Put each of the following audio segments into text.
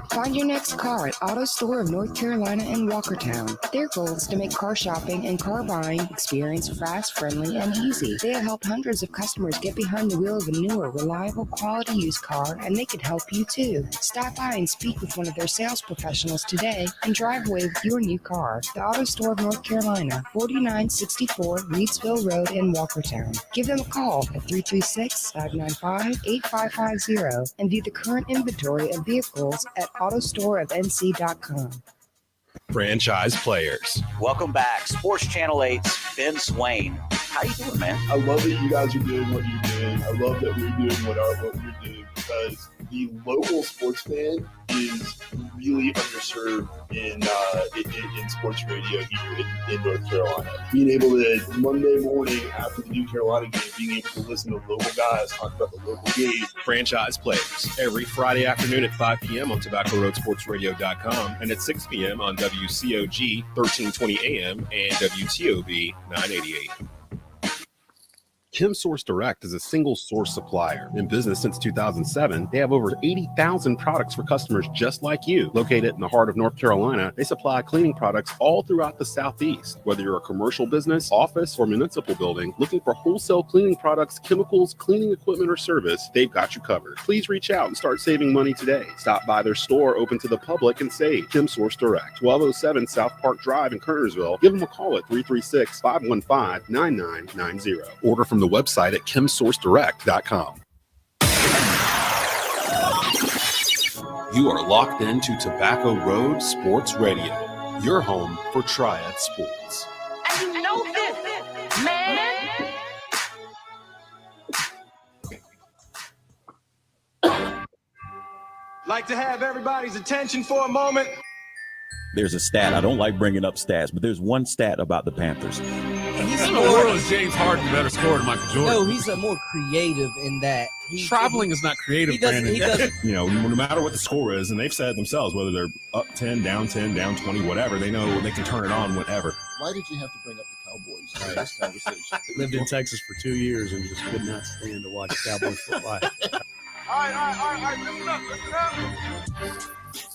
Find your next car at Auto Store of North Carolina in Walkertown. Their goal is to make car shopping and car buying experience fast, friendly, and easy. They have helped hundreds of customers get behind the wheel of a newer, reliable, quality used car, and they can help you too. Stop by and speak with one of their sales professionals today and drive away with your new car. The Auto Store of North Carolina, 4964 Reedsville Road in Walkertown. Give them a call at 336-595-8550 and view the current inventory of vehicles at autostoreofnc.com. Franchise players. Welcome back. Sports Channel 8's Ben Swain. How you doing, man? I love that you guys are doing what you're doing. I love that we're doing what we're doing because the local sports fan is really underserved in sports radio here in North Carolina. Being able to, Monday morning after the New Carolina game, being able to listen to local guys talk about the local game. Franchise players. Every Friday afternoon at 5 p.m. on TobaccoRoadSportsRadio.com and at 6 p.m. on WCOG 1320 AM and WTOB 988. ChemSource Direct is a single source supplier. In business since 2007, they have over 80,000 products for customers just like you. Located in the heart of North Carolina, they supply cleaning products all throughout the Southeast. Whether you're a commercial business, office, or municipal building, looking for wholesale cleaning products, chemicals, cleaning equipment, or service, they've got you covered. Please reach out and start saving money today. Stop by their store open to the public and save. ChemSource Direct, 1207 South Park Drive in Kernersville. Give them a call at 336-515-9990. Order from the website at chemsourcedirect.com. You are locked into Tobacco Road Sports Radio, your home for Triad Sports. And you know this, man. Like to have everybody's attention for a moment. There's a stat. I don't like bringing up stats, but there's one stat about the Panthers. He's in the world is James Harden better scorer than Michael Jordan? No, he's more creative in that. Traveling is not creative, Brandon. You know, no matter what the score is, and they've said it themselves, whether they're up 10, down 20, whatever, they know they can turn it on whenever. Why did you have to bring up the Cowboys in this conversation? Lived in Texas for 2 years and just could not stand to watch Cowboys football. All right, listen up.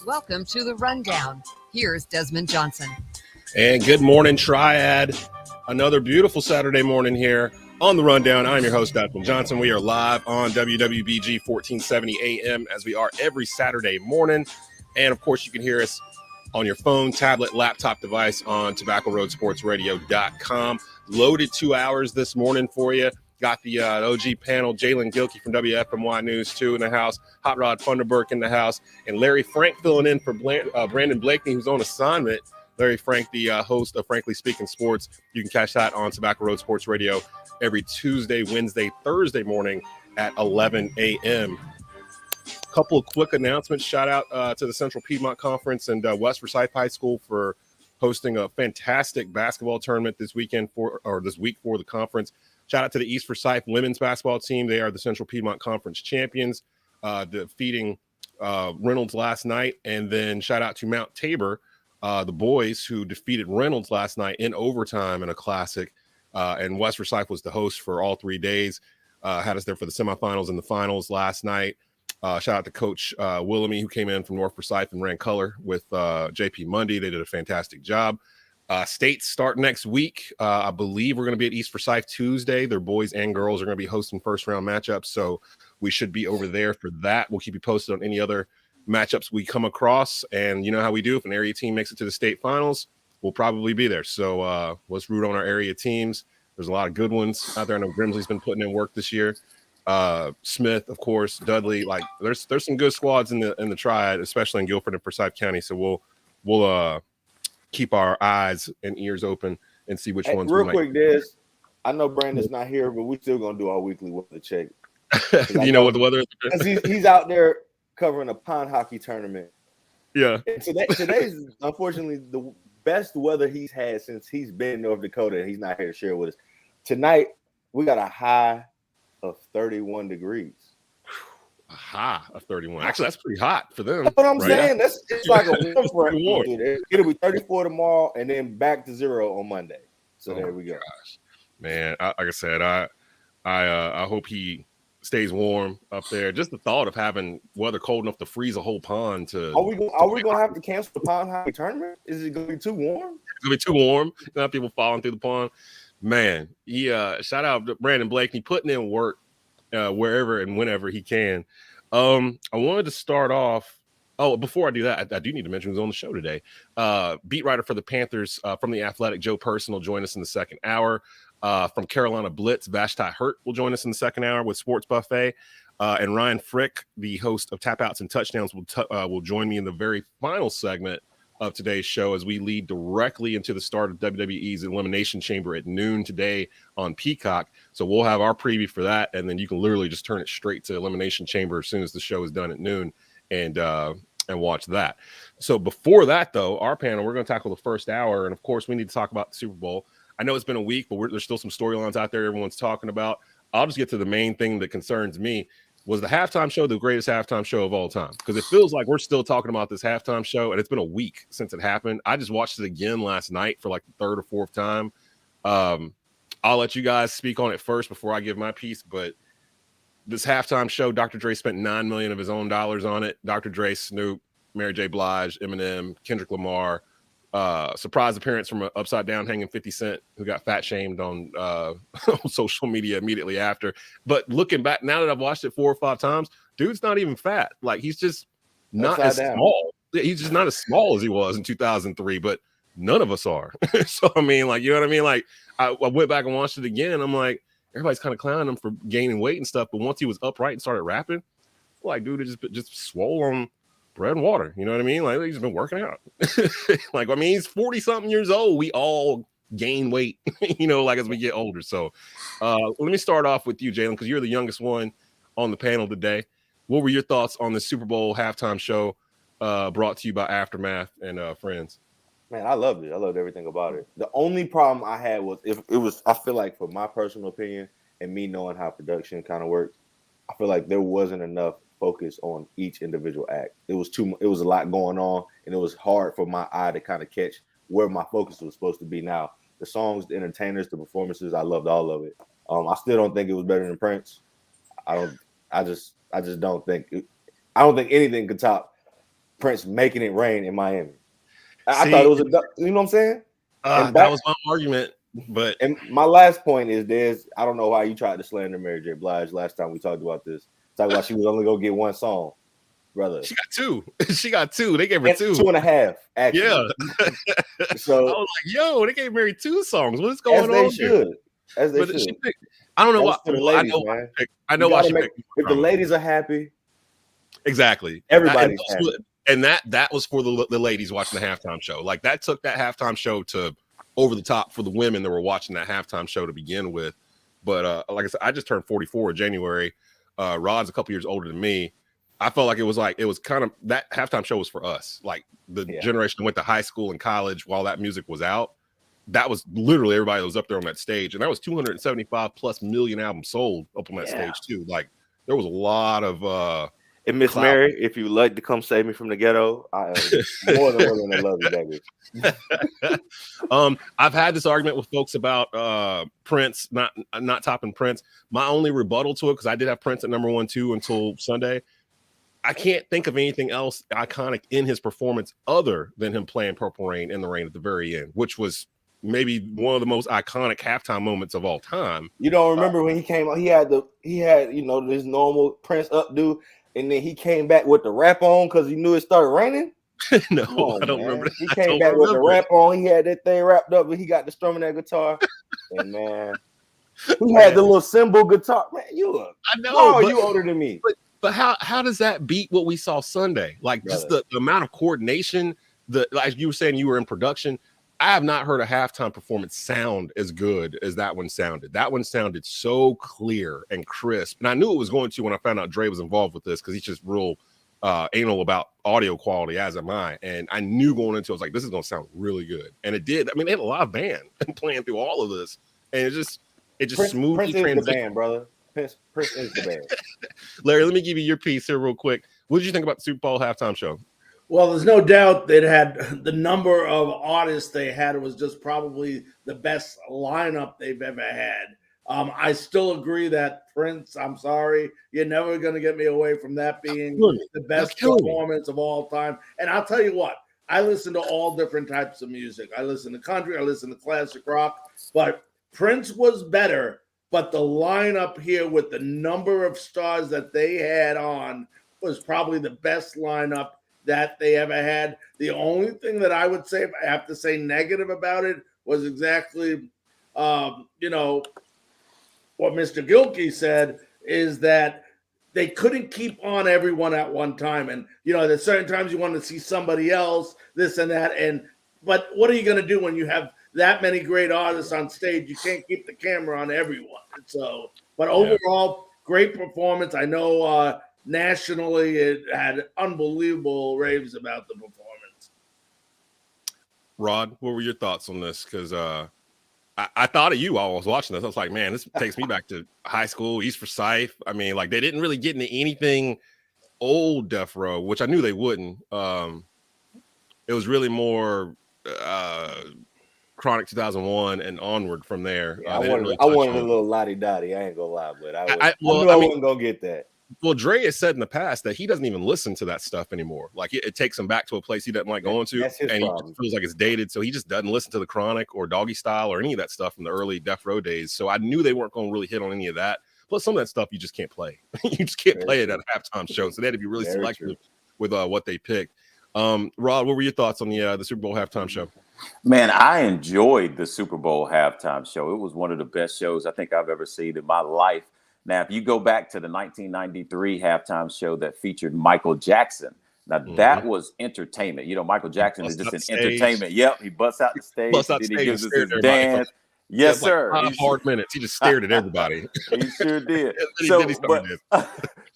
Welcome to The Rundown. Here's Desmond Johnson. And good morning, Triad. Another beautiful Saturday morning here on The Rundown. I'm your host, Desmond Johnson. We are live on WWBG 1470 AM as we are every Saturday morning. And, of course, you can hear us on your phone, tablet, laptop device on TobaccoRoadSportsRadio.com. Loaded 2 hours this morning for you. Got the OG panel, Jaelen Gilkey from WFMY News 2 in the house, Hot Rod Funderburk in the house, and Larry Frank filling in for Brandon Blakney, who's on assignment. Larry Frank, the host of Frankly Speaking Sports. You can catch that on Tobacco Road Sports Radio every Tuesday, Wednesday, Thursday morning at 11 a.m. Couple of quick announcements. Shout out to the Central Piedmont Conference and West Forsyth High School for hosting a fantastic basketball tournament this week for the conference. Shout out to the East Forsyth women's basketball team. They are the Central Piedmont Conference champions, defeating Reynolds last night. And then shout out to Mount Tabor, the boys who defeated Reynolds last night in overtime in a classic. And West Forsyth was the host for all 3 days. Had us there for the semifinals and the finals last night. Shout out to Coach Willamy, who came in from North Forsyth and ran color with JP Mundy. They did a fantastic job. States start next week. I believe we're going to be at East Forsyth Tuesday. Their boys and girls are going to be hosting first-round matchups, so we should be over there for that. We'll keep you posted on any other matchups we come across, and you know how we do. If an area team makes it to the state finals, we'll probably be there. So let's root on our area teams. There's a lot of good ones out there. I know Grimsley's been putting in work this year. Smith, of course, Dudley. Like there's some good squads in the Triad, especially in Guilford and Forsyth County. So we'll keep our eyes and ears open and see which ones. Real quick, Des, I know Brandon's not here, but we're still gonna do our weekly weather check. You know what the weather is? Because he's out there covering a pond hockey tournament. Yeah. And today's unfortunately the best weather he's had since he's been in North Dakota, and he's not here to share with us. Tonight, we got a high of 31 degrees. A high of 31. Actually, that's pretty hot for them. That's what I'm right? saying. It's like a warm front. Warm. It'll be 34 tomorrow and then back to 0 on Monday. So there we go. Gosh. Man, like I said, I hope he stays warm up there. Just the thought of having weather cold enough to freeze a whole pond to. Are we gonna have to cancel the pond hockey tournament? Is it gonna be too warm? It's gonna be too warm. Gonna have people falling through the pond. Man, shout out to Brandon Blakney putting in work wherever and whenever he can. I wanted to start off. Oh, before I do that, I do need to mention who's on the show today. Beat writer for the Panthers from The Athletic, Joe Personal, join us in the second hour. From Carolina Blitz, Vashti will join us in the second hour with Sports Buffet. And Ryan Frick, the host of Tapouts and Touchdowns, will join me in the very final segment of today's show as we lead directly into the start of WWE's Elimination Chamber at noon today on Peacock. So we'll have our preview for that, and then you can literally just turn it straight to Elimination Chamber as soon as the show is done at noon and watch that. So before that, though, our panel, we're going to tackle the first hour, and of course, we need to talk about the Super Bowl. I know it's been a week, but there's still some storylines out there everyone's talking about. I'll just get to the main thing that concerns me. Was the halftime show the greatest halftime show of all time? Because it feels like we're still talking about this halftime show, and it's been a week since it happened. I just watched it again last night for like the third or fourth time. I'll let you guys speak on it first before I give my piece, but this halftime show, Dr. Dre spent $9 million of his own dollars on it. Dr. Dre, Snoop, Mary J. Blige, Eminem, Kendrick Lamar. Surprise appearance from an upside down hanging 50 Cent who got fat shamed on social media immediately after. But looking back, now that I've watched it 4 or 5 times, dude's not even fat. Like, he's just not as small. He's just not as small as he was in 2003, but none of us are. So, I mean, like, you know what I mean? Like, I went back and watched it again. I'm like, everybody's kind of clowning him for gaining weight and stuff. But once he was upright and started rapping, like, dude, it just swole on bread and water, you know what I mean? Like, he's been working out. Like, I mean, he's 40-something years old. We all gain weight, you know, like as we get older. So let me start off with you, Jaelen, because you're the youngest one on the panel today. What were your thoughts on the Super Bowl halftime show brought to you by Aftermath and Friends? Man, I loved it. I loved everything about it. The only problem I had was I feel like, for my personal opinion and me knowing how production kind of works, I feel like there wasn't enough focus on each individual act. It was a lot going on, and it was hard for my eye to kind of catch where my focus was supposed to be. Now, the songs, the entertainers, the performances, I loved all of it. I still don't think it was better than Prince. I just don't think anything could top Prince Making It Rain in Miami. I thought it was you know what I'm saying? That was my argument. But and my last point is I don't know why you tried to slander Mary J. Blige last time we talked about this. Talk about she was only gonna get one song, brother. She got 2. She got 2. They gave her 2. 2.5, actually. Yeah. So I was like, yo, they gave Mary 2 songs. What is going on here? As they should. I don't know why. I know why she picked. If the ladies are happy, exactly. Everybody's happy. And that was for the ladies watching the halftime show. Like, that took that halftime show to over the top for the women that were watching that halftime show to begin with. But like I said, I just turned 44 in January. Rod's a couple years older than me. I felt like it was kind of that halftime show was for us, like the generation that went to high school and college while that music was out. That was literally everybody that was up there on that stage, and that was 275+ million albums sold up on that stage too. Like, there was a lot of and Miss Mary, if you would like to come save me from the ghetto, I am more than willing to love you, baby. I've had this argument with folks about Prince not topping Prince. My only rebuttal to it, because I did have Prince at number 1, 2 until Sunday. I can't think of anything else iconic in his performance other than him playing Purple Rain in the Rain at the very end, which was maybe one of the most iconic halftime moments of all time. You don't remember when he came out? He had this normal Prince updo. And then he came back with the rap on because he knew it started raining. No, I don't remember that. He came back with the rap on. He had that thing wrapped up, and he got the strumming that guitar. And man, he had the little cymbal guitar. Man, you older than me. But how does that beat what we saw Sunday? Like, just the amount of coordination. Like you were saying, you were in production. I have not heard a halftime performance sound as good as that one sounded. That one sounded so clear and crisp. And I knew it was going to when I found out Dre was involved with this, because he's just real anal about audio quality, as am I. And I knew going into it, I was like, this is going to sound really good. And it did. I mean, they had a live band playing through all of this. And it just smoothly transitioned. Prince is the band, brother. Prince is the band. Larry, let me give you your piece here real quick. What did you think about the Super Bowl halftime show? Well, there's no doubt they had the number of artists they had was just probably the best lineup they've ever had. I still agree that Prince, I'm sorry, you're never going to get me away from that being the best performance of all time. And I'll tell you what, I listen to all different types of music. I listen to country, I listen to classic rock, but Prince was better. But the lineup here with the number of stars that they had on was probably the best lineup that they ever had. The only thing that I would say, if I have to say negative about it, was exactly, what Mr. Gilkey said, is that they couldn't keep on everyone at one time. And, there's certain times you want to see somebody else, this and that. But what are you going to do when you have that many great artists on stage? You can't keep the camera on everyone. But overall, great performance. I know, nationally, it had unbelievable raves about the performance. Rod, what were your thoughts on this? Because I thought of you while I was watching this. I was like, man, this takes me back to high school, East Forsyth. I mean, like, they didn't really get into anything old Death Row, which I knew they wouldn't. It was really more Chronic 2001 and onward from there. Yeah, I wanted a little lottie-dottie. I ain't gonna lie, but I wasn't gonna get that. Well, Dre has said in the past that he doesn't even listen to that stuff anymore. Like, it takes him back to a place he doesn't like going to, and he just feels like it's dated. So he just doesn't listen to the Chronic or Doggy Style or any of that stuff from the early Death Row days. So I knew they weren't going to really hit on any of that. Plus, some of that stuff you just can't play. You just can't play it at a halftime show. So they had to be really selective with what they picked. Rod, what were your thoughts on the Super Bowl halftime show? Man, I enjoyed the Super Bowl halftime show. It was one of the best shows I think I've ever seen in my life. Now, if you go back to the 1993 halftime show that featured Michael Jackson, now that was entertainment. Michael Jackson is just an entertainment. Yep, he busts out the stage, then he gives us his dance. Yes, sir. Like 5 hard minutes. He just stared at everybody. He sure did.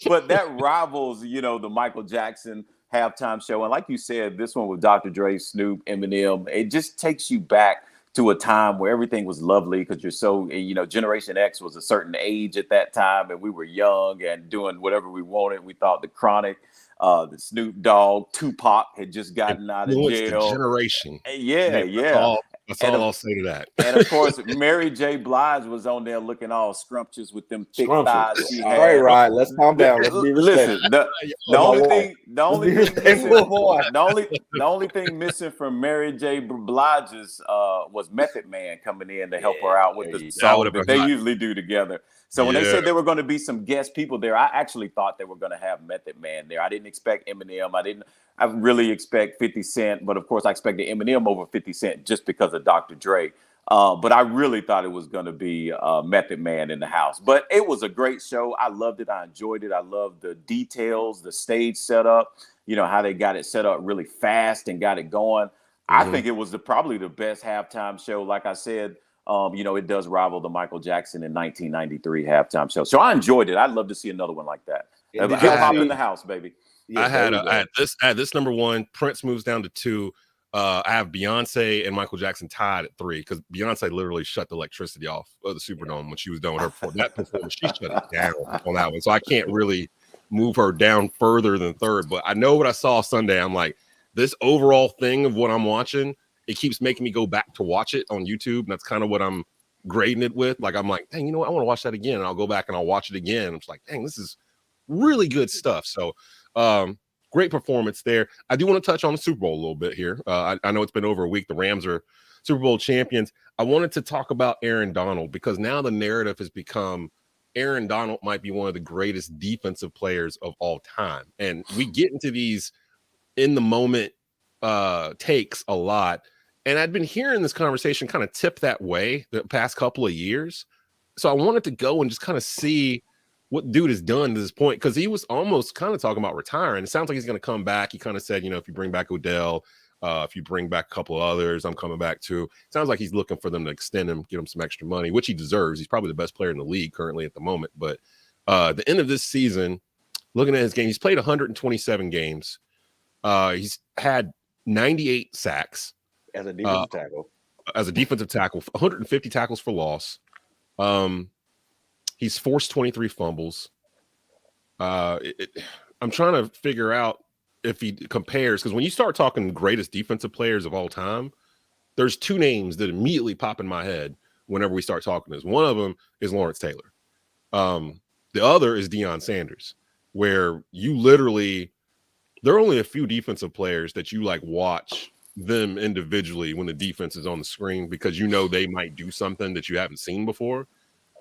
But that rivals, the Michael Jackson halftime show. And like you said, this one with Dr. Dre, Snoop, Eminem, it just takes you back to a time where everything was lovely because you're so, Generation X was a certain age at that time and we were young and doing whatever we wanted. We thought the Chronic, the Snoop Dogg, Tupac had just gotten out of jail. Generation. Yeah. That's all I'll say to that. And of course, Mary J. Blige was on there looking all scrumptious with them thick thighs she had. All right, Ryan, let's calm down. Let's be Listen, the only thing missing from Mary J. Blige's was Method Man coming in to help her out with the song that they usually do together. So when they said there were going to be some guest people there, I actually thought they were going to have Method Man there. I didn't expect Eminem. I really expect 50 Cent, but of course I expected Eminem over 50 Cent just because of Dr. Dre. But I really thought it was going to be Method Man in the house. But it was a great show. I loved it. I enjoyed it. I loved the details, the stage setup, how they got it set up really fast and got it going. I think it was probably the best halftime show. Like I said, it does rival the Michael Jackson in 1993 halftime show. So I enjoyed it. I'd love to see another one like that. Hip hop in the house, baby. Yeah, I had this number 1. Prince moves down to 2. I have Beyonce and Michael Jackson tied at 3 because Beyonce literally shut the electricity off of the Superdome when she was done with her performance. She shut it down on that one. So I can't really move her down further than 3rd. But I know what I saw Sunday. I'm like, this overall thing of what I'm watching, it keeps making me go back to watch it on YouTube. And that's kind of what I'm grading it with. Like, I'm like, dang, you know what? I want to watch that again. And I'll go back and I'll watch it again. I'm just like, dang, this is really good stuff. So great performance there. I do want to touch on the Super Bowl a little bit here. I know it's been over a week. The Rams are Super Bowl champions. I wanted to talk about Aaron Donald because now the narrative has become Aaron Donald might be one of the greatest defensive players of all time. And we get into these in the moment takes a lot. And I'd been hearing this conversation kind of tip that way the past couple of years. So I wanted to go and just kind of see what dude has done to this point, because he was almost kind of talking about retiring. It sounds like he's going to come back. He kind of said, if you bring back Odell, If you bring back a couple of others, I'm coming back too. Sounds like he's looking for them to extend him, give him some extra money, which he deserves. He's probably the best player in the league currently at the moment. But the end of this season, looking at his game, he's played 127 games. He's had 98 sacks as a defensive tackle. As a defensive tackle, 150 tackles for loss. He's forced 23 fumbles. I'm trying to figure out if he compares, because when you start talking greatest defensive players of all time, there's two names that immediately pop in my head whenever we start talking this. One of them is Lawrence Taylor. The other is Deion Sanders, where you literally, there are only a few defensive players that you like watch them individually when the defense is on the screen, because you know they might do something that you haven't seen before.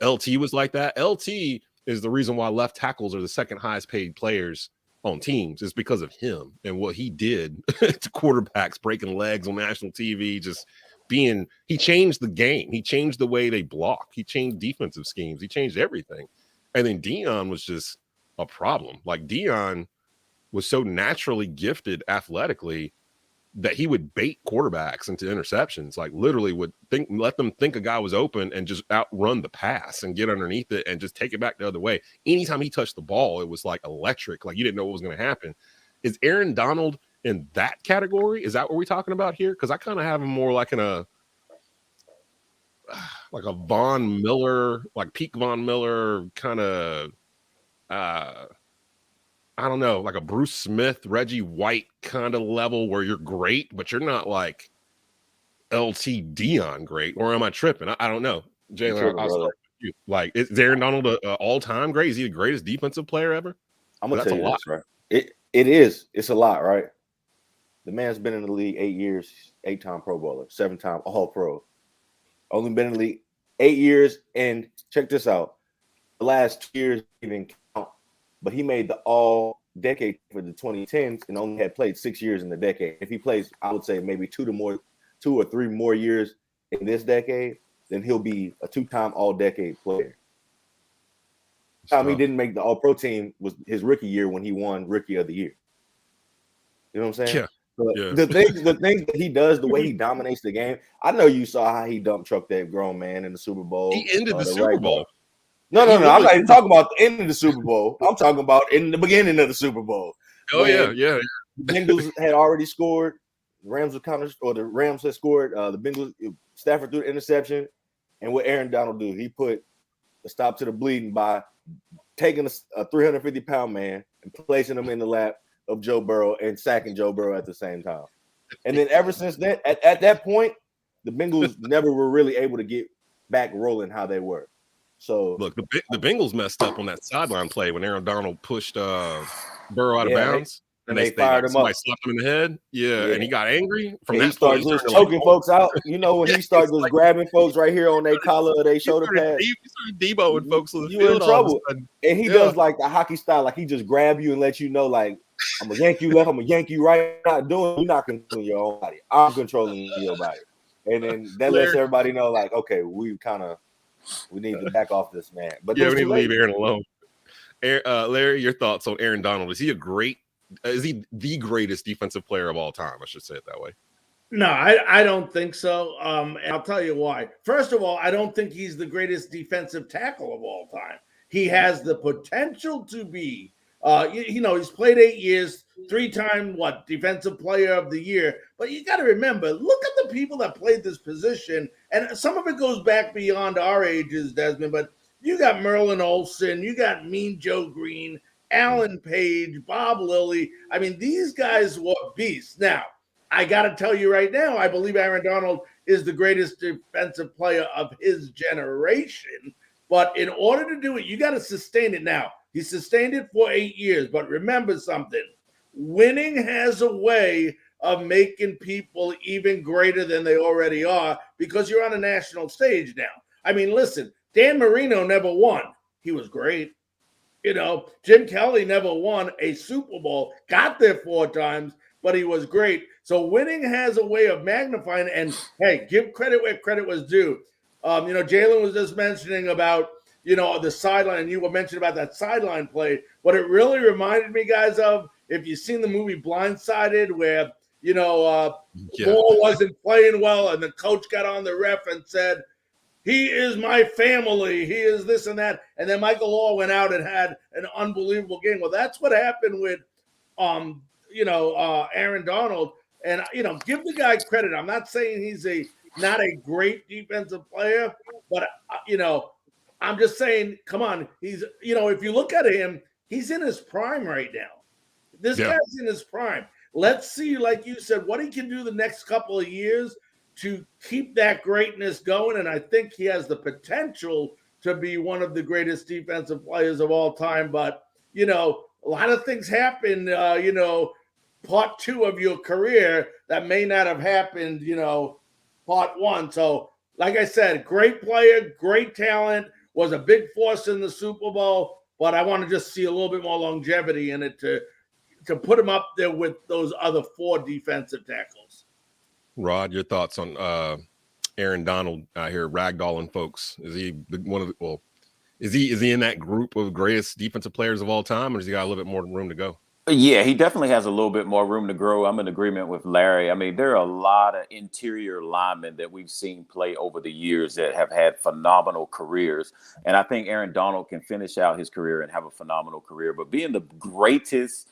LT was like that. LT is the reason why left tackles are the second highest paid players on teams. Is because of him and what he did to quarterbacks, breaking legs on national TV, just being, he changed the game. He changed the way they block. He changed defensive schemes. He changed everything. And then Deion was just a problem. Like, Deion was so naturally gifted athletically that he would bait quarterbacks into interceptions, like literally would let them think a guy was open and just outrun the pass and get underneath it and just take it back the other way. Anytime he touched the ball, it was like electric. Like, you didn't know what was going to happen. Is Aaron Donald in that category? Is that what we're talking about here? Because I kind of have him more like in a Von Miller, like peak Von Miller kind of, I don't know, like a Bruce Smith, Reggie White kind of level, where you're great, but you're not like LT Deion great. Or am I tripping? I don't know. Jaelen, I'll start with you. Like, is Aaron Donald an all-time great? Is he the greatest defensive player ever? I'm gonna tell you this, right? It is. It's a lot, right? The man's been in the league 8 years, 8-time Pro Bowler, 7-time All-Pro. Only been in the league 8 years, and check this out. The last 2 years even count, but he made the all-decade for the 2010s and only had played 6 years in the decade. If he plays, I would say maybe 2 or 3 more years in this decade, then he'll be a 2-time all-decade player. The time he didn't make the All-Pro team was his rookie year when he won Rookie of the Year. You know what I'm saying? Yeah. The things that he does, the way he dominates the game. I know you saw how he dump trucked that grown man in the Super Bowl. He ended the Super Bowl. No. I'm not even talking about the end of the Super Bowl. I'm talking about in the beginning of the Super Bowl. Oh, yeah. The Bengals had already scored. The Rams had scored. The Bengals, Stafford threw the interception. And what Aaron Donald do? He put a stop to the bleeding by taking a 350-pound man and placing him in the lap of Joe Burrow and sacking Joe Burrow at the same time. And then ever since then, at that point, the Bengals never were really able to get back rolling how they were. So look, the Bengals messed up on that sideline play when Aaron Donald pushed Burrow out of bounds. And they fired him up. Slapped him in the head. Yeah, and he got angry. From that he started just choking folks out. You know, when he started just grabbing folks right here on their collar or their shoulder pad. He started Deboing folks on the you field. In trouble. And he does like the hockey style. Like, he just grab you and let you know, like, I'm going to yank you left, I'm going to yank you right. You're not controlling your own body. I'm controlling your body. And then that lets everybody know, like, okay, we need to back off this man. But yeah, we need to leave Aaron alone. Larry, your thoughts on Aaron Donald? Is he the greatest defensive player of all time? I should say it that way. No, I don't think so. And I'll tell you why. First of all, I don't think he's the greatest defensive tackle of all time. He has the potential to be. He's played 8 years, 3-time defensive player of the year. But you got to remember, look at the people that played this position, and some of it goes back beyond our ages, Desmond. But you got Merlin Olsen, you got Mean Joe Green, Alan Page, Bob Lilly. I mean, these guys were beasts. Now, I got to tell you right now, I believe Aaron Donald is the greatest defensive player of his generation. But in order to do it, you got to sustain it now. He sustained it for 8 years. But remember something. Winning has a way of making people even greater than they already are, because you're on a national stage now. I mean, listen, Dan Marino never won. He was great. Jim Kelly never won a Super Bowl, got there 4 times, but he was great. So winning has a way of magnifying. And, hey, give credit where credit was due. Jaelen was just mentioning about, the sideline, and you were mentioning about that sideline play. What it really reminded me, guys, of, if you've seen the movie Blindsided, where, Moore wasn't playing well, and the coach got on the ref and said, "He is my family. He is this and that." And then Michael Orr went out and had an unbelievable game. Well, that's what happened with, Aaron Donald. And, give the guy credit. I'm not saying he's not a great defensive player, but, I'm just saying, come on. He's, if you look at him, he's in his prime right now. This guy's in his prime. Let's see, like you said, what he can do the next couple of years to keep that greatness going. And I think he has the potential to be one of the greatest defensive players of all time. But, a lot of things happen, part two of your career that may not have happened, part one. So, like I said, great player, great talent, was a big force in the Super Bowl, but I want to just see a little bit more longevity in it to put him up there with those other 4 defensive tackles. Rod, your thoughts on Aaron Donald out here ragdolling folks? Is he is he in that group of greatest defensive players of all time, or does he got a little bit more room to go? Yeah, he definitely has a little bit more room to grow. I'm in agreement with Larry. I mean, there are a lot of interior linemen that we've seen play over the years that have had phenomenal careers. And I think Aaron Donald can finish out his career and have a phenomenal career. But being the greatest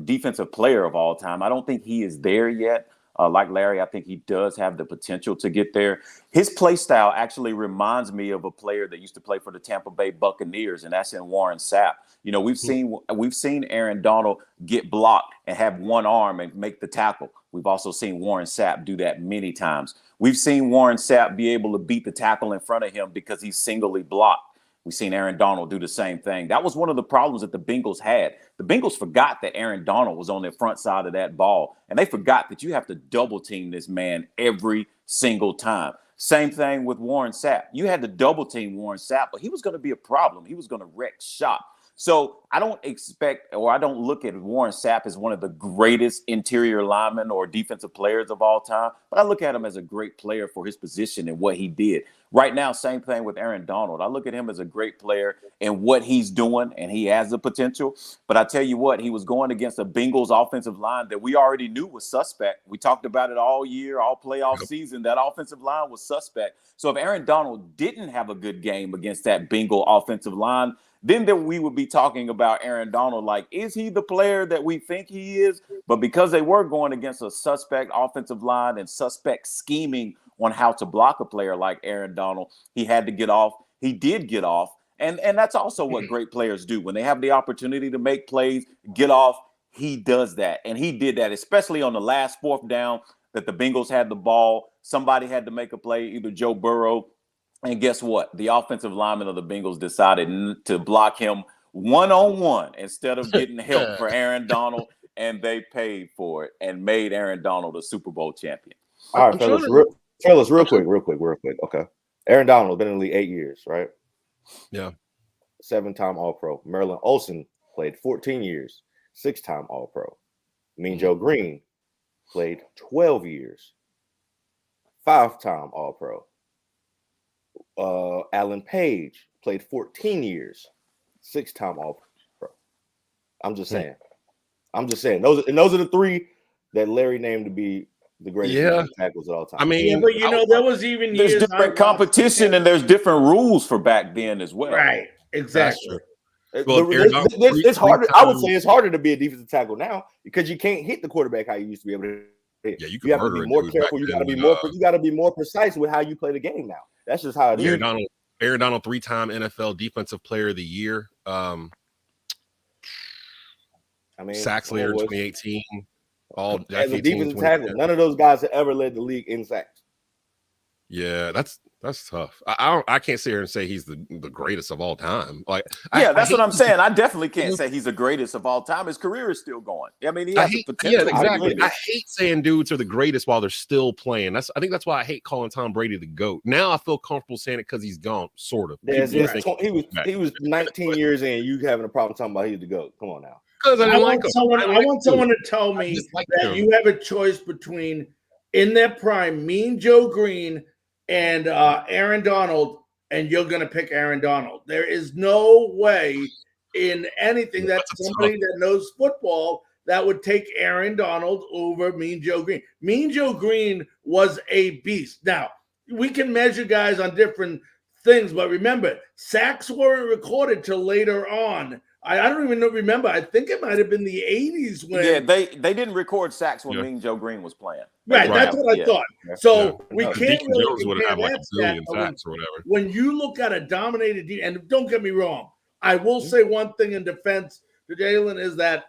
defensive player of all time, I don't think he is there yet. Like Larry, I think he does have the potential to get there. His play style actually reminds me of a player that used to play for the Tampa Bay Buccaneers, and that's in Warren Sapp. We've seen Aaron Donald get blocked and have one arm and make the tackle. We've also seen Warren Sapp do that many times. We've seen Warren Sapp be able to beat the tackle in front of him because he's singly blocked. We've seen Aaron Donald do the same thing. That was one of the problems that the Bengals had. The Bengals forgot that Aaron Donald was on the front side of that ball, and they forgot that you have to double team this man every single time. Same thing with Warren Sapp. You had to double team Warren Sapp, but he was going to be a problem. He was going to wreck shop. So I don't look at Warren Sapp as one of the greatest interior linemen or defensive players of all time, but I look at him as a great player for his position and what he did. Right now, same thing with Aaron Donald. I look at him as a great player and what he's doing, and he has the potential. But I tell you what, he was going against a Bengals offensive line that we already knew was suspect. We talked about it all year, all playoff season. That offensive line was suspect. So if Aaron Donald didn't have a good game against that Bengal offensive line, then we would be talking about Aaron Donald like, is he the player that we think he is? But because they were going against a suspect offensive line and suspect scheming on how to block a player like Aaron Donald, he had to get off. He did get off. And that's also what great players do. When they have the opportunity to make plays, get off, he does that. And he did that, especially on the last 4th down that the Bengals had the ball. Somebody had to make a play, either Joe Burrow. And guess what? The offensive lineman of the Bengals decided to block him one-on-one instead of getting help for Aaron Donald, and they paid for it and made Aaron Donald a Super Bowl champion. All right, fellas, real quick. Okay. Aaron Donald been in the league 8 years, right? Yeah. 7-time All-Pro. Merlin Olsen played 14 years, 6-time All-Pro. Mean Joe Green played 12 years, 5-time All-Pro. Alan Page played 14 years, 6-time All-Pro. I'm just saying. Those are the 3 that Larry named to be the greatest tackles of all time. I mean, but there was even there's different competition and there's different rules for back then as well. Right, exactly. Well, it's harder. I would say it's harder to be a defensive tackle now because you can't hit the quarterback how you used to be able to hit. Yeah, you have to be more careful. You got to be more precise with how you play the game now. That's just how it is. Aaron Donald, 3-time NFL Defensive Player of the Year. Sacks leader 2018. All as a defensive tackle, none of those guys have ever led the league in sacks. Yeah, that's tough. I can't sit here and say he's the greatest of all time. That's what I'm saying. I definitely can't say he's the greatest of all time. His career is still going. I mean, he has the potential. Yeah, exactly. I hate saying dudes are the greatest while they're still playing. I think that's why I hate calling Tom Brady the GOAT. Now I feel comfortable saying it because he's gone, sort of. He was 19 years in. You having a problem talking about he's the GOAT? Come on now. I want someone to tell me that you have a choice between in their prime, Mean Joe Green and Aaron Donald, and you're going to pick Aaron Donald. There is no way in anything that somebody that knows football that would take Aaron Donald over Mean Joe Green. Mean Joe Green was a beast. Now, we can measure guys on different things, but remember, sacks weren't recorded till later on. I don't even remember. I think it might have been the 80s when they didn't record sacks when Mean Joe Green was playing. Right, that's what I thought. So we can't Deacon really Jones would have like a billion stat, sacks or whatever. When you look at a dominated and don't get me wrong, I will say one thing in defense to Jaelen is that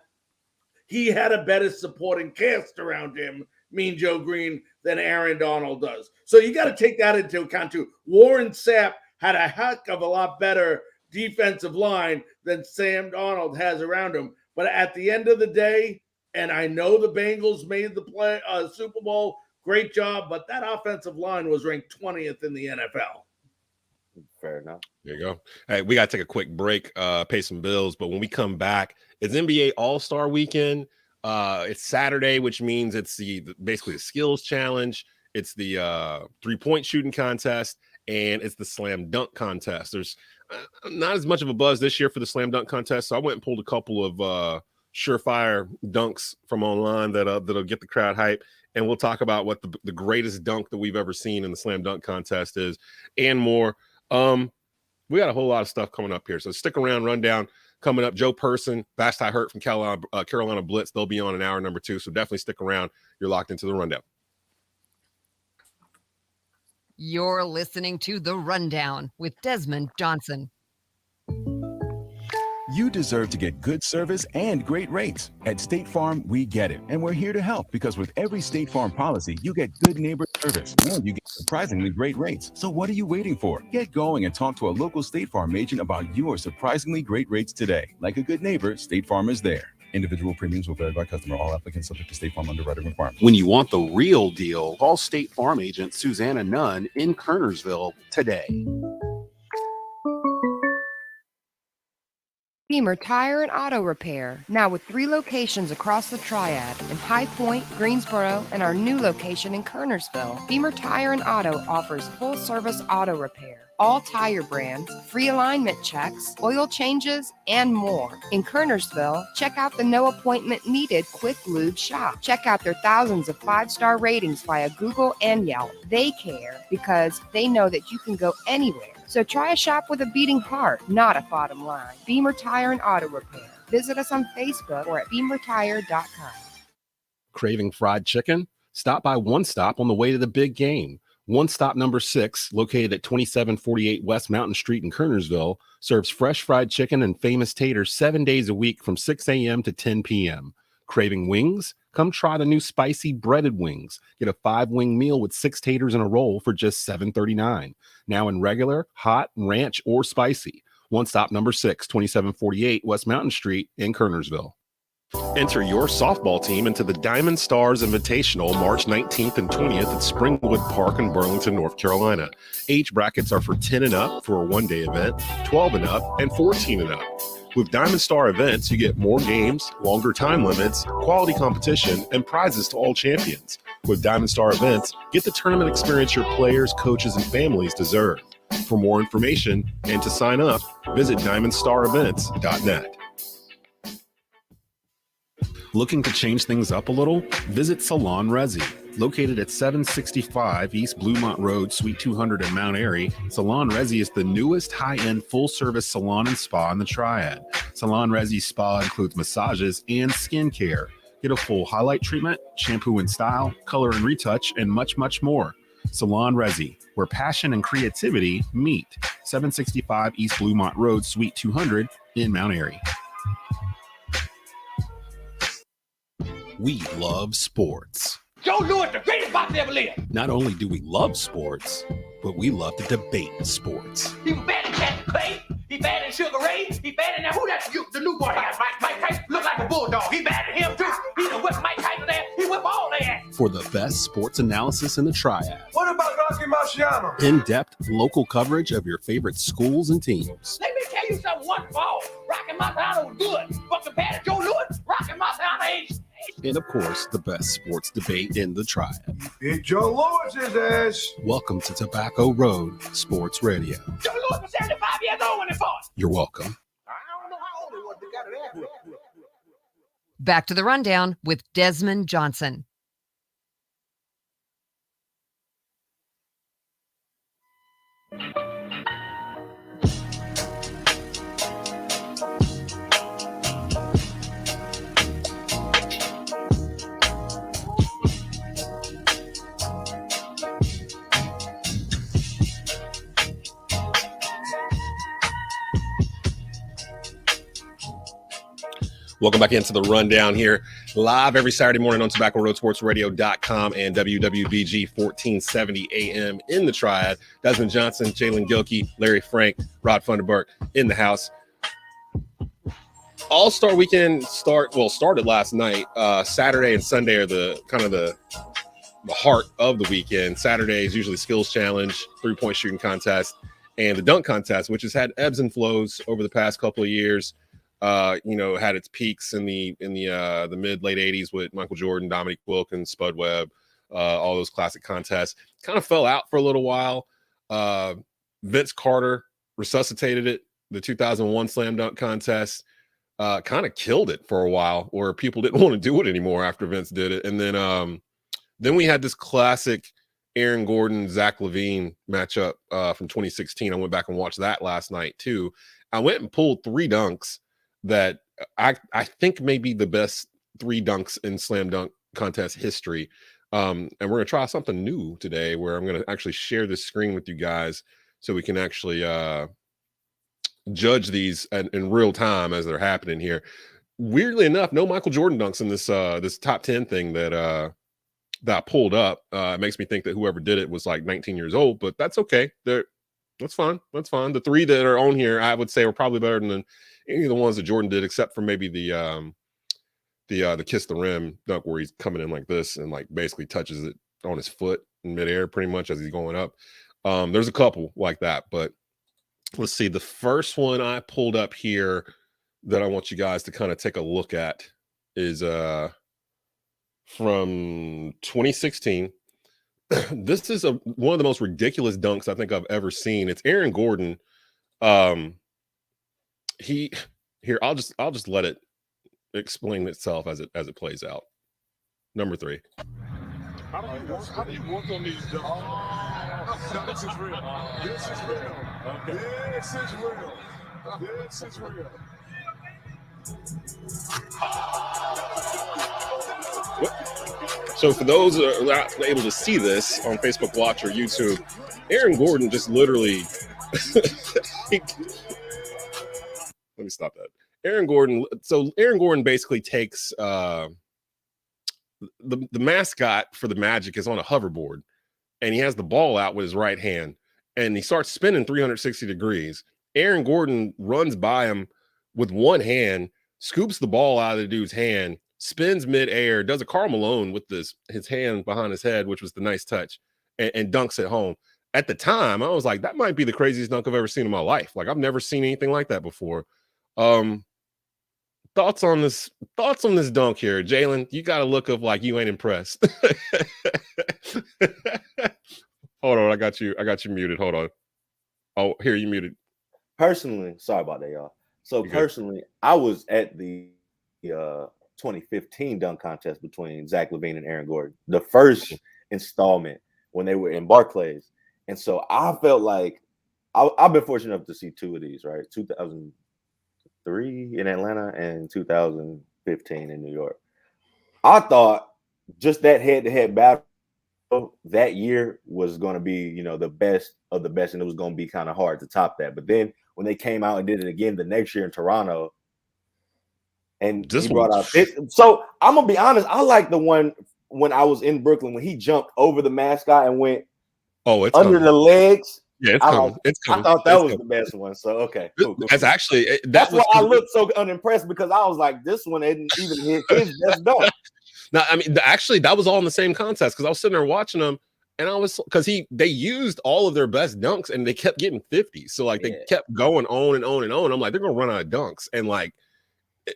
he had a better supporting cast around him, Mean Joe Green, than Aaron Donald does. So you got to take that into account too. Warren Sapp had a heck of a lot better defensive line than Sam Donald has around him. But at the end of the day, and I know the Bengals made the Super Bowl, great job, but that offensive line was ranked 20th in the NFL. Fair enough. There you go. Hey, we got to take a quick break, pay some bills. But when we come back, it's NBA All-Star Weekend. It's Saturday, which means it's basically the skills challenge. It's the 3-point shooting contest, and it's the slam dunk contest. There's not as much of a buzz this year for the slam dunk contest, so I went and pulled a couple of surefire dunks from online that'll get the crowd hype, and we'll talk about what the greatest dunk that we've ever seen in the slam dunk contest is, and more. We got a whole lot of stuff coming up here, so stick around. Rundown coming up. Joe Person, Vashti from Carolina Blitz. They'll be on in hour number 2, so definitely stick around. You're locked into the Rundown. You're listening to The Rundown with Desmond Johnson. You deserve to get good service and great rates. At State Farm, we get it. And we're here to help because with every State Farm policy, you get good neighbor service and you get surprisingly great rates. So what are you waiting for? Get going and talk to a local State Farm agent about your surprisingly great rates today. Like a good neighbor, State Farm is there. Individual premiums will vary by customer. All applicants subject to State Farm underwriting requirements. When you want the real deal, call State Farm agent Susanna Nunn in Kernersville today. Beamer Tire and Auto Repair, now with 3 locations across the Triad in High Point, Greensboro, and our new location in Kernersville. Beamer Tire and Auto offers full-service auto repair, all tire brands, free alignment checks, oil changes, and more. In Kernersville, check out the no appointment needed Quick Lube shop. Check out their thousands of 5-star ratings via Google and Yelp. They care because they know that you can go anywhere. So try a shop with a beating heart, not a bottom line. Beamer Tire and Auto Repair. Visit us on Facebook or at beamertire.com. Craving fried chicken? Stop by One Stop on the way to the big game. One Stop number 6, located at 2748 West Mountain Street in Kernersville, serves fresh fried chicken and famous taters 7 days a week from 6 a.m. to 10 p.m. Craving wings? Come try the new spicy breaded wings. Get a 5-wing meal with 6 taters and a roll for just $7.39. Now in regular, hot, ranch, or spicy. One Stop number 6, 2748 West Mountain Street in Kernersville. Enter your softball team into the Diamond Stars Invitational March 19th and 20th at Springwood Park in Burlington, North Carolina. Age brackets are for 10 and up for a one-day event, 12 and up, and 14 and up. With Diamond Star events, you get more games, longer time limits, quality competition, and prizes to all champions. With Diamond Star events, get the tournament experience your players, coaches, and families deserve. For more information and to sign up, visit DiamondStarEvents.net. Looking to change things up a little? Visit Salon Resi. Located at 765 East Bluemont Road, Suite 200 in Mount Airy, Salon Resi is the newest high-end full-service salon and spa in the Triad. Salon Resi's spa includes massages and skincare. Get a full highlight treatment, shampoo and style, color and retouch, and much, much more. Salon Resi, where passion and creativity meet. 765 East Bluemont Road, Suite 200 in Mount Airy. We love sports. Joe Louis, the greatest boxer ever lived. Not only do we love sports, but we love to debate sports. He was bad in Captain Clay. He bad in Sugar Ray. He bad in that. Who that? The new boy has Mike Tyson. Look like a bulldog. He bad in him too. He done whip Mike Tyson ass. He whip all their ass. For the best sports analysis in the Triad. What about Rocky Marciano? In-depth local coverage of your favorite schools and teams. Let me tell you something. One fall, Rocky Marciano was good, but compared to Joe Louis, Rocky Marciano ain't. And of course, the best sports debate in the Triad. It's Joe Louis's ass. Welcome to Tobacco Road Sports Radio. Joe Louis was 75 years old when he fought. You're welcome. I don't know how old he was. Back to the rundown with Desmond Johnson. Welcome back into the rundown here, live every Saturday morning on TobaccoRoadSportsRadio.com and WWBG 1470 AM in the Triad. Desmond Johnson, Jaelen Gilkey, Larry Frank, Rod Funderburk in the house. All-Star Weekend started last night. Saturday and Sunday are the heart of the weekend. Saturday is usually skills challenge, 3-point shooting contest, and the dunk contest, which has had ebbs and flows over the past couple of years. Had its peaks in the mid late 80s with Michael Jordan, Dominique Wilkins, Spud Webb, all those classic contests. Kind of fell out for a little while. Vince Carter resuscitated it. The 2001 slam dunk contest kind of killed it for a while, where people didn't want to do it anymore after Vince did it. And then we had this classic Aaron Gordon, Zach LaVine matchup from 2016. I went back and watched that last night too. I went and pulled 3 dunks that I think may be the best 3 dunks in slam dunk contest history. And we're going to try something new today, where I'm going to actually share this screen with you guys so we can actually judge these in real time as they're happening here. Weirdly enough, no Michael Jordan dunks in this top 10 thing that I pulled up. It makes me think that whoever did it was like 19 years old, but that's okay. That's fine. That's fine. The 3 that are on here, I would say, were probably better than any of the ones that Jordan did, except for maybe the kiss the rim dunk, where he's coming in like this and like basically touches it on his foot in midair pretty much as he's going up. There's a couple like that, but let's see. The first one I pulled up here that I want you guys to kind of take a look at is from 2016. This is one of the most ridiculous dunks I think I've ever seen. It's Aaron Gordon. I'll just let it explain itself as it plays out. Number 3. How do you work on these dunks? No, this is real. This is real. Okay. This is real. This is real. So for those who are not able to see this on Facebook Watch or YouTube, Aaron Gordon just literally let me stop that. Aaron Gordon basically takes the mascot for the Magic is on a hoverboard, and he has the ball out with his right hand, and he starts spinning 360 degrees. Aaron Gordon runs by him with one hand, scoops the ball out of the dude's hand, spins midair, does a Karl Malone with his hand behind his head, which was the nice touch, and dunks it home. At the time, I was like, that might be the craziest dunk I've ever seen in my life. Like, I've never seen anything like that before. Thoughts on this dunk here, Jaelen? You got a look of like you ain't impressed. Hold on, I got you muted. Hold on. Oh, here, you muted. Personally, sorry about that, y'all. So personally, I was at the 2015 dunk contest between Zach LaVine and Aaron Gordon, the first installment when they were in Barclays. And so I felt like I've been fortunate enough to see 2 of these, right? 2003 in Atlanta and 2015 in New York. I thought just that head-to-head battle that year was going to be, the best of the best, and it was going to be kind of hard to top that. But then when they came out and did it again the next year in Toronto, and he brought out this. So I'm gonna be honest, I like the one when I was in Brooklyn when he jumped over the mascot and went it's under the legs. Yeah, it's coming. I thought that was the best one. So okay, cool. That's actually that's why I looked so unimpressed, because I was like, this one didn't even hit his best dunk. Now, I mean, actually, that was all in the same contest, because I was sitting there watching them, and I was they used all of their best dunks, and they kept getting 50. So like they kept going on and on and on. I'm like, they're gonna run out of dunks, and like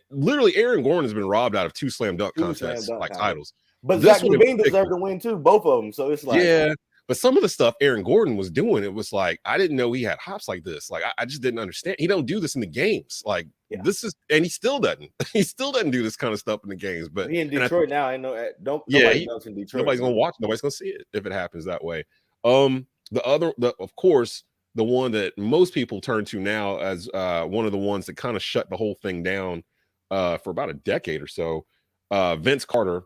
literally, Aaron Gordon has been robbed out of 2 slam dunk contests titles. But Zach LaVine deserved to win too, both of them. So it's like, yeah. But some of the stuff Aaron Gordon was doing, it was like, I didn't know he had hops like this. Like, I just didn't understand. He don't do this in the games. Like, this is, and he still doesn't. He still doesn't do this kind of stuff in the games. But he in Detroit now. I know. Nobody knows in Detroit. Nobody's gonna watch. Nobody's gonna see it if it happens that way. Of course, the one that most people turn to now as one of the ones that kind of shut the whole thing down for about a decade or so. Vince Carter,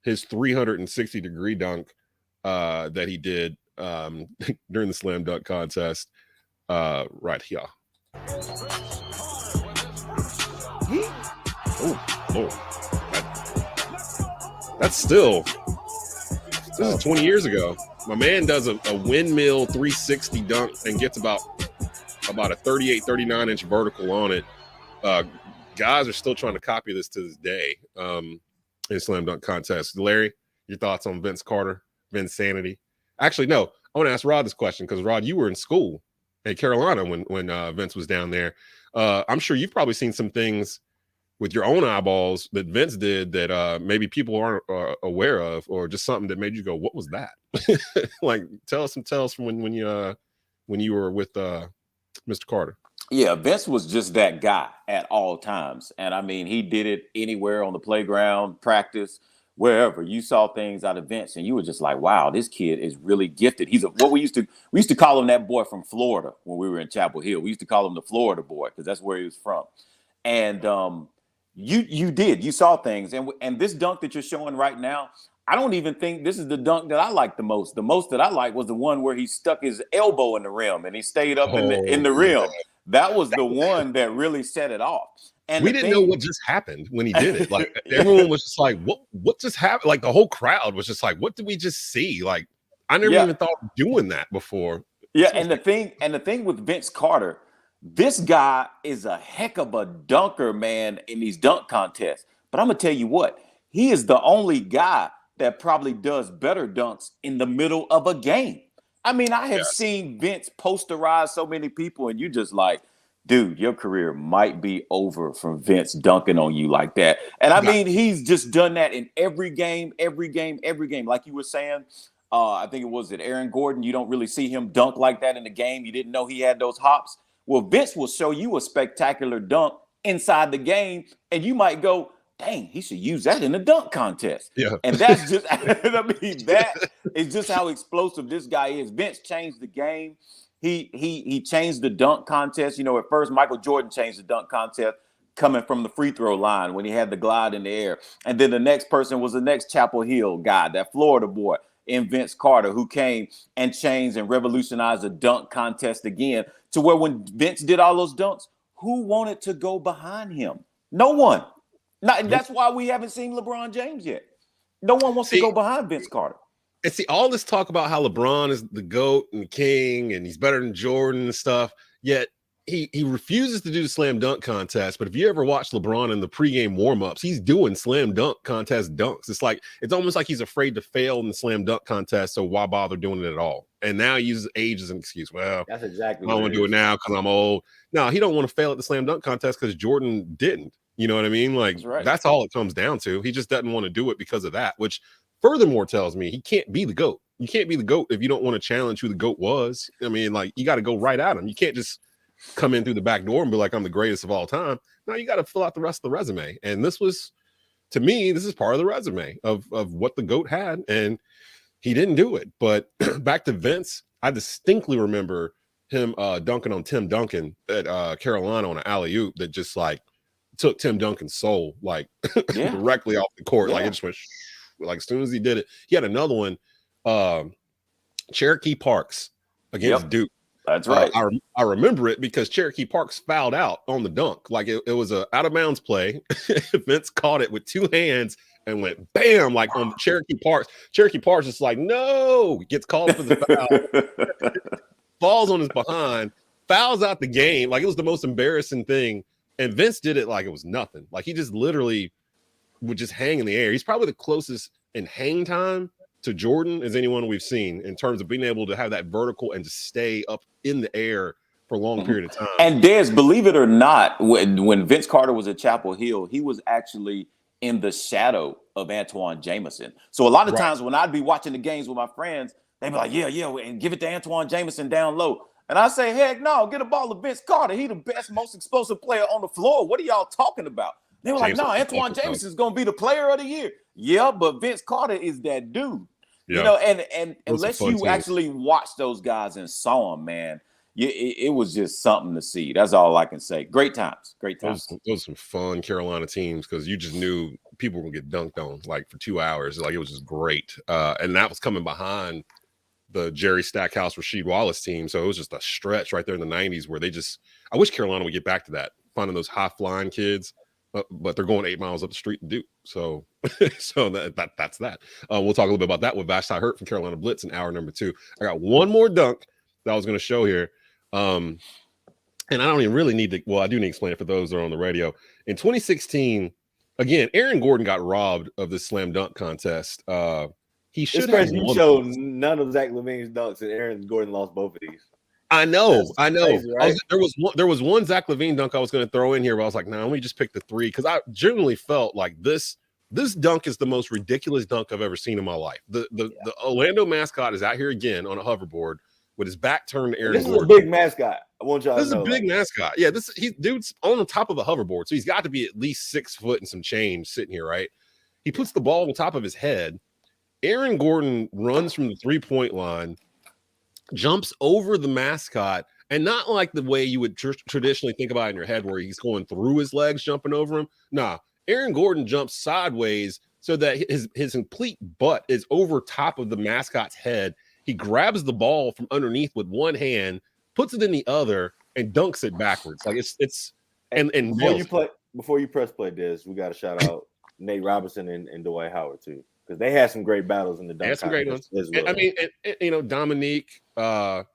his 360-degree dunk that he did during the slam dunk contest, right here. Oh, Lord. That's still, this is 20 years ago. My man does a windmill 360 dunk and gets about a 38, 39-inch vertical on it. Guys are still trying to copy this to this day in slam dunk contests. Larry, your thoughts on Vince Carter, Vince Sanity? Actually, no, I want to ask Rod this question because, Rod, you were in school at Carolina when Vince was down there. I'm sure you've probably seen some things with your own eyeballs that Vince did that maybe people aren't aware of, or just something that made you go, what was that? Like, tell us from when you were with Mr. Carter. Yeah, Vince was just that guy at all times. And I mean, he did it anywhere on the playground, practice, wherever. You saw things out of Vince and you were just like, wow, this kid is really gifted. We used to call him that boy from Florida when we were in Chapel Hill. We used to call him the Florida boy because that's where he was from. And you saw things. And this dunk that you're showing right now, I don't even think this is the dunk that I like the most. The most that I like was the one where he stuck his elbow in the rim and he stayed up in the rim. That was the one that really set it off. And we didn't know what just happened when he did it. Like, everyone was just like, what just happened? Like, the whole crowd was just like, what did we just see? Like, I never even thought of doing that before. Yeah, and the thing with Vince Carter, this guy is a heck of a dunker, man, in these dunk contests. But I'm gonna tell you what, he is the only guy that probably does better dunks in the middle of a game. I mean, I have seen Vince posterize so many people, and you just like, dude, your career might be over from Vince dunking on you like that. And I mean, he's just done that in every game. Like you were saying, I think it was Aaron Gordon. You don't really see him dunk like that in the game. You didn't know he had those hops. Well, Vince will show you a spectacular dunk inside the game, and you might go, dang, he should use that in a dunk contest. Yeah. And that's just, I mean, that is just how explosive this guy is. Vince changed the game. He changed the dunk contest. You know, at first, Michael Jordan changed the dunk contest coming from the free throw line when he had the glide in the air. And then the next person was the next Chapel Hill guy, that Florida boy in Vince Carter, who came and changed and revolutionized the dunk contest again, to where when Vince did all those dunks, who wanted to go behind him? No one. That's why we haven't seen LeBron James yet. No one wants to go behind Vince Carter. And see, all this talk about how LeBron is the GOAT and the king and he's better than Jordan and stuff, yet he refuses to do the slam dunk contest. But if you ever watch LeBron in the pregame warm-ups, he's doing slam dunk contest dunks. It's almost like he's afraid to fail in the slam dunk contest, so why bother doing it at all? And now he uses age as an excuse. Well, that's exactly I don't want to do it now because I'm old. No, he don't want to fail at the slam dunk contest because Jordan didn't. You know what I mean? Like, that's all it comes down to. He just doesn't want to do it because of that, which furthermore tells me he can't be the GOAT. You can't be the GOAT if you don't want to challenge who the GOAT was. I mean, like, you got to go right at him. You can't just come in through the back door and be like, I'm the greatest of all time. No, you got to fill out the rest of the resume. And this was, to me, this is part of the resume of what the GOAT had, and he didn't do it. But back to Vince, I distinctly remember him dunking on Tim Duncan at Carolina on an alley-oop that just, like, took Tim Duncan's soul, like, directly off the court. Like, it just went, like, as soon as he did it. He had another one, Cherokee Parks against Duke. That's right. I remember it because Cherokee Parks fouled out on the dunk. Like, it was a out of bounds play. Vince caught it with two hands and went bam, like, on Cherokee Parks. Cherokee Parks is like, no, gets called for the foul, falls on his behind, fouls out the game. Like, it was the most embarrassing thing. And Vince did it like it was nothing. Like, he just literally would just hang in the air. He's probably the closest in hang time to Jordan as anyone we've seen in terms of being able to have that vertical and to stay up in the air for a long period of time. And Des, believe it or not, when Vince Carter was at Chapel Hill, he was actually in the shadow of Antoine Jameson. So a lot of times when I'd be watching the games with my friends, They be like, yeah, and give it to Antoine Jameson down low. And I say, heck no, get a ball to Vince Carter. He the best, most explosive player on the floor. What are y'all talking about? They were like, no, Antoine Jameson is going to be the player of the year. Yeah, but Vince Carter is that dude. Yeah. You know, and unless you actually watched those guys and saw them, man, it was just something to see. That's all I can say. Great times. Those were some fun Carolina teams because you just knew people were going to get dunked on like for 2 hours. Like it was just great. And that was coming behind the Jerry Stackhouse, Rasheed Wallace team. So it was just a stretch right there in the 90s where I wish Carolina would get back to that, finding those high-flying kids, but they're going 8 miles up the street to do. So that's that. We'll talk a little bit about that with Vashti Hurt from Carolina Blitz in hour number 2. I got one more dunk that I was going to show here. And I don't even really need to, well, I do need to explain it for those that are on the radio. In 2016, again, Aaron Gordon got robbed of this slam dunk contest. He should have. You showed none of Zach LaVine's dunks, and Aaron Gordon lost both of these. I know. Crazy, right? There was one Zach LaVine dunk I was going to throw in here, but I was like, let me just pick the 3 because I genuinely felt like this dunk is the most ridiculous dunk I've ever seen in my life. The Orlando mascot is out here again on a hoverboard with his back turned to Aaron Gordon. This is a big mascot. I want y'all to know. This is a big mascot. Yeah, dude's on the top of a hoverboard, so he's got to be at least 6 foot and some change sitting here, right? He puts the ball on top of his head. Aaron Gordon runs from the 3-point line, jumps over the mascot, and not like the way you would traditionally think about it in your head where he's going through his legs, jumping over him. Nah, Aaron Gordon jumps sideways so that his complete butt is over top of the mascot's head. He grabs the ball from underneath with one hand, puts it in the other, and dunks it backwards. Like it's and before you press play, Des, we got to shout out Nate Robinson and Dwight Howard too. Because they had some great battles in the dunk. Some great ones. Well. I mean, Dominique, of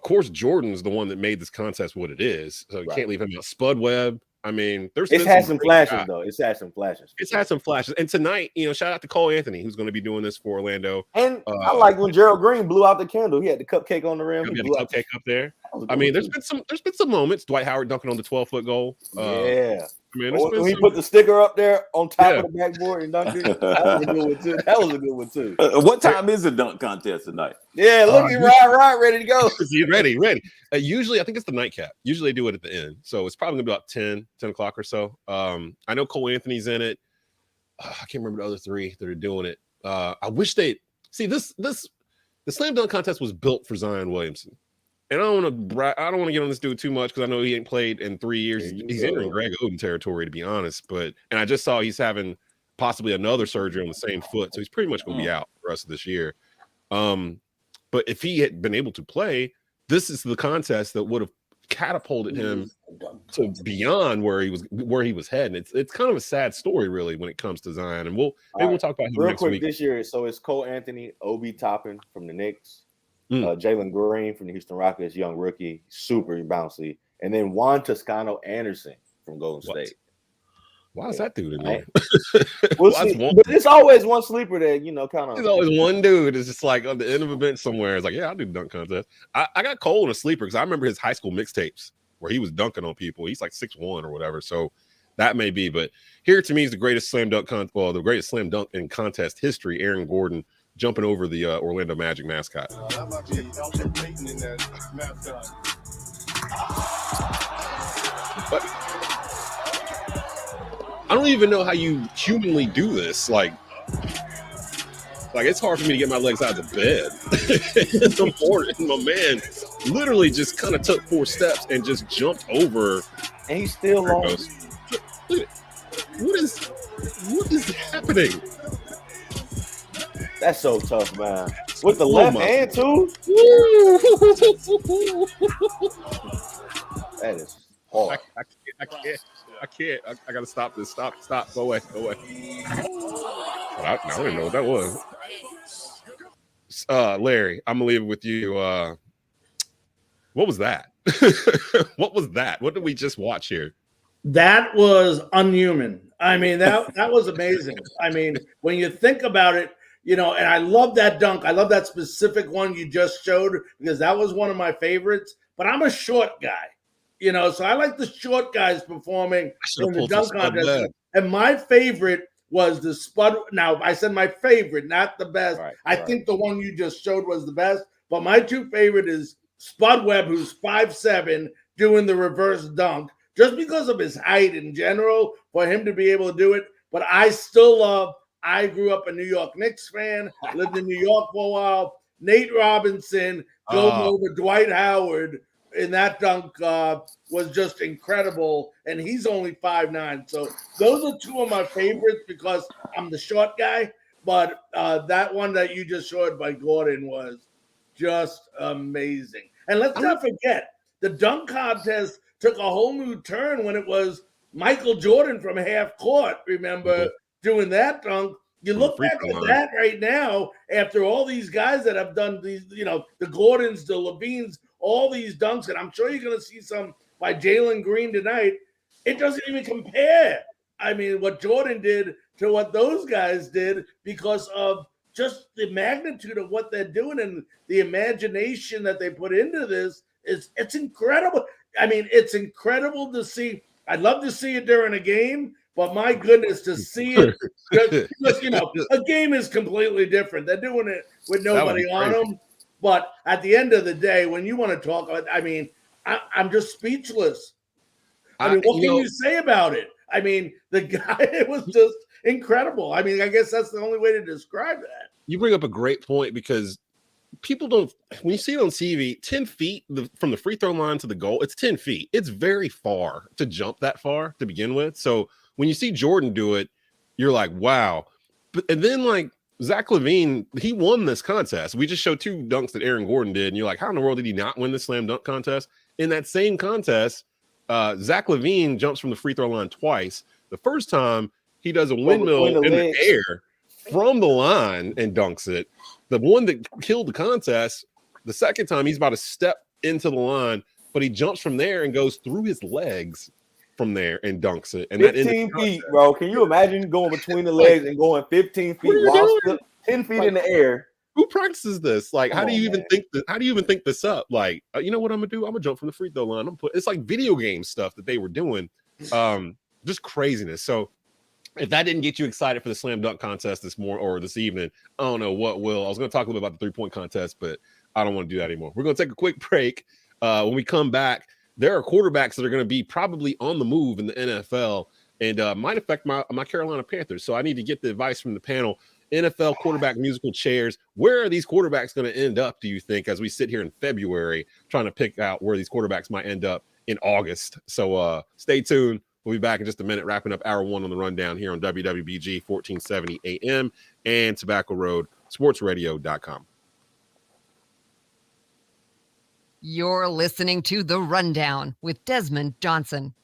course, Jordan's the one that made this contest what it is. So you can't leave him out. Spud Webb. I mean, it's had some flashes, though. It's had some flashes. It's had some flashes. And tonight, shout out to Cole Anthony, who's going to be doing this for Orlando. And I like when Gerald Green blew out the candle. He had the cupcake on the rim. He had the cupcake up there. I mean, there's been some moments. Dwight Howard dunking on the 12-foot goal. Yeah. I mean, when he put the sticker up there on top of the backboard and dunked it, that was a good one too. What time is the dunk contest tonight? Yeah, look at Ryan ready to go. He's ready. Usually, I think it's the nightcap. Usually they do it at the end. So it's probably going to be about 10 o'clock or so. I know Cole Anthony's in it. I can't remember the other 3 that are doing it. I wish they – see, the slam dunk contest was built for Zion Williamson. And I don't want to get on this dude too much because I know he ain't played in 3 years. He's entering Greg Oden territory, to be honest. And I just saw he's having possibly another surgery on the same foot, so he's pretty much going to be out the rest of this year. But if he had been able to play, this is the contest that would have catapulted him to beyond where he was heading. It's kind of a sad story, really, when it comes to Zion. And we'll talk about him real next quick week. This year. So it's Cole Anthony, Obi Toppin from the Knicks. Jaelen Green from the Houston Rockets, young rookie, super bouncy, and then Juan Toscano Anderson from Golden State. Why is that dude in there? We'll see. But there's always one sleeper that kind of. There's always one dude that's just like on the end of a bench somewhere. It's like, yeah, I'll do the dunk contest. I got Cole in a sleeper because I remember his high school mixtapes where he was dunking on people. He's like 6'1" or whatever. So that may be, but here to me is the greatest slam dunk the greatest slam dunk in contest history. Aaron Gordon jumping over the Orlando Magic mascot. That might be Elton Payton in that mascot. But I don't even know how you humanly do this. Like it's hard for me to get my legs out of the bed. It's important. My man literally just kind of took 4 steps and just jumped over. And he's still lost. Look at it. What is happening? That's so tough, man. With the left hand too. That is hard. I can't. I gotta stop this. Stop. Go away. I don't even know what that was. Larry, I'm gonna leave it with you. What was that? What was that? What did we just watch here? That was unhuman. I mean, that was amazing. I mean, when you think about it, and I love that dunk. I love that specific one you just showed because that was one of my favorites. But I'm a short guy, so I like the short guys performing in the dunk contest. And my favorite was the Spud. Now, I said my favorite, not the best. I think the one you just showed was the best, but my two favorite is Spud Webb, who's 5'7", doing the reverse dunk, just because of his height in general, for him to be able to do it. But I still love, I grew up a New York Knicks fan, lived in New York for a while. Nate Robinson going over Dwight Howard in that dunk was just incredible, and he's only 5'9". So those are two of my favorites because I'm the short guy, but that one that you just showed by Gordon was just amazing. And let's not forget, the dunk contest took a whole new turn when it was Michael Jordan from half court, remember, doing that dunk. You look back at that right now, after all these guys that have done these, the Gordons, the Levines, all these dunks, and I'm sure you're going to see some by Jaelen Green tonight. It doesn't even compare. I mean, what Jordan did to what those guys did because of just the magnitude of what they're doing and the imagination that they put into this. It's incredible. I mean, it's incredible to see. I'd love to see it during a game, but my goodness, to see it because a game is completely different. They're doing it with nobody on them. But at the end of the day, when you want to talk about, I mean, I'm just speechless. I mean, what can you say about it? I mean, the guy, it was just incredible. I mean, I guess that's the only way to describe that. You bring up a great point because people don't, when you see it on TV, 10 feet from the free throw line to the goal, it's 10 feet. It's very far to jump that far to begin with. So when you see Jordan do it, you're like, wow. And then like Zach LaVine, he won this contest. We just showed two dunks that Aaron Gordon did. And you're like, how in the world did he not win the slam dunk contest? In that same contest, Zach LaVine jumps from the free throw line twice. The first time he does a windmill in the air from the line and dunks it. The one that killed the contest, the second time he's about to step into the line, but he jumps from there and goes through his legs from there and dunks it. And 15 feet, bro. Can you imagine going between the legs and going 15 feet while still 10 feet in the air? Who practices this? Like, how do you even think that? How do you even think this up? Like, you know what I'm gonna do? I'm gonna jump from the free throw line. It's like video game stuff that they were doing. Just craziness. So if that didn't get you excited for the slam dunk contest this morning or this evening, I don't know what will. I was going to talk a little bit about the 3-point contest, but I don't want to do that anymore. We're going to take a quick break. When we come back, there are quarterbacks that are going to be probably on the move in the NFL and might affect my Carolina Panthers. So I need to get the advice from the panel. NFL quarterback musical chairs. Where are these quarterbacks going to end up, do you think, as we sit here in February trying to pick out where these quarterbacks might end up in August? So stay tuned. We'll be back in just a minute, wrapping up hour one on the rundown here on WWBG 1470 AM and Tobacco Road sportsradio.com. You're listening to The Rundown with Desmond Johnson.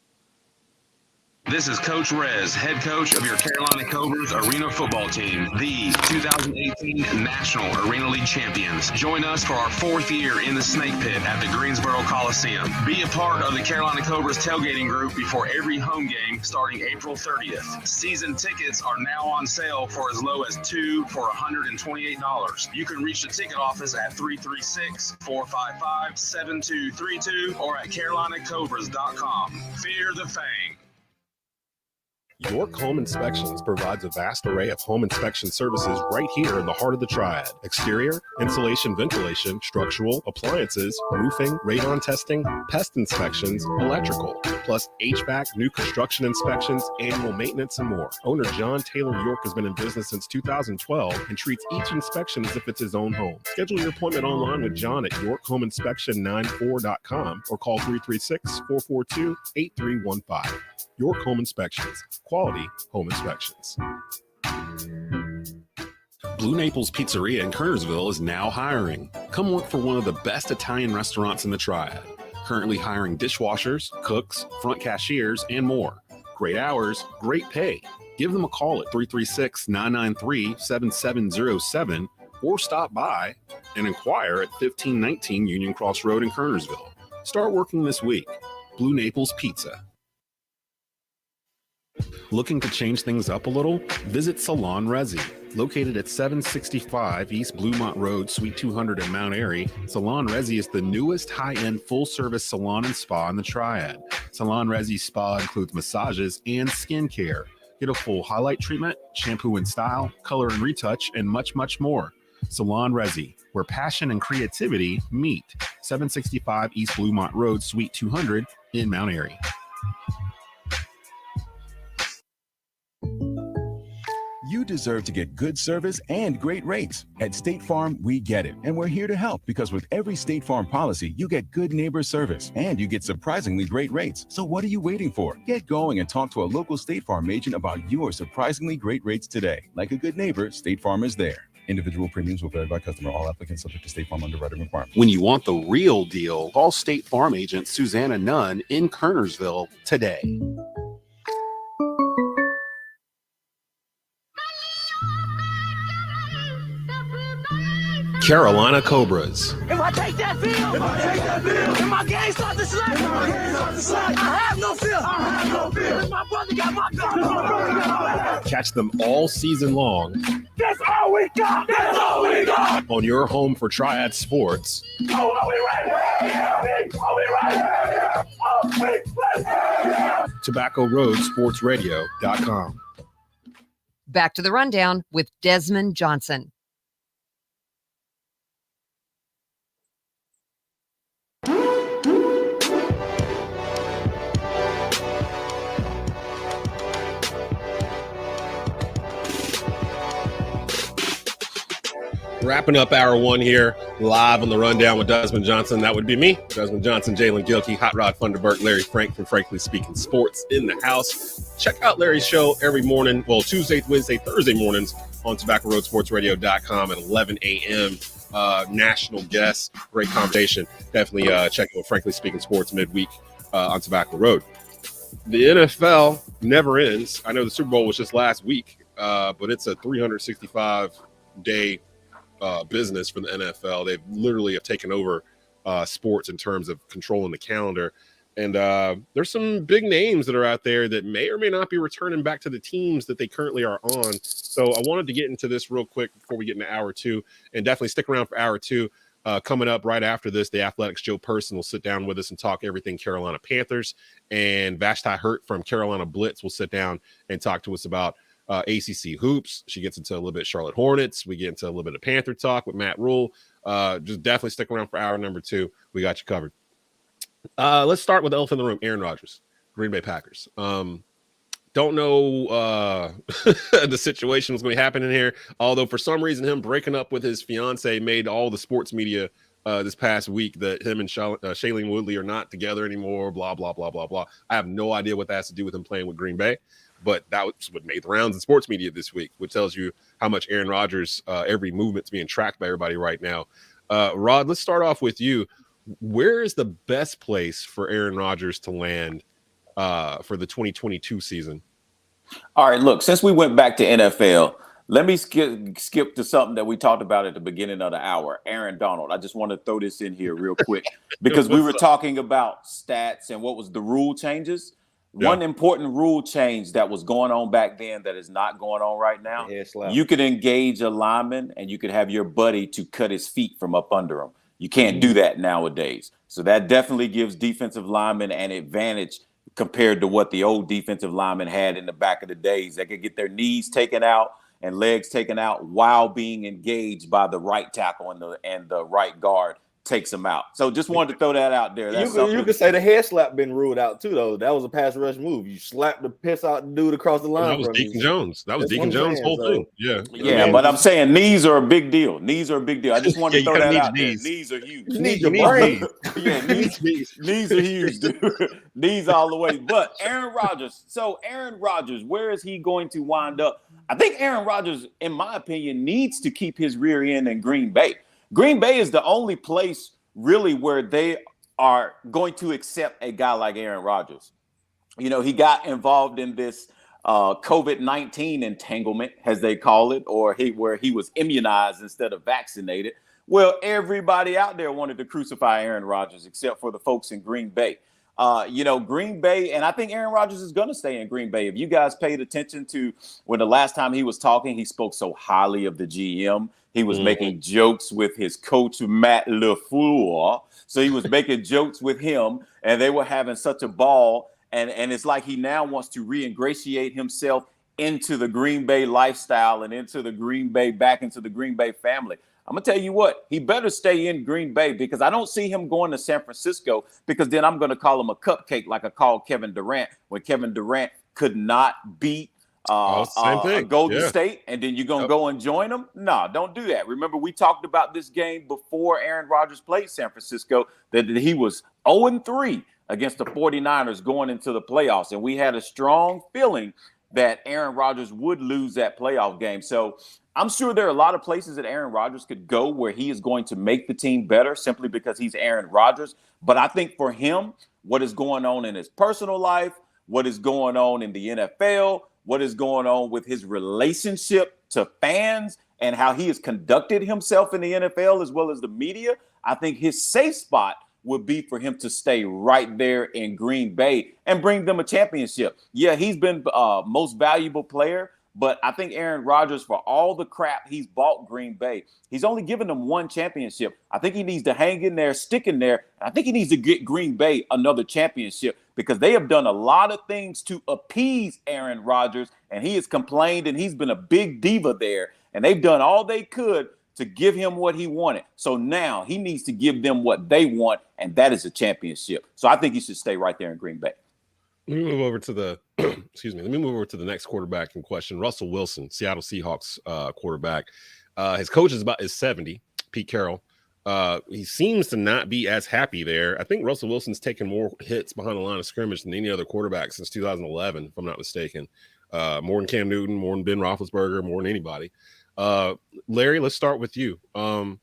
This is Coach Rez, head coach of your Carolina Cobras Arena football team, the 2018 National Arena League champions. Join us for our 4th year in the Snake Pit at the Greensboro Coliseum. Be a part of the Carolina Cobras tailgating group before every home game starting April 30th. Season tickets are now on sale for as low as 2 for $128. You can reach the ticket office at 336-455-7232 or at carolinacobras.com. Fear the Fang. York Home Inspections provides a vast array of home inspection services right here in the heart of the Triad. Exterior, insulation, ventilation, structural, appliances, roofing, radon testing, pest inspections, electrical, plus HVAC, new construction inspections, annual maintenance, and more. Owner John Taylor York has been in business since 2012 and treats each inspection as if it's his own home. Schedule your appointment online with John at yorkhomeinspection94.com or call 336-442-8315. York Home Inspections. Quality home inspections. Blue Naples Pizzeria in Kernersville is now hiring. Come work for one of the best Italian restaurants in the Triad. Currently hiring dishwashers, cooks, front cashiers, and more. Great hours, great pay. Give them a call at 336-993-7707 or stop by and inquire at 1519 Union Cross Road in Kernersville. Start working this week. Blue Naples Pizza. Looking to change things up a little? Visit Salon Resi. Located at 765 East Bluemont Road, Suite 200 in Mount Airy, Salon Resi is the newest high-end full-service salon and spa in the Triad. Salon Resi Spa includes massages and skincare. Get a full highlight treatment, shampoo and style, color and retouch, and much, much more. Salon Resi, where passion and creativity meet. 765 East Bluemont Road, Suite 200 in Mount Airy. You deserve to get good service and great rates. At State Farm, we get it. And we're here to help because with every State Farm policy, you get good neighbor service and you get surprisingly great rates. So what are you waiting for? Get going and talk to a local State Farm agent about your surprisingly great rates today. Like a good neighbor, State Farm is there. Individual premiums will vary by customer. All applicants subject to State Farm underwriting requirements. When you want the real deal, call State Farm agent Susanna Nunn in Kernersville today. Carolina Cobras. If I take that field, if my game starts to slack, I have no fear. If my brother got my gun. Catch them all season long. That's all we got. That's all we got. On your home for Triad Sports. Oh, are we right here? Are we right here? TobaccoRoadSportsRadio.com. Back to the rundown with Desmond Johnson. Wrapping up hour one here, live on the rundown with Desmond Johnson. That would be me, Desmond Johnson, Jaelen Gilkey, Hot Rod Funderburk, Larry Frank from Frankly Speaking Sports in the house. Check out Larry's show every morning, well, Tuesday, Wednesday, Thursday mornings on TobaccoRoadSportsRadio.com at 11 a.m. National guests, great conversation. Definitely check out Frankly Speaking Sports midweek on Tobacco Road. The NFL never ends. I know the Super Bowl was just last week, but it's a 365-day business for the NFL. They literally have taken over sports in terms of controlling the calendar. And there's some big names that are out there that may or may not be returning back to the teams that they currently are on. So I wanted to get into this real quick before we get into hour two, and definitely stick around for hour two. Coming up right after this, the Athletics' Joe Person will sit down with us and talk everything Carolina Panthers. And Vashti from Carolina Blitz will sit down and talk to us about ACC hoops. She gets into a little bit Charlotte Hornets. We get into a little bit of Panther talk with Matt Rule. Just definitely stick around for hour number two. We got you covered. Let's start with the elephant in the room, Aaron Rodgers, Green Bay Packers. Don't know the situation was going to happen in here, although for some reason him breaking up with his fiance made all the sports media this past week that him and Shailene Woodley are not together anymore, blah, blah, blah, blah, blah. I have no idea what that has to do with him playing with Green Bay. But that was what made the rounds in sports media this week, which tells you how much Aaron Rodgers, every movement's being tracked by everybody right now. Rod, let's start off with you. Where is the best place for Aaron Rodgers to land for the 2022 season? All right, look, since we went back to NFL, let me skip to something that we talked about at the beginning of the hour, Aaron Donald. I just want to throw this in here real quick because we were talking about stats and what was the rule changes. Yeah. One important rule change that was going on back then that is not going on right now. You could engage a lineman and you could have your buddy to cut his feet from up under him. You can't do that nowadays. So that definitely gives defensive linemen an advantage compared to what the old defensive linemen had in the back of the days. They could get their knees taken out and legs taken out while being engaged by the right tackle and the right guard takes them out. So just wanted to throw that out there. You could say the head slap been ruled out too, though. That was a pass rush move. You slap the piss out the dude across the line. That was Deacon Jones. That was Deacon Jones' whole thing. Yeah. Yeah, but I'm saying knees are a big deal. Knees are a big deal. I just wanted to throw that out there. Knees are huge. You need your brain. Yeah, knees are huge, dude. Knees all the way. But Aaron Rodgers. So Aaron Rodgers, where is he going to wind up? I think Aaron Rodgers, in my opinion, needs to keep his rear end in Green Bay. Green Bay is the only place really where they are going to accept a guy like Aaron Rodgers. You know, he got involved in this COVID-19 entanglement, as they call it, or where he was immunized instead of vaccinated. Well, everybody out there wanted to crucify Aaron Rodgers except for the folks in Green Bay. Green Bay, and I think Aaron Rodgers is going to stay in Green Bay. If you guys paid attention to when the last time he was talking, he spoke so highly of the GM. He was making jokes with his coach, Matt LaFleur. So he was making jokes with him, and they were having such a ball. And it's like he now wants to re-ingratiate himself into the Green Bay lifestyle and into the Green Bay, back into the Green Bay family. I'm going to tell you what, he better stay in Green Bay because I don't see him going to San Francisco because then I'm going to call him a cupcake like I called Kevin Durant when Kevin Durant could not beat Golden State, and then you're going to go and join them? No, don't do that. Remember, we talked about this game before Aaron Rodgers played San Francisco, that he was 0-3 against the 49ers going into the playoffs, and we had a strong feeling that Aaron Rodgers would lose that playoff game. So I'm sure there are a lot of places that Aaron Rodgers could go where he is going to make the team better simply because he's Aaron Rodgers. But I think for him, what is going on in his personal life, what is going on in the NFL, what is going on with his relationship to fans and how he has conducted himself in the NFL as well as the media, I think his safe spot would be for him to stay right there in Green Bay and bring them a championship. Yeah, he's been most valuable player, but I think Aaron Rodgers, for all the crap he's bought Green Bay, he's only given them one championship. I think he needs to hang in there, stick in there. I think he needs to get Green Bay another championship because they have done a lot of things to appease Aaron Rodgers, and he has complained, and he's been a big diva there, and they've done all they could to give him what he wanted. So now he needs to give them what they want, and that is a championship. So I think he should stay right there in Green Bay. Let me move over to the excuse me. Let me move over to the next quarterback in question, Russell Wilson, Seattle Seahawks quarterback. His coach is 70, Pete Carroll. He seems to not be as happy there. I think Russell Wilson's taken more hits behind the line of scrimmage than any other quarterback since 2011, if I'm not mistaken. More than Cam Newton, more than Ben Roethlisberger, more than anybody. Larry, let's start with you. Where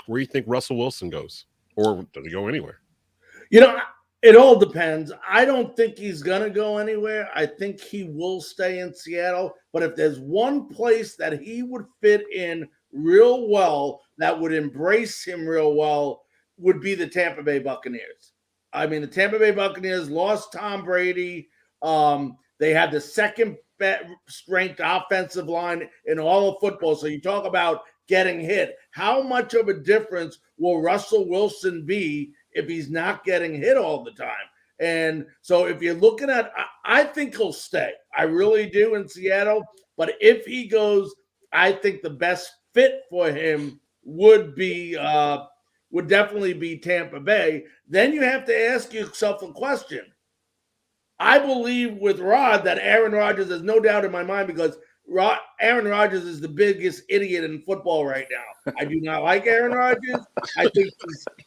do you think Russell Wilson goes, or does he go anywhere? You know, it all depends. I don't think he's going to go anywhere. I think he will stay in Seattle. But if there's one place that he would fit in real well, that would embrace him real well, would be the Tampa Bay Buccaneers. I mean, the Tampa Bay Buccaneers lost Tom Brady. They had the second ranked offensive line in all of football. So you talk about getting hit. How much of a difference will Russell Wilson be if he's not getting hit all the time? And so if you're looking at, I think he'll stay. I really do in Seattle. But if he goes, I think the best fit for him would definitely be Tampa Bay. Then you have to ask yourself a question. I believe with Rod that Aaron Rodgers, there's no doubt in my mind, because Aaron Rodgers is the biggest idiot in football right now. I do not like Aaron Rodgers. I think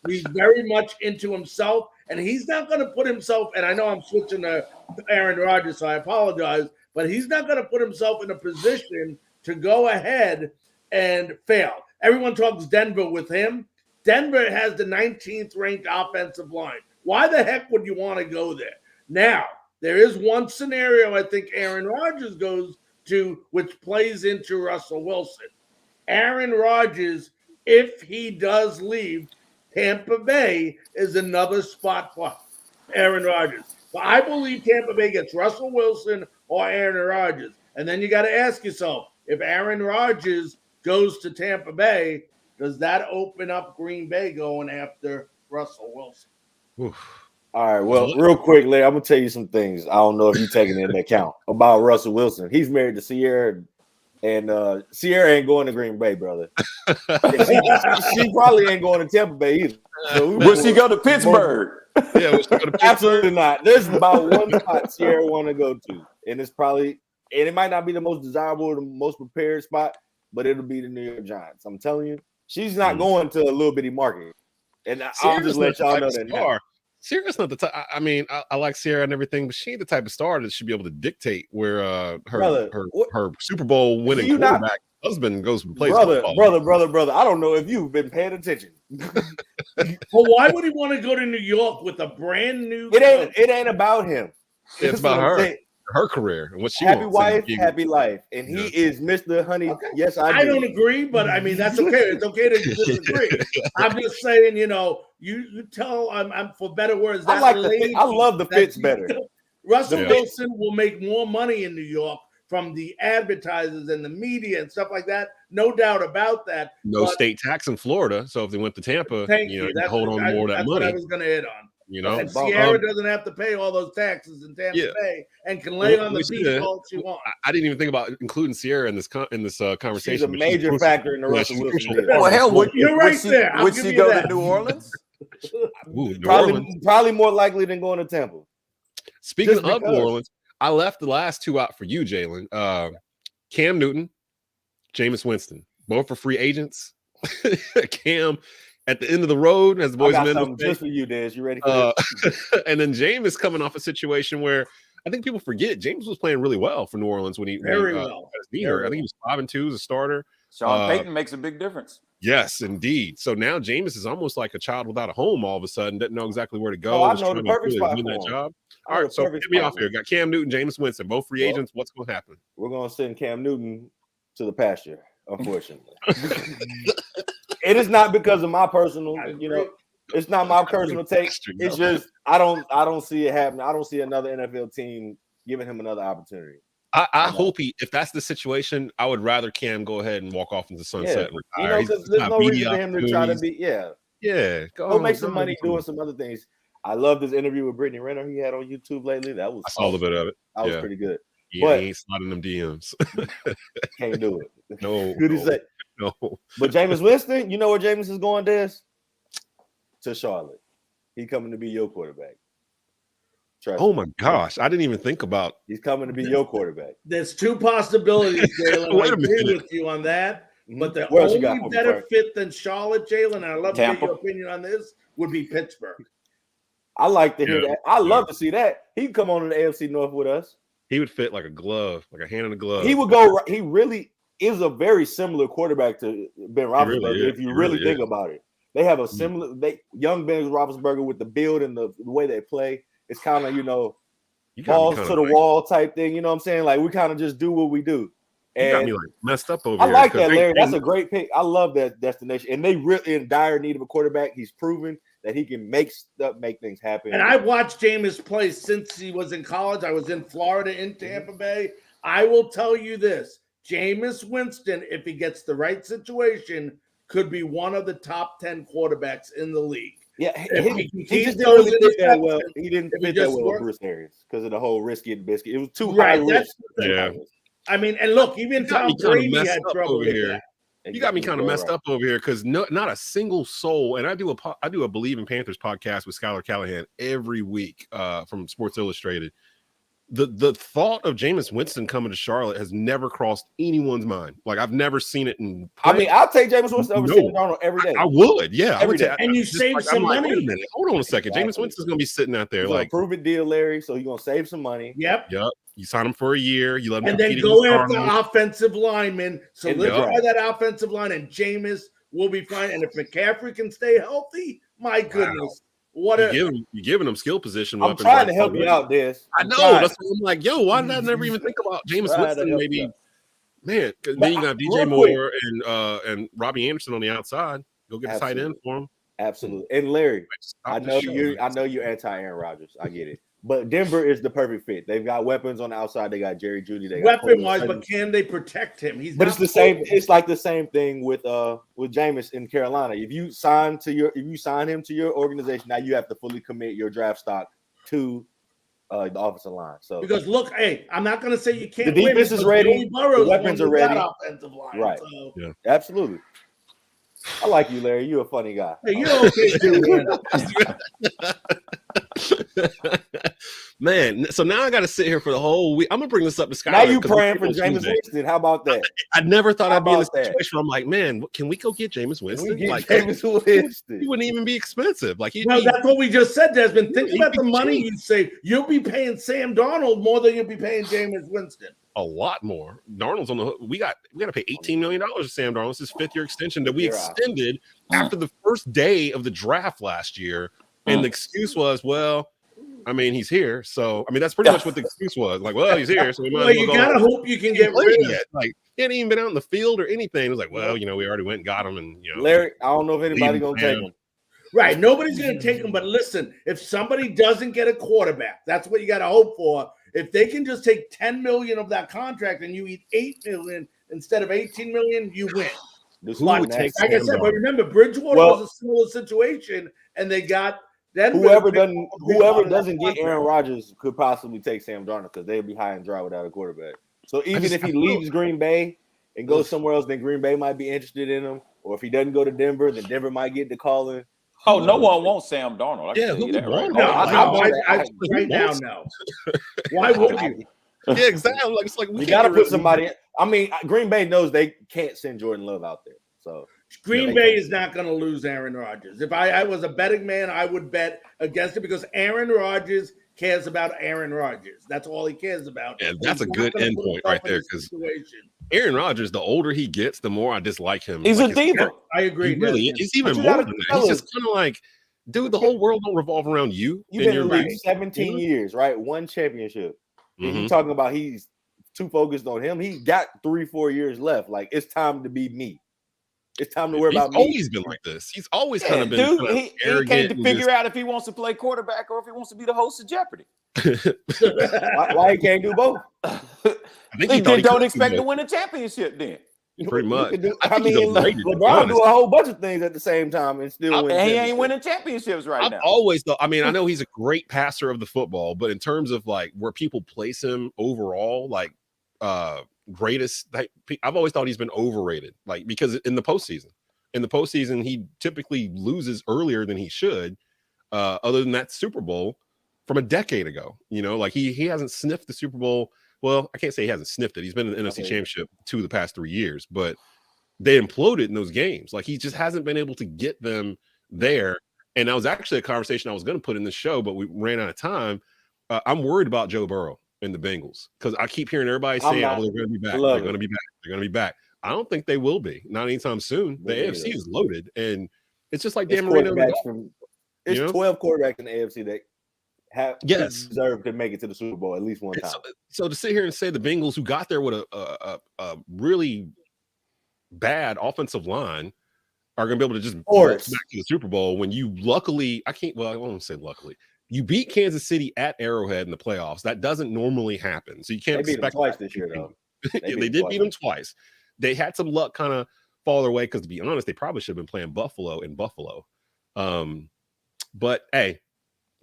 he's very much into himself, and he's not going to put himself, and I know I'm switching to Aaron Rodgers, so I apologize, but he's not going to put himself in a position to go ahead and fail. Everyone talks Denver with him. Denver has the 19th ranked offensive line. Why the heck would you want to go there? Now, there is one scenario I think Aaron Rodgers goes to, which plays into Russell Wilson. Aaron Rodgers, if he does leave, Tampa Bay is another spot for Aaron Rodgers. But I believe Tampa Bay gets Russell Wilson or Aaron Rodgers. And then you got to ask yourself, if Aaron Rodgers goes to Tampa Bay, does that open up Green Bay going after Russell Wilson? Oof. All right, well, real quickly, I'm going to tell you some things. I don't know if you're taking into account about Russell Wilson. He's married to Sierra, and Sierra ain't going to Green Bay, brother. she probably ain't going to Tampa Bay either. So will she go to Pittsburgh? Yeah, will she go to Pittsburgh? Absolutely not. There's about one spot Sierra want to go to, and it's probably, and it might not be the most desirable or the most prepared spot, but it'll be the New York Giants. I'm telling you, she's not going to a little bitty market. And I'll just let y'all know that now. Sierra's not the type. I mean, I like Sierra and everything, but she ain't the type of star that should be able to dictate where her Super Bowl winning quarterback husband goes and plays football. Brother. I don't know if you've been paying attention. Well, why would he want to go to New York with a brand new? It ain't about him. It's about her career and what she happy wants. wife, happy life, and he is Mr. Honey. Okay. Yes, I don't agree, but I mean that's okay. It's okay to disagree. I'm just saying, you know, you tell I'm for better words. I love the Fitz better. Russell Wilson will make more money in New York from the advertisers and the media and stuff like that. No doubt about that. No state tax in Florida, so if they went to Tampa, you know, hold on more of that money. What I was going to hit on. You know, and Sierra doesn't have to pay all those taxes in Tampa Bay and can lay on the beach all she wants. I didn't even think about including Sierra in this conversation. She's a major factor in the Russell Wilson deal. Well, hell, you're right there. Would she go to New Orleans? Probably more likely than going to Tampa. Speaking of New Orleans, I left the last two out for you, Jaelen. Cam Newton, Jameis Winston, both are free agents. Cam at the end of the road, as the boys men just for you, Des. You ready for this? And then Jameis coming off a situation where I think people forget James was playing really well for New Orleans when he had his knee hurt. I think he was 5-2 as a starter. Sean Payton makes a big difference. Yes, indeed. So now Jameis is almost like a child without a home all of a sudden, doesn't know exactly where to go. I know the perfect spot for that him. job. All right, so get me off here. Got Cam Newton, Jameis Winston, both free agents. What's going to happen? We're going to send Cam Newton to the pasture, unfortunately. It is not because of my personal, it's not my personal take. It's just I don't see it happening. I don't see another NFL team giving him another opportunity. I hope if that's the situation, I would rather Cam go ahead and walk off into the sunset and retire. Because there's no reason for him to try to be, go make some money doing some other things. I love this interview with Brittany Renner he had on YouTube lately. That was I saw a little bit of it. That was pretty good. Yeah, he ain't sliding them DMs. Can't do it. No. Good to say. No. But Jameis Winston, you know where Jameis is going, Des? To Charlotte. He coming to be your quarterback. Oh my gosh, I didn't even think about. He's coming to be your quarterback. There's two possibilities, Jaelen. I agree with you on that. But the only better fit than Charlotte, Jaelen, and I'd love to get your opinion on this, would be Pittsburgh. I like to hear that. I love to see that. He'd come on to the AFC North with us. He would fit like a glove, like a hand in a glove. He would go. He really is a very similar quarterback to Ben Roethlisberger. If you really think about it, they have a similar. Young Ben Roethlisberger with the build and the way they play. It's kind of balls to the wall type thing. You know what I'm saying? Like we kind of just do what we do. And you got me like messed up over here. I like that, Larry. That's a great pick. I love that destination. And they really in dire need of a quarterback. He's proven that he can make things happen. And I watched Jameis play since he was in college. I was in Florida in Tampa Bay. I will tell you this. Jameis Winston, if he gets the right situation, could be one of the top 10 quarterbacks in the league. Yeah, he just didn't really fit that well. He didn't fit that well with Bruce Arians because of the whole risky and biscuit. It was too high risk. Yeah. I mean, and look, even Tom Brady had trouble with here. You got me kind of messed up over here because not a single soul. And I do a Believe in Panthers podcast with Skylar Callahan every week from Sports Illustrated. The thought of Jameis Winston coming to Charlotte has never crossed anyone's mind. Like I've never seen it in play. I mean, I'll take Jameis Winston over Sam Darnold every day. I would, yeah. Every day. And you save some money. Wait a minute. Hold on a second. Jameis Winston's gonna be sitting out there it's like a prove it deal, Larry. So you're gonna save some money. Yep. You sign him for a year. You let him and then go after offensive linemen. Solidify that offensive line, and Jameis will be fine. And if McCaffrey can stay healthy, my goodness. You're giving him skill position weapons. I'm trying to help you out, Des. I know. That's what I'm like, yo, why did I never even think about Jameis Winston? Maybe, man, because then you got DJ Moore and Robbie Anderson on the outside. Go get a tight end for him. Absolutely. And Larry, I know you're anti-Aaron Rodgers. I get it. But Denver is the perfect fit. They've got weapons on the outside. They got Jerry Jeudy. They got weapon-wise, but can they protect him? It's the same. It's like the same thing with Jameis in Carolina. If you sign him to your organization, now you have to fully commit your draft stock to the offensive line. So because look, hey, I'm not going to say you can't. The defense is ready. The weapons are ready. Offensive line, right? So. Yeah, absolutely. I like you, Larry. You're a funny guy. Hey, you're okay too, man. So now I got to sit here for the whole week. I'm gonna bring this up to Skylar. Now you praying for Jameis Winston? How about that? I never thought I'd be in this situation where I'm like, man, can we go get Jameis Winston? Jameis Winston. He wouldn't even be expensive. Like, that's what we just said, Desmond. Think about the money you save. You'll be paying Sam Darnold more than you'll be paying Jameis Winston. A lot more. Darnold's on the hook. We got to pay $18 million to Sam Darnold. It's his 5th-year extension that we extended after the first day of the draft last year. And the excuse was, well, I mean, he's here. So, I mean, that's pretty much what the excuse was. Like, well, he's here. So we might you got to hope you can get rid of it. Like, he hadn't even been out in the field or anything. It was like, well, we already went and got him. And, Larry, I don't know if anybody's going to take him. Right. Nobody's going to take him. But listen, if somebody doesn't get a quarterback, that's what you got to hope for. If they can just take $10 million of that contract and you eat $8 million instead of $18 million, you win. Who would take like I said, but remember, Bridgewater was a similar situation, and they got whoever doesn't get Aaron Rodgers could possibly take Sam Darnold because they'll be high and dry without a quarterback. So even if he leaves Green Bay and goes somewhere else, then Green Bay might be interested in him. Or if he doesn't go to Denver, then Denver might get the calling. Oh, no one wants Sam Darnold. Who would want No, right now, no. Why would you? Yeah, exactly. Like it's like you got to put somebody. I mean, Green Bay knows they can't send Jordan Love out there. So Green Bay is not going to lose Aaron Rodgers. If I was a betting man, I would bet against it because Aaron Rodgers cares about Aaron Rodgers. That's all he cares about. And that's a good endpoint right there because Aaron Rodgers, the older he gets, the more I dislike him. He's a diva. I agree. He really is. He's even more than that. He's just kind of like, dude, the whole world don't revolve around you. You've been in the league 17 years, right? One championship. And you talking about he's too focused on him. He got 3-4 years left. Like, it's time to be me. It's time to worry about me. He's always been like this. He's always kind of been he can't figure out if he wants to play quarterback or if he wants to be the host of Jeopardy. why he can't do both? He don't expect to win a championship then. Pretty much. I mean, LeBron do a whole bunch of things at the same time and still win. And he ain't winning championships right now. Always, though. I mean, I know he's a great passer of the football, but in terms of like where people place him overall, like greatest, I've always thought he's been overrated. Like because in the postseason, he typically loses earlier than he should. Other than that Super Bowl from a decade ago, you know, like he hasn't sniffed the Super Bowl. Well, I can't say he hasn't sniffed it. He's been in the NFC Championship 2 of the past 3 years, but they imploded in those games. Like he just hasn't been able to get them there. And that was actually a conversation I was going to put in the show, but we ran out of time. I'm worried about Joe Burrow and the Bengals because I keep hearing everybody say, "Oh, they're going to be back. They're going to be back. They're going to be back." I don't think they will be. Not anytime soon. The AFC is loaded, and it's just like Dan Marino. It's 12 quarterbacks in the AFC that have deserved to make it to the Super Back at least one time. So to sit here and say the Bengals, who got there with a really bad offensive line, are going to be able to just bounce back to the Super Bowl when you luckily, I won't say luckily, you beat Kansas City at Arrowhead in the playoffs. That doesn't normally happen. So you can't expect them twice this year, though. They did beat them twice. They had some luck kind of fall their way because, to be honest, they probably should have been playing Buffalo in Buffalo. But hey,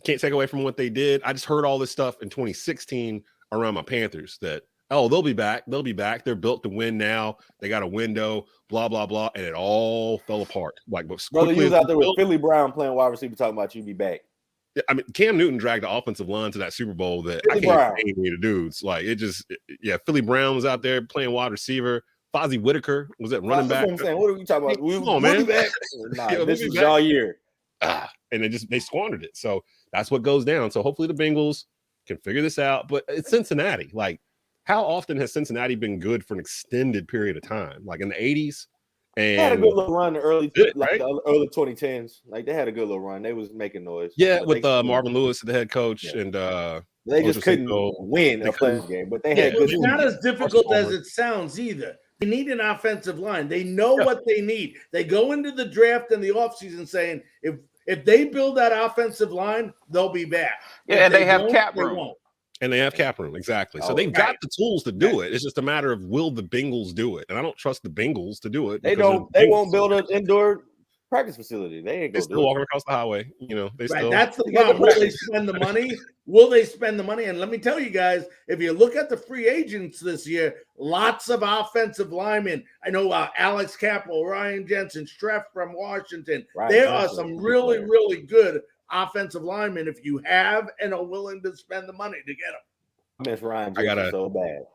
can't take away from what they did. I just heard all this stuff in 2016 around my Panthers that, oh, they'll be back. They'll be back. They're built to win now. They got a window, blah, blah, blah. And it all fell apart. Like, brother, you was out there with Philly Brown playing wide receiver talking about you be back. I mean, Cam Newton dragged the offensive line to that Super Bowl that I can't name any of the dudes. Like, Philly Brown was out there playing wide receiver. Fozzie Whitaker was at running back. That's what I'm saying. What are we talking about? Come on, man. This is all year. And they squandered it. So that's what goes down. So hopefully the Bengals can figure this out. But it's Cincinnati. Like, how often has Cincinnati been good for an extended period of time? Like in the 80s? And they had a good little run in the early 2010s. Like they had a good little run. They was making noise. Yeah, with Marvin Lewis, the head coach, and they just couldn't win a playoff game. But they had good. It's not as difficult as it sounds either. They need an offensive line. They know what they need. They go into the draft and the offseason saying if they build that offensive line, they'll be back. Yeah, and they have cap room. And they have cap room, exactly. So they've got the tools to do it. It's just a matter of will the Bengals do it? And I don't trust the Bengals to do it. They don't. They won't build an indoor practice facility. They ain't still walking across the highway. You know, That's the problem. Will they spend the money? Will they spend the money? And let me tell you guys, if you look at the free agents this year, lots of offensive linemen. I know Alex Capel, Ryan Jensen, Streff from Washington. There are some really, really good offensive linemen if you have and are willing to spend the money to get them. I miss Ryan Jensen so bad.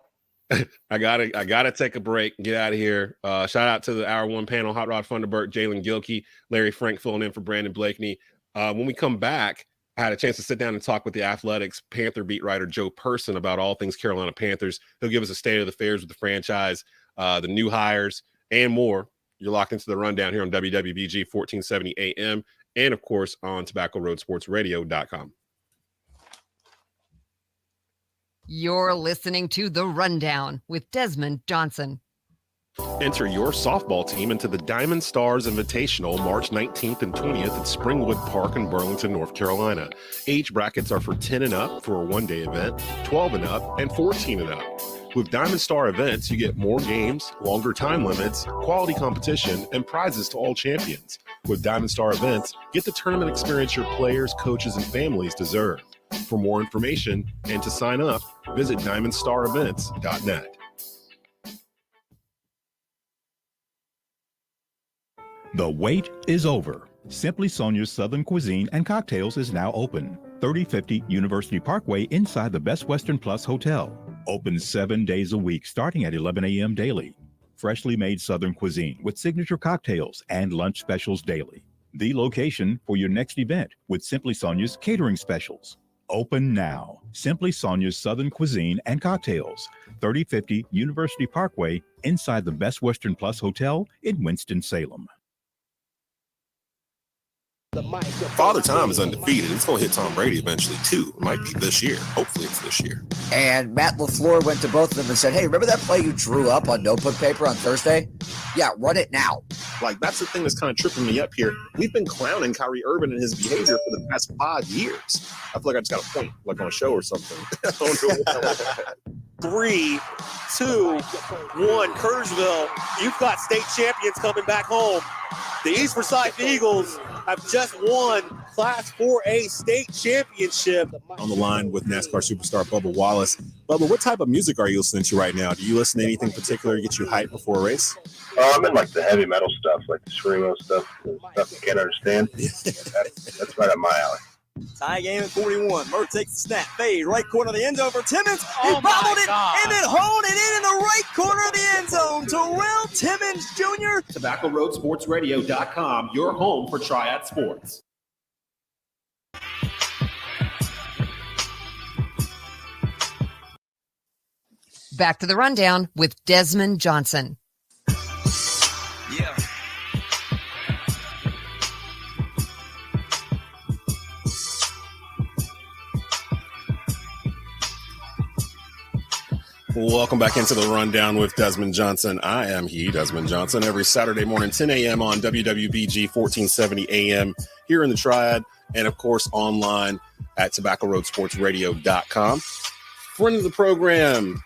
I gotta take a break, get out of here. Shout out to the Hour One panel, Hot Rod Funderburk, Jaelen Gilkey, Larry Frank filling in for Brandon Blakney. When we come back, I had a chance to sit down and talk with the Athletics Panther beat writer Joe Person about all things Carolina Panthers. He'll give us a state of the affairs with the franchise, the new hires, and more. You're locked into the rundown here on WWBG 1470 AM and, of course, on TobaccoRoadSportsRadio.com. You're listening to The Rundown with Desmond Johnson. Enter your softball team into the Diamond Stars Invitational March 19th and 20th at Springwood Park in Burlington, North Carolina. Age brackets are for 10 and up for a one-day event, 12 and up, and 14 and up. With Diamond Star events, you get more games, longer time limits, quality competition, and prizes to all champions. With Diamond Star Events, get the tournament experience your players, coaches, and families deserve. For more information and to sign up, visit diamondstaravents.net. The wait is over. Simply Sonia's Southern Cuisine and Cocktails is now open. 3050 University Parkway inside the Best Western Plus Hotel. Open 7 days a week starting at 11 a.m. daily. Freshly made Southern cuisine with signature cocktails and lunch specials daily. The location for your next event with Simply Sonia's catering specials. Open now. Simply Sonia's Southern Cuisine and Cocktails. 3050 University Parkway inside the Best Western Plus Hotel in Winston-Salem. Father Time is undefeated. It's going to hit Tom Brady eventually, too. It might be this year. Hopefully it's this year. And Matt LaFleur went to both of them and said, hey, remember that play you drew up on notebook paper on Thursday? Yeah, run it now. Like, that's the thing that's kind of tripping me up here. We've been clowning Kyrie Irving and his behavior for the past 5 years. I feel like I just got a point, like on a show or something. I don't know. 3, 2, 1, Kerrsville, you've got state champions coming back home. The East Forsyth Eagles have just won Class 4A state championship. On the line with NASCAR superstar Bubba Wallace. Bubba, what type of music are you listening to right now? Do you listen to anything particular to get you hyped before a race? I'm in like the heavy metal stuff, like the screamo stuff, the stuff you can't understand. That's right up my alley. Tie game at 41. Murr takes the snap. Fade. Right corner of the end zone for Timmons. He bobbled it and then honed it in the right corner of the end zone. Terrell Timmons Jr. TobaccoRoadSportsRadio.com, your home for Triad Sports. Back to the rundown with Desmond Johnson. Yeah. Welcome back into the rundown with Desmond Johnson. I am Desmond Johnson, every Saturday morning, 10 a.m. on WWBG 1470 AM here in the Triad, and of course online at TobaccoRoadSportsRadio.com. Friend of the program,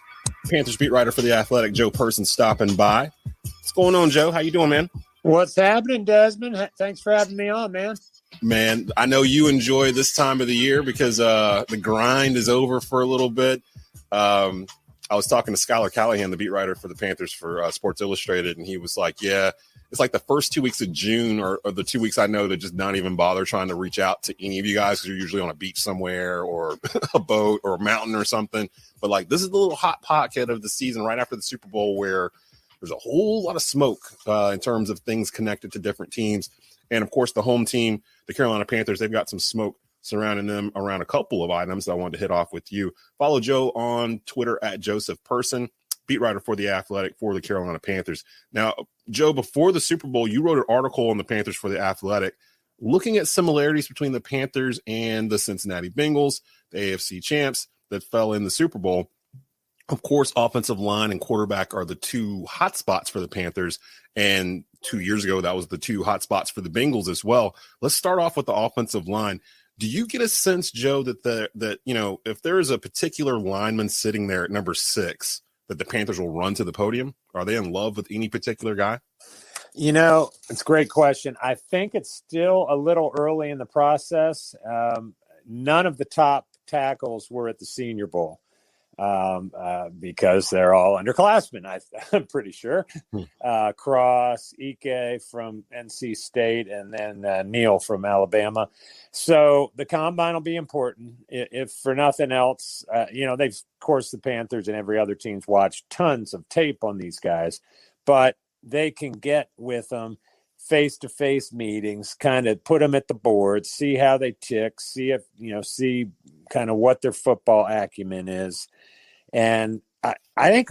Panthers beat writer for The Athletic, Joe Person, stopping by. What's going on, Joe? How you doing, man? What's happening, Desmond? Thanks for having me on, man. Man, I know you enjoy this time of the year because the grind is over for a little bit. I was talking to Skylar Callahan, the beat writer for the Panthers for Sports Illustrated, and he was like, yeah, it's like the first 2 weeks of June or the 2 weeks I know to just not even bother trying to reach out to any of you guys because you're usually on a beach somewhere or a boat or a mountain or something. But like, this is the little hot pocket of the season right after the Super Bowl where there's a whole lot of smoke in terms of things connected to different teams. And of course, the home team, the Carolina Panthers, they've got some smoke surrounding them around a couple of items that I wanted to hit off with you. Follow Joe on Twitter at Joseph Person, beat writer for The Athletic for the Carolina Panthers. Now, Joe, before the Super Bowl, you wrote an article on the Panthers for The Athletic looking at similarities between the Panthers and the Cincinnati Bengals, the AFC champs that fell in the Super Bowl. Of course, offensive line and quarterback are the two hot spots for the Panthers. And 2 years ago, that was the two hot spots for the Bengals as well. Let's start off with the offensive line. Do you get a sense, Joe, that you know, if there is a particular lineman sitting there at number 6, that the Panthers will run to the podium? Are they in love with any particular guy? You know, it's a great question. I think it's still a little early in the process. None of the top tackles were at the Senior Bowl because they're all underclassmen, I'm pretty sure. Cross, Ike from NC State, and then Neal from Alabama. So the combine will be important. If for nothing else, you know, they've, of course, the Panthers and every other team's watched tons of tape on these guys, but they can get with them face-to-face meetings, kind of put them at the board, see how they tick, see kind of what their football acumen is. And I think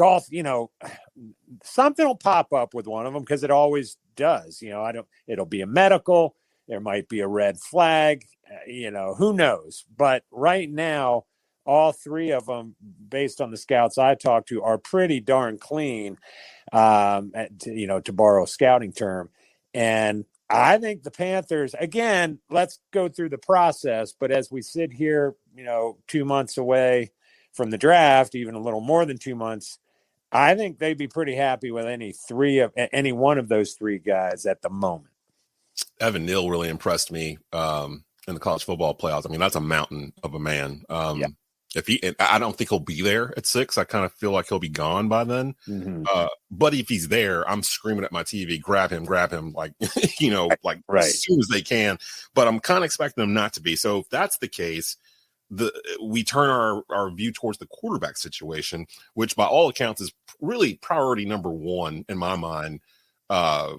something will pop up with one of them because it always does. You know, it'll be a medical. There might be a red flag, who knows? But right now, all three of them, based on the scouts I talked to, are pretty darn clean, to borrow a scouting term. And I think the Panthers, again, let's go through the process. But as we sit here, 2 months away from the draft, even a little more than 2 months, I think they'd be pretty happy with any one of those three guys at the moment. Evan Neal really impressed me in the college football playoffs. I mean, that's a mountain of a man. I don't think he'll be there at 6. I kind of feel like he'll be gone by then. But if he's there, I'm screaming at my TV, grab him, like, as soon as they can. But I'm kind of expecting them not to be. So if that's the case, we turn our view towards the quarterback situation, which by all accounts is really priority number 1 in my mind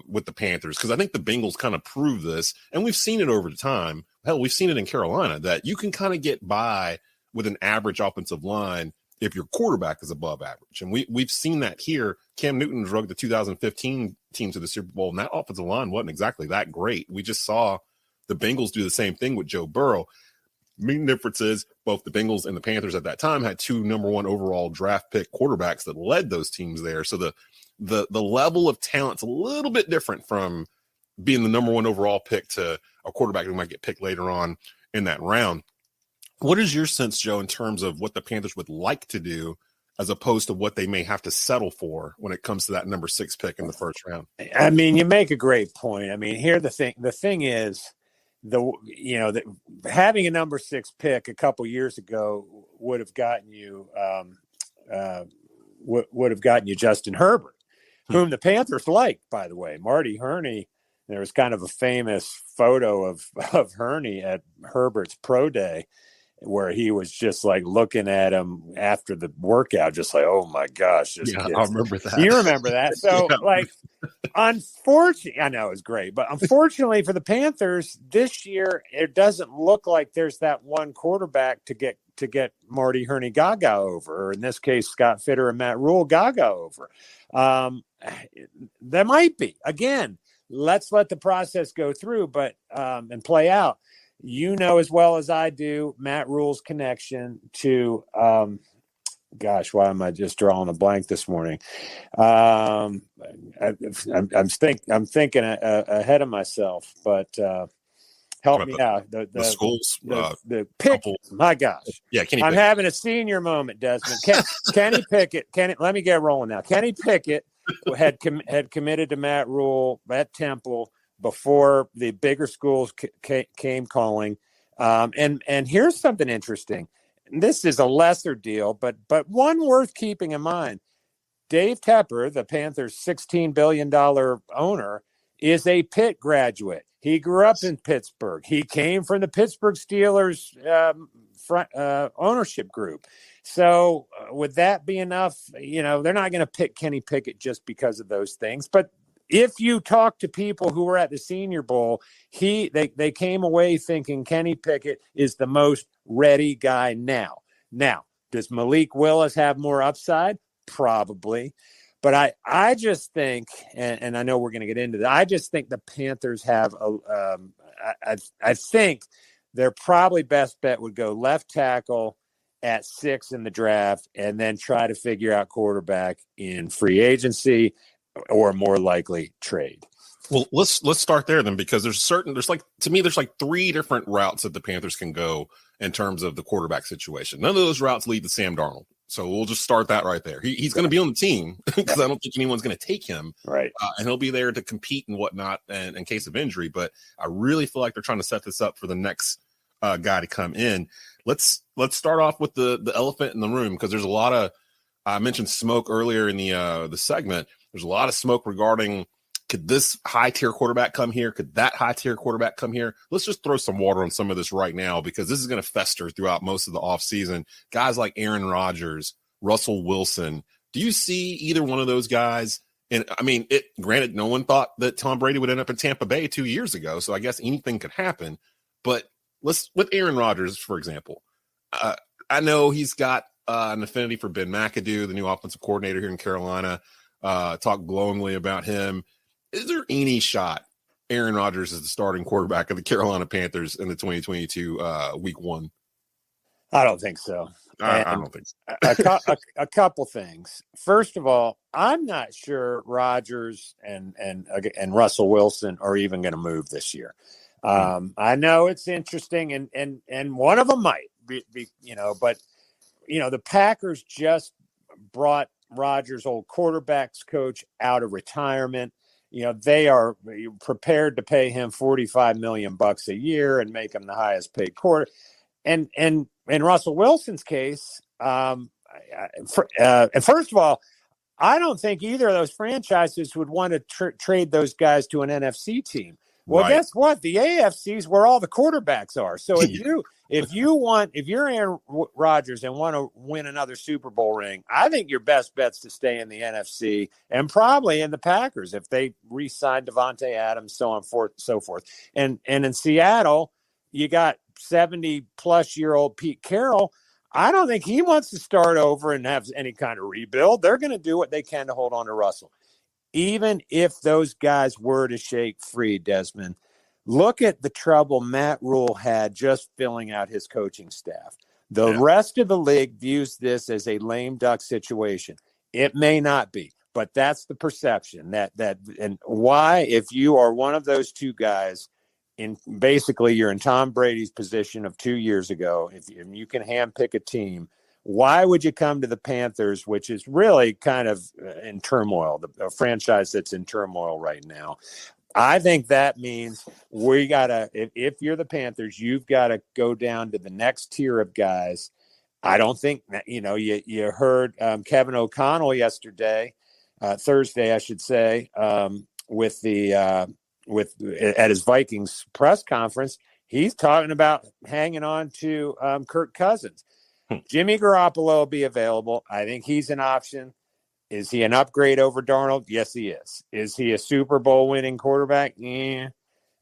with the Panthers, because I think the Bengals kind of prove this, and we've seen it over time. Hell, we've seen it in Carolina that you can kind of get by with an average offensive line if your quarterback is above average. And we've seen that here. Cam Newton drug the 2015 team to the Super Bowl, and that offensive line wasn't exactly that great. We just saw the Bengals do the same thing with Joe Burrow. Main difference is both the Bengals and the Panthers at that time had 2 number 1 overall draft pick quarterbacks that led those teams there. So the level of talent's a little bit different from being the number 1 overall pick to a quarterback who might get picked later on in that round. What is your sense, Joe, in terms of what the Panthers would like to do as opposed to what they may have to settle for when it comes to that number 6 pick in the first round? I mean, you make a great point. I mean, here the thing is, having a number 6 pick a couple years ago would have gotten you Justin Herbert, whom the Panthers liked, by the way. Marty Herney. There was kind of a famous photo of Herney at Herbert's pro day, where he was just like looking at him after the workout, just like, oh my gosh. I remember that. You remember that? So unfortunately, I know it's great, but unfortunately for the Panthers this year, it doesn't look like there's that one quarterback to get Marty Herney Gaga over, or in this case, Scott Fitter and Matt Rule Gaga over. There might be. Again, let's let the process go through, and play out. You know as well as I do Matt Rule's connection to why am I just drawing a blank this morning? I'm thinking ahead of myself, but help me out. The schools, the pick. My gosh, I'm having a senior moment, Desmond. Kenny Pickett. Let me get rolling now. Kenny Pickett had committed to Matt Rule at Temple before the bigger schools came calling. And here's something interesting. This is a lesser deal, but one worth keeping in mind. Dave Tepper, the Panthers' $16 billion owner, is a Pitt graduate. He grew up in Pittsburgh. He came from the Pittsburgh Steelers ownership group. So would that be enough? They're not going to pick Kenny Pickett just because of those things. But if you talk to people who were at the Senior Bowl, they came away thinking Kenny Pickett is the most ready guy now. Now, does Malik Willis have more upside? Probably. But I just think, and I know we're going to get into that, I just think the Panthers have I think their probably best bet would go left tackle at 6 in the draft, and then try to figure out quarterback in free agency, or more likely trade. Well, let's start there then, because there's 3 different routes that the Panthers can go in terms of the quarterback situation. None of those routes lead to Sam Darnold. So we'll just start that right there. He's going to be on the team because I don't think anyone's going to take him. Right. And he'll be there to compete and whatnot in case of injury. But I really feel like they're trying to set this up for the next guy to come in. Let's start off with the elephant in the room, because there's a lot of, I mentioned smoke earlier in the segment. There's a lot of smoke regarding, could this high-tier quarterback come here? Could that high-tier quarterback come here? Let's just throw some water on some of this right now, because this is going to fester throughout most of the offseason. Guys like Aaron Rodgers, Russell Wilson. Do you see either one of those guys? And, I mean, granted, no one thought that Tom Brady would end up in Tampa Bay 2 years ago, so I guess anything could happen. But with Aaron Rodgers, for example, I know he's got an affinity for Ben McAdoo, the new offensive coordinator here in Carolina. Talk glowingly about him. Is there any shot Aaron Rodgers is the starting quarterback of the Carolina Panthers in the 2022 week 1? I don't think so. I don't think so. A couple things. First of all, I'm not sure Rodgers and Russell Wilson are even going to move this year. I know it's interesting, and one of them might be, but the Packers just brought Rodgers' old quarterbacks coach out of retirement. they are prepared to pay him $45 million a year and make him the highest paid quarter. And in Russell Wilson's case, first of all, I don't think either of those franchises would want to trade those guys to an NFC team. Well, guess what? The AFC is where all the quarterbacks are. So if you're Aaron Rodgers and want to win another Super Bowl ring, I think your best bet's to stay in the NFC and probably in the Packers if they re-sign Devontae Adams, so on so forth. And in Seattle, you got 70-plus-year-old Pete Carroll. I don't think he wants to start over and have any kind of rebuild. They're going to do what they can to hold on to Russell. Even if those guys were to shake free, Desmond, look at the trouble Matt Rule had just filling out his coaching staff. The rest of the league views this as a lame duck situation. It may not be, but that's the perception. And why, if you are one of those two guys, you're in Tom Brady's position of 2 years ago, if you can handpick a team, why would you come to the Panthers, which is really kind of in turmoil, a franchise that's in turmoil right now? I think that means we got to, if you're the Panthers, you've got to go down to the next tier of guys. I don't think, you heard Kevin O'Connell yesterday, Thursday, I should say, at his Vikings press conference. He's talking about hanging on to Kirk Cousins. Jimmy Garoppolo will be available. I think he's an option. Is he an upgrade over Darnold? Yes, he is. Is he a Super Bowl winning quarterback? Yeah.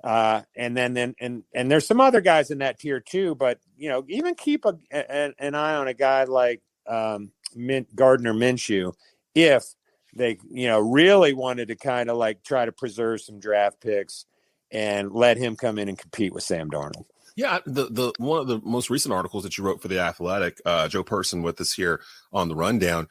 And there's some other guys in that tier too. But even keep an eye on a guy like Gardner Minshew if they really wanted to kind of like try to preserve some draft picks and let him come in and compete with Sam Darnold. Yeah, the one of the most recent articles that you wrote for The Athletic, Joe Person with us here on the rundown,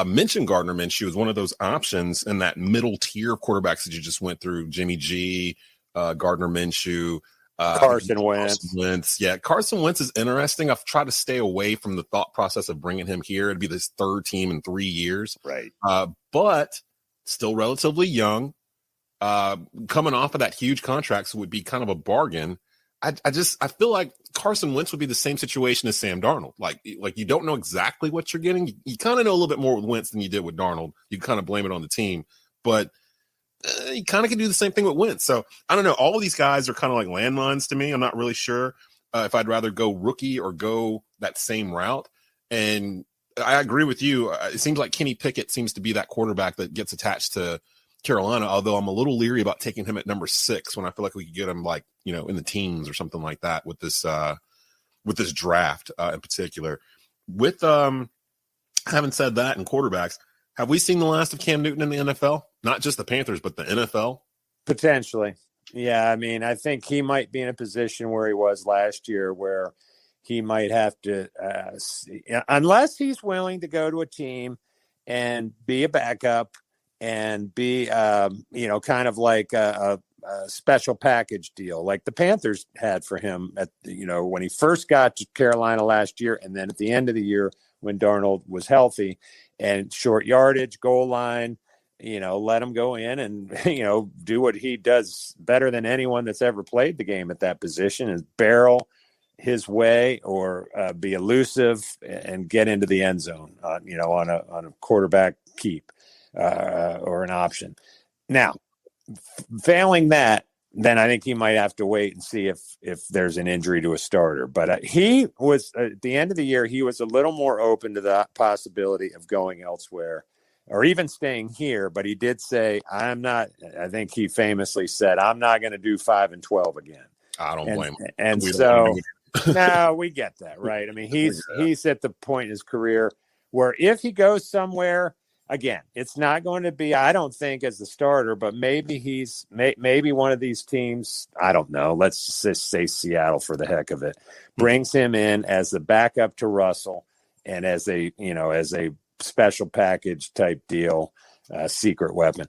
mentioned Gardner Minshew as one of those options in that middle tier of quarterbacks that you just went through. Jimmy G, Gardner Minshew, Carson Wentz. Yeah, Carson Wentz is interesting. I've tried to stay away from the thought process of bringing him here. It'd be this third team in 3 years. Right. But still relatively young. Coming off of that huge contract, so would be kind of a bargain. I feel like Carson Wentz would be the same situation as Sam Darnold. Like you don't know exactly what you're getting. You kind of know a little bit more with Wentz than you did with Darnold. You kind of blame it on the team, but you kind of can do the same thing with Wentz. So I don't know. All of these guys are kind of like landmines to me. I'm not really sure if I'd rather go rookie or go that same route. And I agree with you. It seems like Kenny Pickett seems to be that quarterback that gets attached to Carolina, although I'm a little leery about taking him at number 6 when I feel like we could get him in the teens or something like that with this draft in particular. With having said that, and quarterbacks, have we seen the last of Cam Newton in the NFL? Not just the Panthers, but the NFL? Potentially. Yeah, I mean, I think he might be in a position where he was last year where he might have to, unless he's willing to go to a team and be a backup and be, kind of like a special package deal like the Panthers had for him when he first got to Carolina last year. And then at the end of the year, when Darnold was healthy and short yardage, goal line, let him go in and, do what he does better than anyone that's ever played the game at that position, is barrel his way or be elusive and get into the end zone, on a quarterback keep or an option. Now, failing that, then I think he might have to wait and see if there's an injury to a starter. But he was at the end of the year, he was a little more open to the possibility of going elsewhere or even staying here. But he did say, I think he famously said, I'm not going to do 5-12 again. I don't blame him. And so no, we get that, right? I mean, he's at the point in his career where if he goes somewhere, again, it's not going to be, I don't think, as the starter, but maybe maybe one of these teams, I don't know, let's just say Seattle for the heck of it, brings him in as the backup to Russell and as a special package type deal, secret weapon.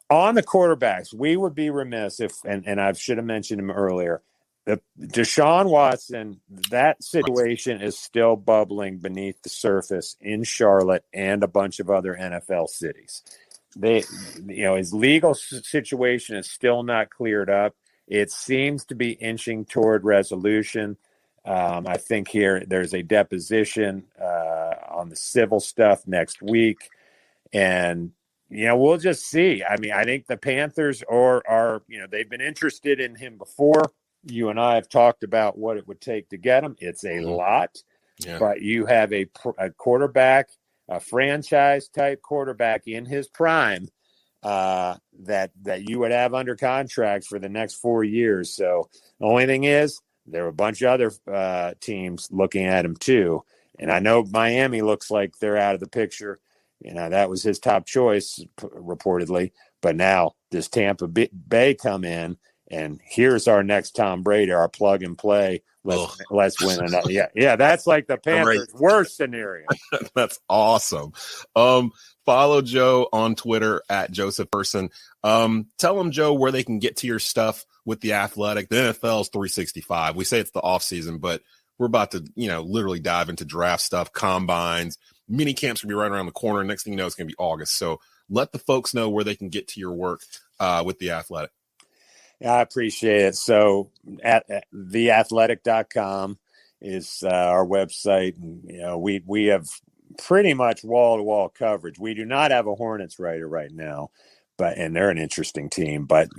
On the quarterbacks, we would be remiss if, and I should have mentioned him earlier, Deshaun Watson, that situation is still bubbling beneath the surface in Charlotte and a bunch of other NFL cities. his legal situation is still not cleared up. It seems to be inching toward resolution. I think there's a deposition on the civil stuff next week, and we'll just see. I mean, I think the Panthers are they've been interested in him before. You and I have talked about what it would take to get him. It's a lot, but you have a quarterback, a franchise type quarterback in his prime that you would have under contract for the next 4 years. So the only thing is there are a bunch of other teams looking at him too. And I know Miami looks like they're out of the picture. That was his top choice reportedly, but now does Tampa Bay come in? And here's our next Tom Brady, our plug and play. Let's win another. Yeah, that's like the Panthers' worst scenario. That's awesome. Follow Joe on Twitter at Joseph Person. Tell them, Joe, where they can get to your stuff with the Athletic. The NFL's 365. We say it's the off season, but we're about to, literally dive into draft stuff, combines, mini camps will be right around the corner. Next thing you know, it's going to be August. So let the folks know where they can get to your work with the Athletic. Yeah, I appreciate it. So at theathletic.com is our website. And, we have pretty much wall-to-wall coverage. We do not have a Hornets writer right now, and they're an interesting team. But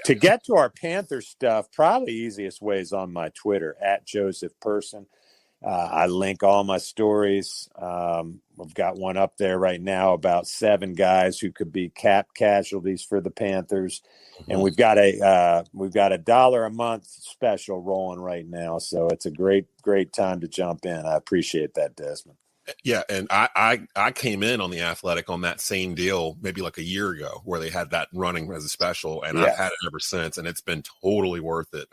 to get to our Panthers stuff, probably easiest way is on my Twitter, at Joseph Person. I link all my stories. We've got one up there right now about 7 guys who could be cap casualties for the Panthers, and we've got a $1 a month special rolling right now. So it's a great time to jump in. I appreciate that, Desmond. Yeah, and I came in on the Athletic on that same deal maybe like a year ago where they had that running as a special, and I've had it ever since, and it's been totally worth it.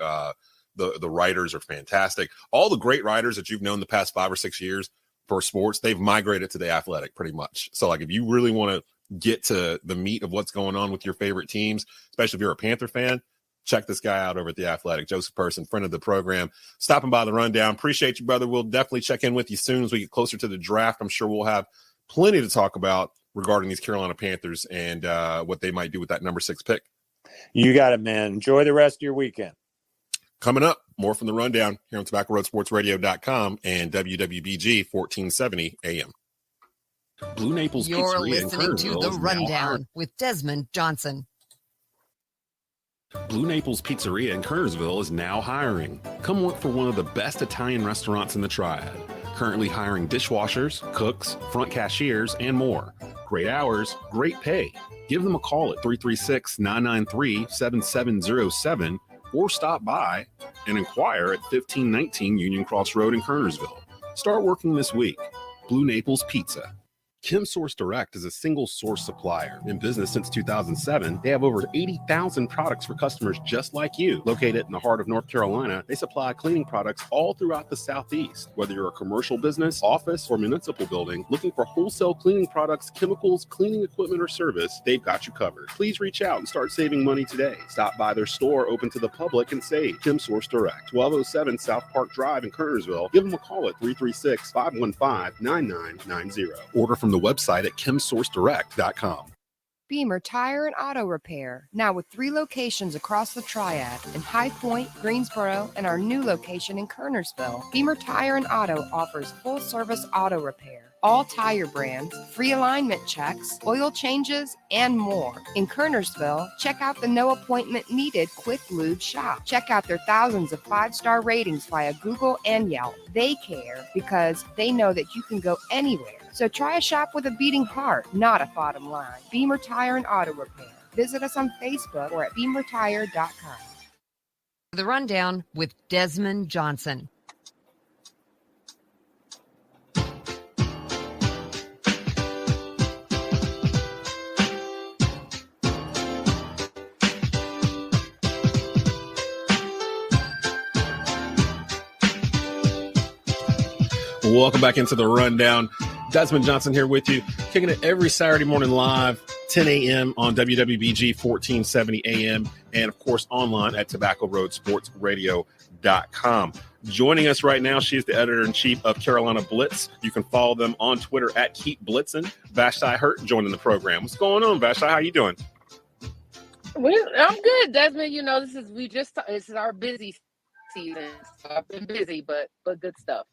The writers are fantastic. All the great writers that you've known the past 5 or 6 years for sports, they've migrated to the Athletic pretty much. So like if you really want to get to the meat of what's going on with your favorite teams, especially if you're a Panther fan, check this guy out over at the Athletic. Joseph Person, friend of the program, stopping by the rundown. Appreciate you, brother. We'll definitely check in with you soon as we get closer to the draft. I'm sure we'll have plenty to talk about regarding these Carolina Panthers and what they might do with that number 6 pick. You got it, man. Enjoy the rest of your weekend. Coming up, more from the rundown here on TobaccoRoadSportsRadio.com and WWBG 1470 AM. Blue Naples You're Pizzeria listening to The Rundown with Desmond Johnson. Blue Naples Pizzeria in Kernersville is now hiring. Come work for one of the best Italian restaurants in the Triad. Currently hiring dishwashers, cooks, front cashiers, and more. Great hours, great pay. Give them a call at 336-993-7707 or stop by and inquire at 1519 Union Cross Road in Kernersville. Start working this week. Blue Naples Pizza. Kim Source Direct is a single source supplier. In business since 2007, they have over 80,000 products for customers just like you. Located in the heart of North Carolina, they supply cleaning products all throughout the Southeast. Whether you're a commercial business, office, or municipal building, looking for wholesale cleaning products, chemicals, cleaning equipment, or service, they've got you covered. Please reach out and start saving money today. Stop by their store open to the public and save. Kim Source Direct, 1207 South Park Drive in Kernersville. Give them a call at 336-515-9990. Order from the website at kimsourcedirect.com. Beamer Tire and Auto Repair, now with 3 locations across the Triad in High Point, Greensboro, and our new location in Kernersville. Beamer Tire and Auto offers full-service auto repair, all tire brands, free alignment checks, oil changes, and more. In Kernersville, check out the no appointment needed Quick Lube shop. Check out their thousands of 5-star ratings via Google and Yelp. They care because they know that you can go anywhere. So try a shop with a beating heart, not a bottom line. Beamer Tire and Auto Repair. Visit us on Facebook or at beamertire.com. The Rundown with Desmond Johnson. Welcome back into the Rundown. Desmond Johnson here with you, kicking it every Saturday morning live, 10 a.m. on WWBG 1470 AM, and of course online at TobaccoRoadSportsRadio.com. carolinablitz.com. Joining us right now, she is the editor-in-chief of Carolina Blitz. You can follow them on Twitter at Keep Blitzing. Vashti Hurt joining the program. What's going on, Vashti? How you doing? I'm good, Desmond. You know, this is our busy season. So I've been busy, but good stuff.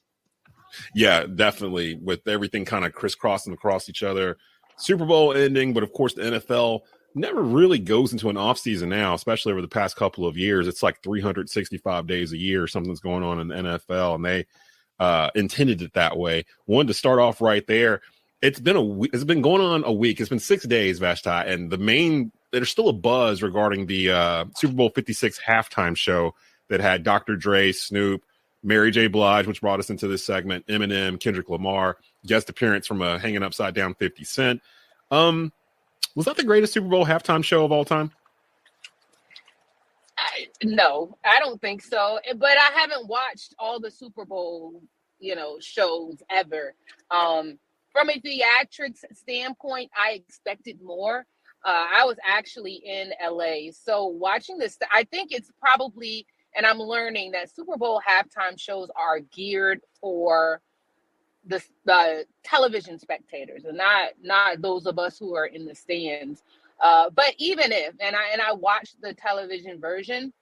Yeah, definitely. With everything kind of crisscrossing across each other. Super Bowl ending, but of course the NFL never really goes into an off season now, especially over the past couple of years. It's like 365 days a year. Something's going on in the NFL, and they intended it that way. Wanted to start off right there. It's been a week. It's been going on a week. It's been 6 days, Vashti, and there's still a buzz regarding the Super Bowl 56 halftime show that had Dr. Dre, Snoop, Mary J. Blige, which brought us into this segment, Eminem, Kendrick Lamar, guest appearance from a Hanging Upside Down 50 Cent. Was that the greatest Super Bowl halftime show of all time? No, I don't think so. But I haven't watched all the Super Bowl, shows ever. From a theatrics standpoint, I expected more. I was actually in LA. So watching this, I think it's probably, and I'm learning that Super Bowl halftime shows are geared for the television spectators and not those of us who are in the stands. But even if, and I watched the television version,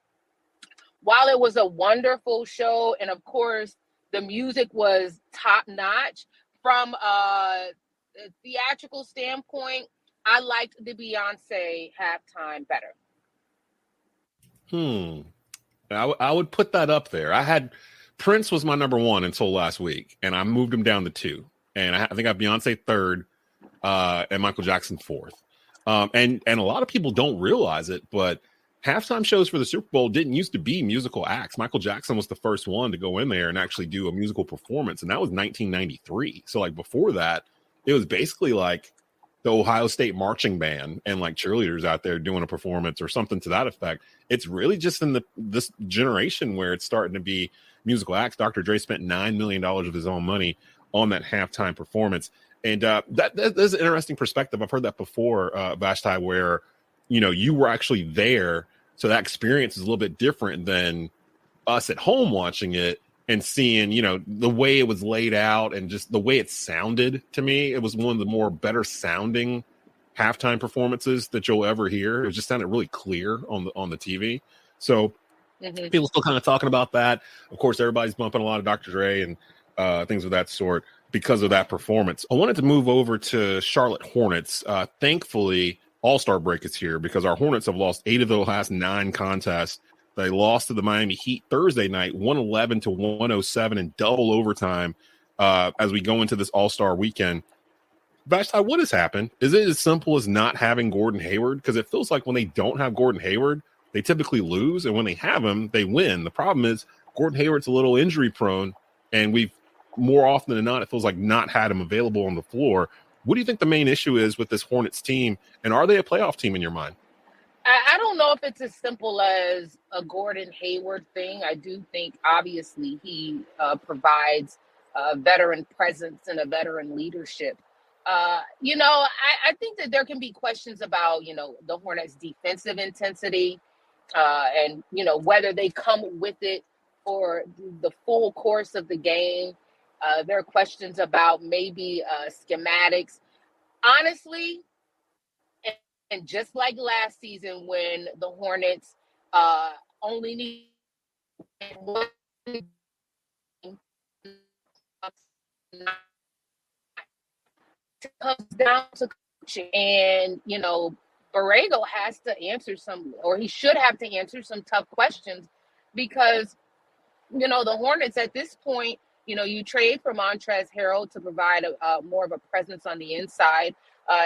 while it was a wonderful show, and of course the music was top notch, from a theatrical standpoint, I liked the Beyonce halftime better. I would put that up there. Prince was my number one until last week, and I moved him down to 2. And I think I have Beyonce 3rd, and Michael Jackson 4th. And a lot of people don't realize it, but halftime shows for the Super Bowl didn't used to be musical acts. Michael Jackson was the first one to go in there and actually do a musical performance, and that was 1993. So like before that, it was basically like the Ohio State marching band and like cheerleaders out there doing a performance or something to that effect. It's really just in this generation where it's starting to be musical acts. Dr. Dre spent $9 million of his own money on that halftime performance. And that's an interesting perspective. I've heard that before, Vashti, where, you were actually there. So that experience is a little bit different than us at home watching it and seeing, the way it was laid out and just the way it sounded to me. It was one of the more better sounding halftime performances that you'll ever hear. It just sounded really clear on the TV. So people still kind of talking about that. Of course, everybody's bumping a lot of Dr. Dre and things of that sort because of that performance. I wanted to move over to Charlotte Hornets. Thankfully, All-Star break is here because our Hornets have lost 8 of the last 9 contests. They lost to the Miami Heat Thursday night, 111-107 in double overtime as we go into this All-Star weekend. Vashti, what has happened? Is it as simple as not having Gordon Hayward? Because it feels like when they don't have Gordon Hayward, they typically lose, and when they have him, they win. The problem is Gordon Hayward's a little injury prone, and we've more often than not, it feels like not had him available on the floor. What do you think the main issue is with this Hornets team, and are they a playoff team in your mind? I don't know if it's as simple as a Gordon Hayward thing. I do think, obviously, he provides a veteran presence and a veteran leadership. I think that there can be questions about, the Hornets' defensive intensity and, whether they come with it for the full course of the game. There are questions about maybe schematics. Honestly, and just like last season when the Hornets only need one, it comes down to coaching. And, Borrego has to answer he should have to answer some tough questions because, the Hornets at this point, you trade for Montrezl Harrell to provide more of a presence on the inside.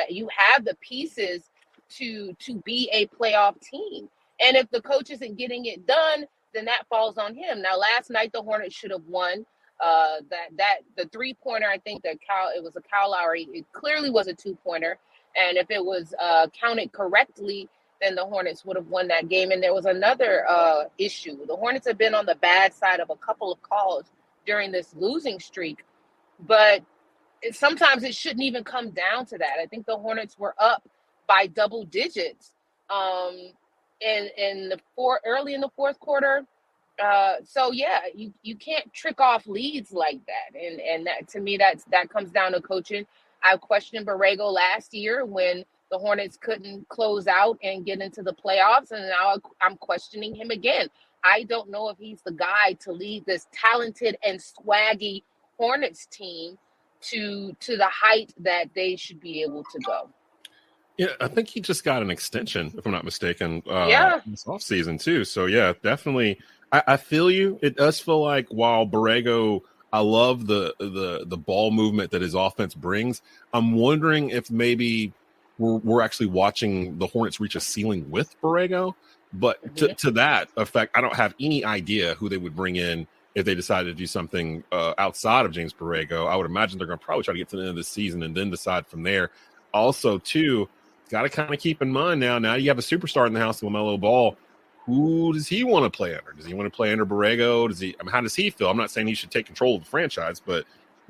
You have the pieces to be a playoff team. And if the coach isn't getting it done, then that falls on him. Now, last night, the Hornets should have won. The 3-pointer, I think it was a Kyle Lowry. It clearly was a 2-pointer. And if it was counted correctly, then the Hornets would have won that game. And there was another issue. The Hornets have been on the bad side of a couple of calls during this losing streak. But sometimes it shouldn't even come down to that. I think the Hornets were up by double digits early in the fourth quarter. So yeah, you can't trick off leads like that, and that, to me, that comes down to coaching. I questioned Borrego last year when the Hornets couldn't close out and get into the playoffs, and now I'm questioning him again. I don't know if he's the guy to lead this talented and swaggy Hornets team to the height that they should be able to go. Yeah, I think he just got an extension, if I'm not mistaken, this offseason too. So yeah, definitely. I feel you. It does feel like while Borrego, I love the ball movement that his offense brings. I'm wondering if maybe we're actually watching the Hornets reach a ceiling with Borrego. But to that effect, I don't have any idea who they would bring in if they decided to do something outside of James Borrego. I would imagine they're going to probably try to get to the end of the season and then decide from there. Also, too, got to kind of keep in mind now you have a superstar in the house, LaMelo Ball. Who does he want to play under? Does he want to play under Borrego? How does he feel? I'm not saying he should take control of the franchise, but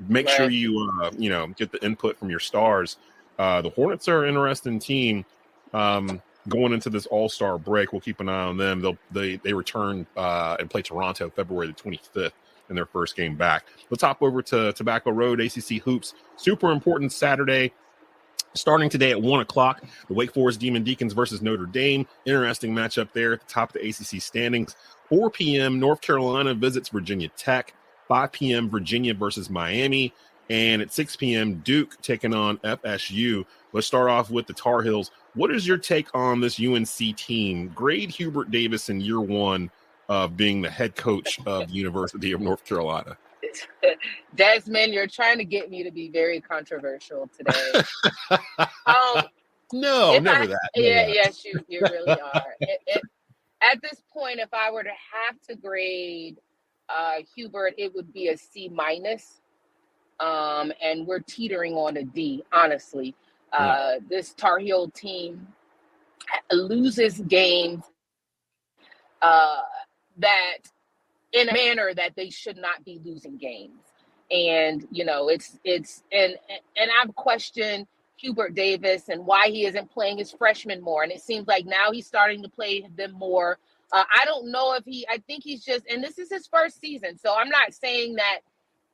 make sure you get the input from your stars. The Hornets are an interesting team going into this All-Star break. We'll keep an eye on them. They return and play Toronto February the 25th in their first game back. Let's hop over to Tobacco Road, ACC Hoops. Super important Saturday. Starting today at 1 o'clock, the Wake Forest Demon Deacons versus Notre Dame. Interesting matchup there at the top of the ACC standings. 4 p.m., North Carolina visits Virginia Tech. 5 p.m., Virginia versus Miami. And at 6 p.m., Duke taking on FSU. Let's start off with the Tar Heels. What is your take on this UNC team? Grade Hubert Davis in year one of being the head coach of the University of North Carolina. Desmond, you're trying to get me to be very controversial today. No, never that. Yes, you really are. At this point, if I were to have to grade Hubert, it would be a C-, and we're teetering on a D, honestly. This Tar Heel team loses games that in a manner that they should not be losing games. And, I've questioned Hubert Davis and why he isn't playing his freshmen more. And it seems like now he's starting to play them more. I don't know if I think he's just, and this is his first season. So I'm not saying that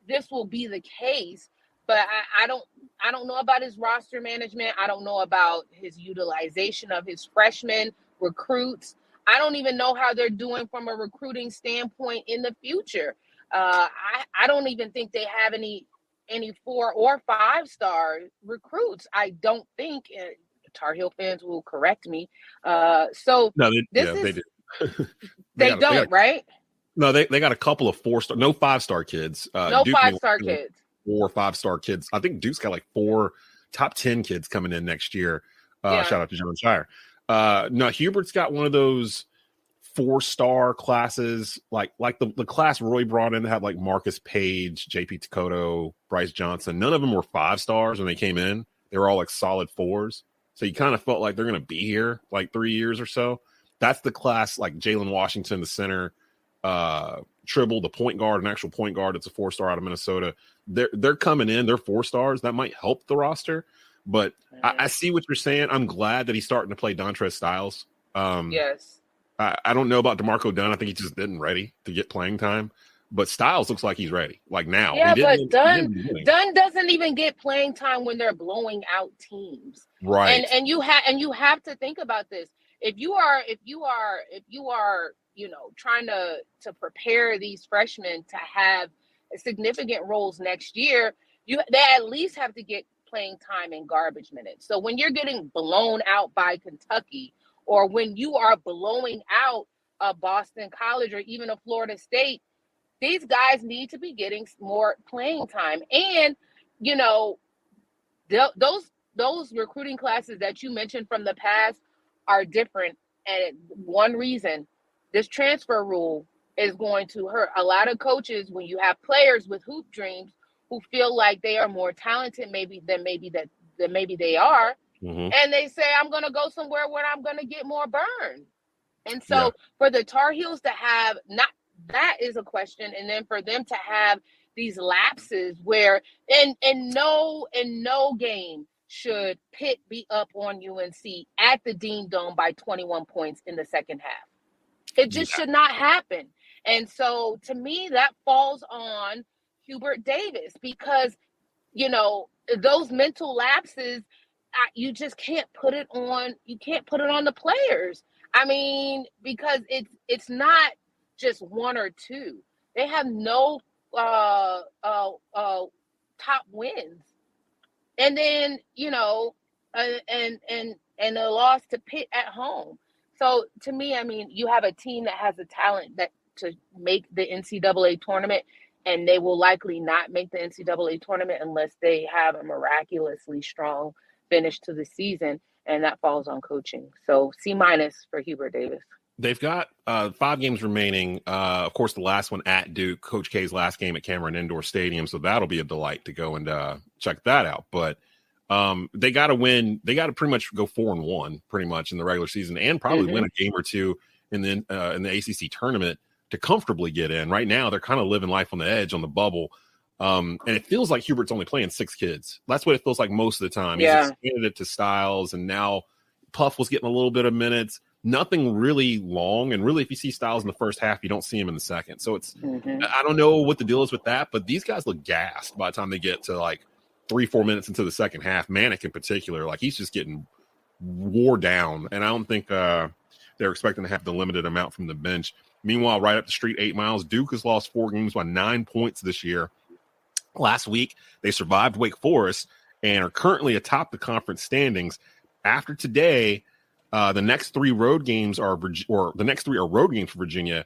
this will be the case, but I don't know about his roster management. I don't know about his utilization of his freshman recruits. I don't even know how they're doing from a recruiting standpoint in the future. I don't even think they have any 4 or 5 star recruits. I don't think. Tar Heel fans will correct me. No, they do. They don't, right? No, they got a couple of 4-star, no 5-star kids. No 5-star kids. 4 or 5-star kids. I think Duke's got like 4 top 10 kids coming in next year. Shout out to John Shire. No, Hubert's got one of those 4-star classes, like the class Roy brought in that had like Marcus Page, JP Takoto, Bryce Johnson. None of them were 5 stars when they came in. They were all like solid 4s. So you kind of felt like they're going to be here like 3 years or so. That's the class like Jaelen Washington, the center, Tribble, the point guard, an actual point guard. It's a 4-star out of Minnesota. They're coming in. They're 4 stars. That might help the roster. But I see what you're saying. I'm glad that he's starting to play Dontrez Styles. Yes. I don't know about DeMarco Dunn. I think he just isn't ready to get playing time. But Styles looks like he's ready, like now. Yeah, but Dunn doesn't even get playing time when they're blowing out teams. Right. And you have to think about this. If you are trying to prepare these freshmen to have significant roles next year, they at least have to get playing time in garbage minutes. So when you're getting blown out by Kentucky, or when you are blowing out a Boston College or even a Florida State, these guys need to be getting more playing time. And, those recruiting classes that you mentioned from the past are different. And one reason, this transfer rule is going to hurt a lot of coaches when you have players with hoop dreams who feel like they are more talented than maybe they are. Mm-hmm. And they say, I'm going to go somewhere where I'm going to get more burn. And so for the Tar Heels to have that is a question. And then for them to have these lapses where in no game should Pitt be up on UNC at the Dean Dome by 21 points in the second half. It just should not happen. And so to me, that falls on Hubert Davis because, you know, those mental lapses, you just can't put it on. You can't put it on the players. I mean, because it's not just one or two. They have no top wins, and then you know, and a loss to Pitt at home. So to me, I mean, you have a team that has the talent that to make the NCAA tournament, and they will likely not make the NCAA tournament unless they have a miraculously strong finish to the season, and that falls on coaching. So C- for Hubert Davis. They've got 5 games remaining. Of course, the last one at Duke, Coach K's last game at Cameron Indoor Stadium. So that'll be a delight to go and check that out. But they got to win. They got to pretty much go 4-1 pretty much in the regular season and probably win a game or two in the ACC tournament to comfortably get in. Right now, they're kind of living life on the edge on the bubble. And it feels like Hubert's only playing 6 kids. That's what it feels like most of the time. He's expanded it to Styles, and now Puff was getting a little bit of minutes. Nothing really long, and really, if you see Styles in the first half, you don't see him in the second. So it's I don't know what the deal is with that, but these guys look gassed by the time they get to like 3-4 minutes into the second half. Manic in particular, like he's just getting wore down, and I don't think they're expecting to have the limited amount from the bench. Meanwhile, right up the street, 8 miles, Duke has lost 4 games by 9 points this year. Last week, they survived Wake Forest and are currently atop the conference standings. After today, the next 3 road games are road games for Virginia.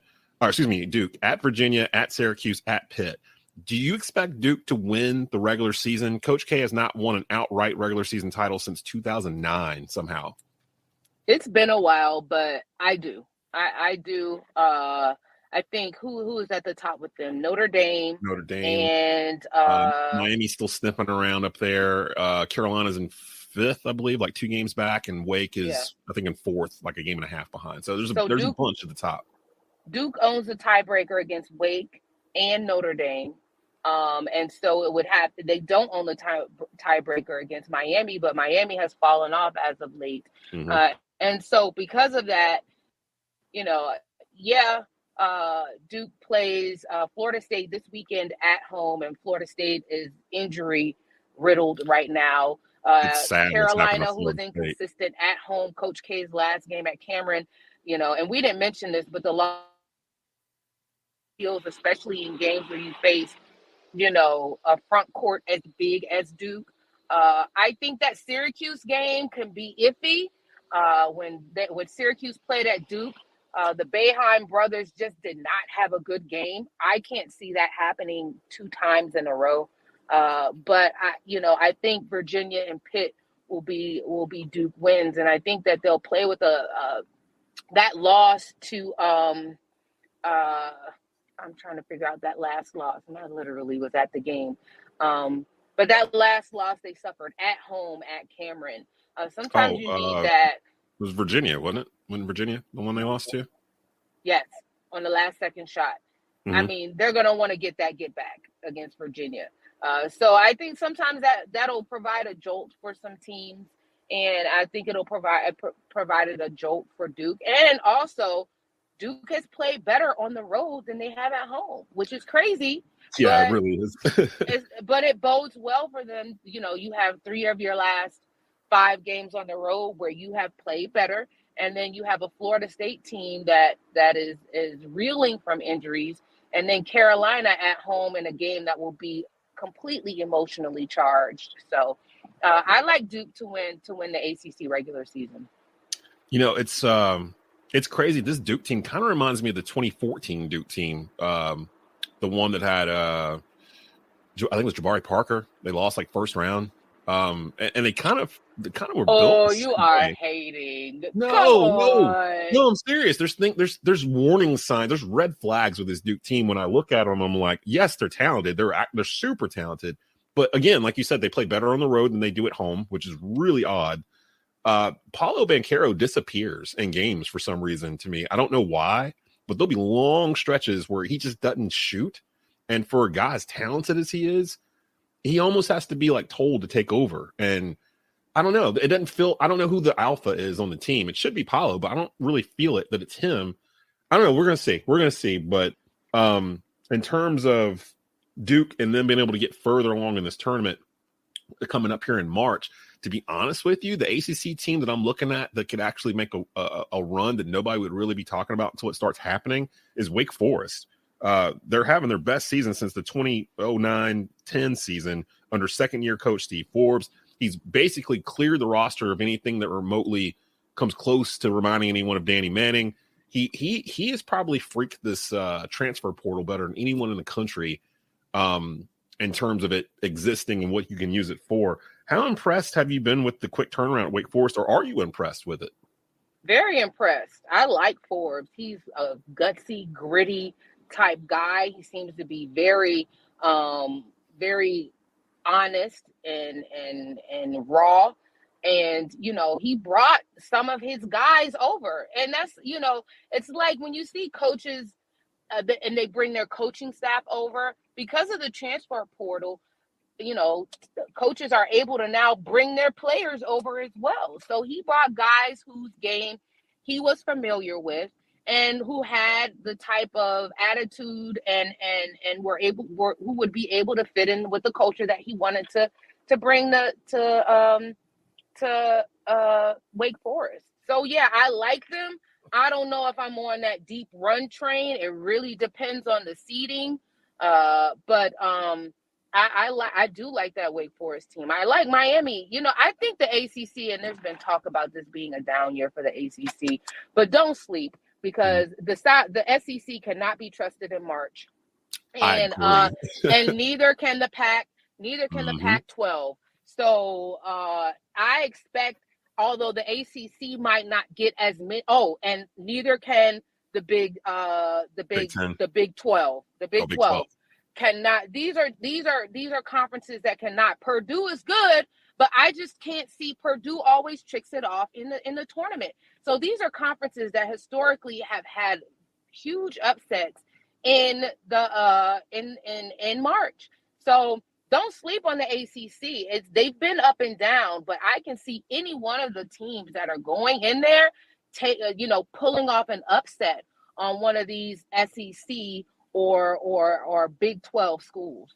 Duke at Virginia, at Syracuse, at Pitt. Do you expect Duke to win the regular season? Coach K has not won an outright regular season title since 2009 somehow. It's been a while, but I do. I do. I think who is at the top with them? Notre Dame, and Miami's still sniffing around up there. Carolina's in 5th, I believe, like 2 games back, and Wake is I think in 4th, like a game and a half behind. So there's a bunch at the top. Duke owns the tiebreaker against Wake and Notre Dame, and so it would have. They don't own the tiebreaker against Miami, but Miami has fallen off as of late, and so because of that, you know, Duke plays Florida State this weekend at home, and Florida State is injury riddled right now. Carolina, who is inconsistent at home, Coach K's last game at Cameron, you know, and we didn't mention this, but the loss feels, especially in games where you face, you know, a front court as big as Duke. I think that Syracuse game can be iffy. When Syracuse played at Duke, the Boeheim brothers just did not have a good game. I can't see that happening 2 times in a row. But I think Virginia and Pitt will be Duke wins, and I think that they'll play with that loss to I'm trying to figure out that last loss, and I literally was at the game. But that last loss they suffered at home at Cameron. Sometimes you need that. It was Virginia, wasn't it? When Virginia, the one they lost to? Yes, on the last second shot. I mean, they're going to want to get back against Virginia. So I think sometimes that'll provide a jolt for some teams, and I think it'll provided a jolt for Duke. And also, Duke has played better on the road than they have at home, which is crazy. Yeah, it really is. But it bodes well for them. You know, you have 3 of your last 5 games on the road where you have played better, and then you have a Florida State team that is reeling from injuries, and then Carolina at home in a game that will be completely emotionally charged. So I like Duke to win the ACC regular season. You know, it's crazy. This Duke team kind of reminds me of the 2014 Duke team, the one that had I think it was Jabari Parker. They lost like first round. And they kind of were built. Oh, you are hating. No, I'm serious. There's warning signs. There's red flags with this Duke team. When I look at them, I'm like, yes, they're talented. They're super talented. But again, like you said, they play better on the road than they do at home, which is really odd. Paulo Banchero disappears in games for some reason to me. I don't know why, but there'll be long stretches where he just doesn't shoot. And for a guy as talented as he is, he almost has to be like told to take over. And I don't know. It doesn't feel, I don't know who the alpha is on the team. It should be Paulo, but I don't really feel it that it's him. I don't know. We're going to see. But In terms of Duke and then being able to get further along in this tournament coming up here in March, to be honest with you, the ACC team that I'm looking at that could actually make a run that nobody would really be talking about until it starts happening is Wake Forest. They're having their best season since the 2009-10 season under second-year coach Steve Forbes. He's basically cleared the roster of anything that remotely comes close to reminding anyone of Danny Manning. He has probably freaked this transfer portal better than anyone in the country in terms of it existing and what you can use it for. How impressed have you been with the quick turnaround at Wake Forest, or are you impressed with it? Very impressed. I like Forbes. He's a gutsy, gritty type guy. He seems to be very, very honest and raw. And, he brought some of his guys over. And that's, it's like when you see coaches and they bring their coaching staff over because of the transfer portal, coaches are able to now bring their players over as well. So he brought guys whose game he was familiar with and who had the type of attitude and who would be able to fit in with the culture that he wanted to bring to Wake Forest. So yeah, I like them. I don't know if I'm on that deep run train. It really depends on the seeding. But I do like that Wake Forest team. I like Miami. I think the ACC, and there's been talk about this being a down year for the ACC, but don't sleep because the SEC cannot be trusted in March, and and neither can the Pac-12. So I expect, although the ACC might not get as many. Oh, and neither can the Big 12. The Big 12 cannot. These are conferences that cannot. Purdue is good, but I just can't see Purdue always tricks it off in the tournament. So these are conferences that historically have had huge upsets in the in March. So don't sleep on the ACC. They've been up and down, but I can see any one of the teams that are going in there, pulling off an upset on one of these SEC or Big 12 schools.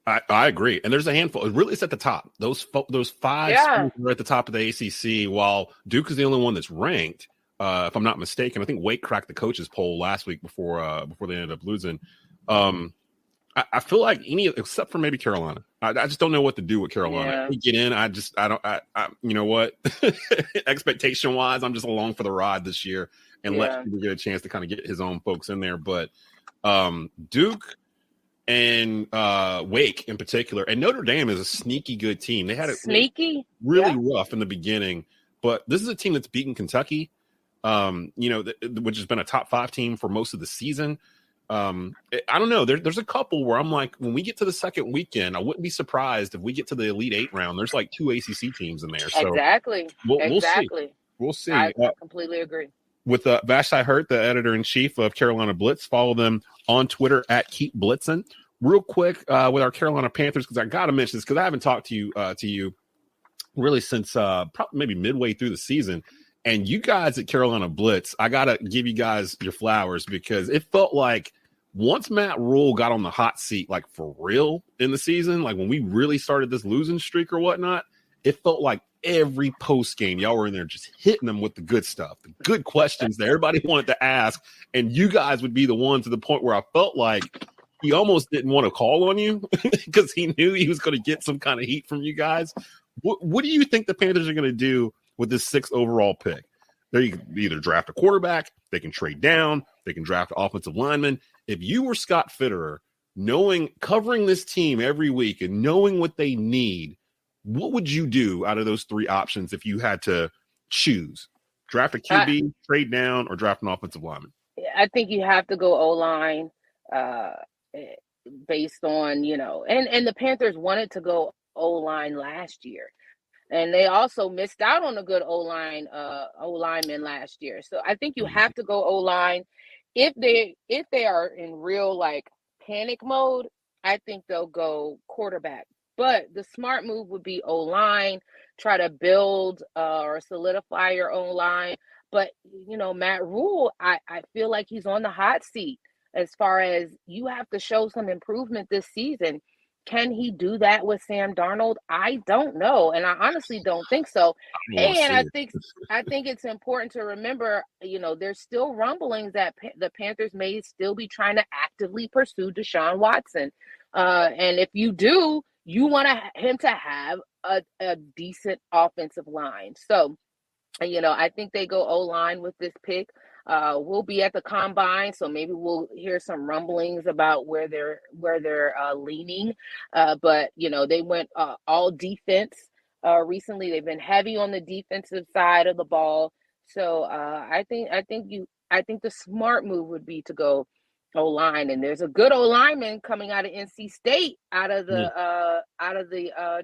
I agree, and there's a handful. Really, it's at the top. Those five schools are at the top of the ACC, while Duke is the only one that's ranked. If I'm not mistaken, I think Wake cracked the coaches poll last week before they ended up losing. I feel like except for maybe Carolina. I just don't know what to do with Carolina. Yeah. We get in. I you know what? Expectation wise, I'm just along for the ride this year and let people get a chance to kind of get his own folks in there. But Duke and Wake in particular, and Notre Dame is a sneaky good team. They had it really rough in the beginning, but this is a team that's beaten Kentucky, which has been a top 5 team for most of the season. I don't know. There's a couple where I'm like, when we get to the second weekend, I wouldn't be surprised if we get to the Elite 8 round. There's like 2 ACC teams in there. So Exactly. We'll see. We'll see. I completely agree. With Vashti Hurt, the editor-in-chief of Carolina Blitz, follow them on Twitter at Keep Blitzing. Real quick with our Carolina Panthers, because I got to mention this because I haven't talked to you really since probably maybe midway through the season. And you guys at Carolina Blitz, I got to give you guys your flowers because it felt like once Matt Rule got on the hot seat, like for real in the season, like when we really started this losing streak or whatnot, it felt like every post game, y'all were in there just hitting them with the good stuff, the good questions that everybody wanted to ask. And you guys would be the one to the point where I felt like he almost didn't want to call on you because he knew he was going to get some kind of heat from you guys. What do you think the Panthers are going to do with this 6th overall pick? They can either draft a quarterback, they can trade down, they can draft an offensive lineman. If you were Scott Fitterer, covering this team every week and knowing what they need, what would you do out of those 3 options if you had to choose? Draft a QB, trade down, or draft an offensive lineman? I think you have to go O-line based on, and the Panthers wanted to go O-line last year. And they also missed out on a good O-lineman last year. So I think you have to go O-line. If they are in real panic mode, I think they'll go quarterback. But the smart move would be O-line, try to build or solidify your own line. But, Matt Rule, I feel like he's on the hot seat. as far as you have to show some improvement this season. Can he do that with Sam Darnold? I don't know, and I honestly don't think so. And I think it's important to remember, there's still rumblings that the Panthers may still be trying to actively pursue Deshaun Watson. And if you do, you want him to have a decent offensive line. So, I think they go O-line with this pick. We'll be at the combine, so maybe we'll hear some rumblings about where they're leaning. But they went all defense recently. They've been heavy on the defensive side of the ball. So I think the smart move would be to go O-line, and there's a good O-lineman coming out of NC State out of the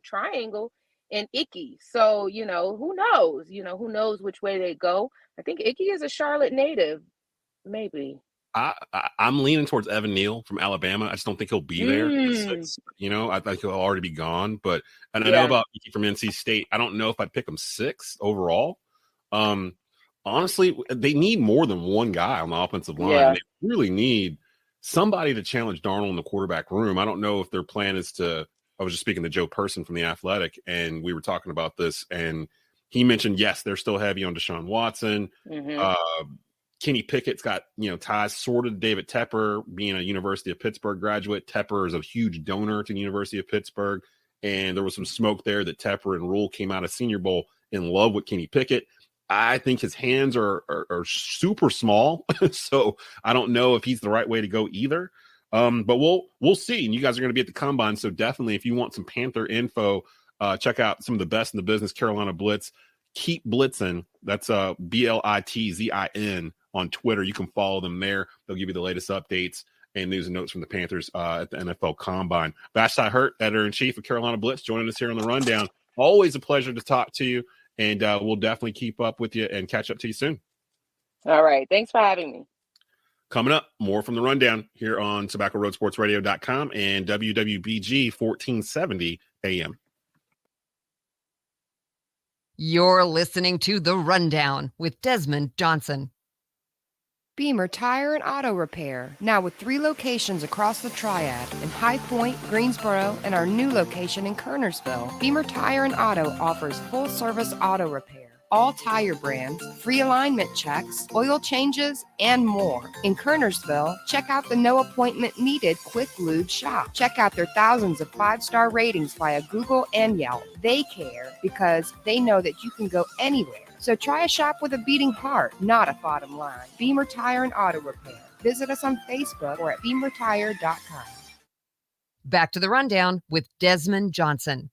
triangle. And Icky. So, who knows? Who knows which way they go? I think Icky is a Charlotte native, maybe. I'm leaning towards Evan Neal from Alabama. I just don't think he'll be there. I think he'll already be gone. I know about Icky from NC State. I don't know if I'd pick him 6th overall. Honestly, they need more than one guy on the offensive line. Yeah. They really need somebody to challenge Darnold in the quarterback room. I don't know if their plan is to. I was just speaking to Joe Person from The Athletic, and we were talking about this, and he mentioned, yes, they're still heavy on Deshaun Watson. Mm-hmm. Kenny Pickett's got, ties sort of to David Tepper, being a University of Pittsburgh graduate. Tepper is a huge donor to the University of Pittsburgh, and there was some smoke there that Tepper and Rule came out of Senior Bowl in love with Kenny Pickett. I think his hands are super small, so I don't know if he's the right way to go either. But we'll see. And you guys are going to be at the combine. So definitely, if you want some Panther info, check out some of the best in the business, Carolina Blitz. Keep blitzing. That's BLITZIN on Twitter. You can follow them there. They'll give you the latest updates and news and notes from the Panthers at the NFL Combine. Vashti Hurt, editor-in-chief of Carolina Blitz, joining us here on the Rundown. Always a pleasure to talk to you. And we'll definitely keep up with you and catch up to you soon. All right. Thanks for having me. Coming up, more from the Rundown here on TobaccoRoadSportsRadio.com and WWBG 1470 AM. You're listening to The Rundown with Desmond Johnson. Beamer Tire and Auto Repair, now with 3 locations across the Triad in High Point, Greensboro, and our new location in Kernersville. Beamer Tire and Auto offers full-service auto repair, all tire brands, free alignment checks, oil changes, and more. In Kernersville, check out the no appointment needed Quick Lube shop. Check out their thousands of 5-star ratings via Google and Yelp. They care because they know that you can go anywhere. So try a shop with a beating heart, not a bottom line. Beamer Tire and Auto Repair. Visit us on Facebook or at beamertire.com. Back to the Rundown with Desmond Johnson.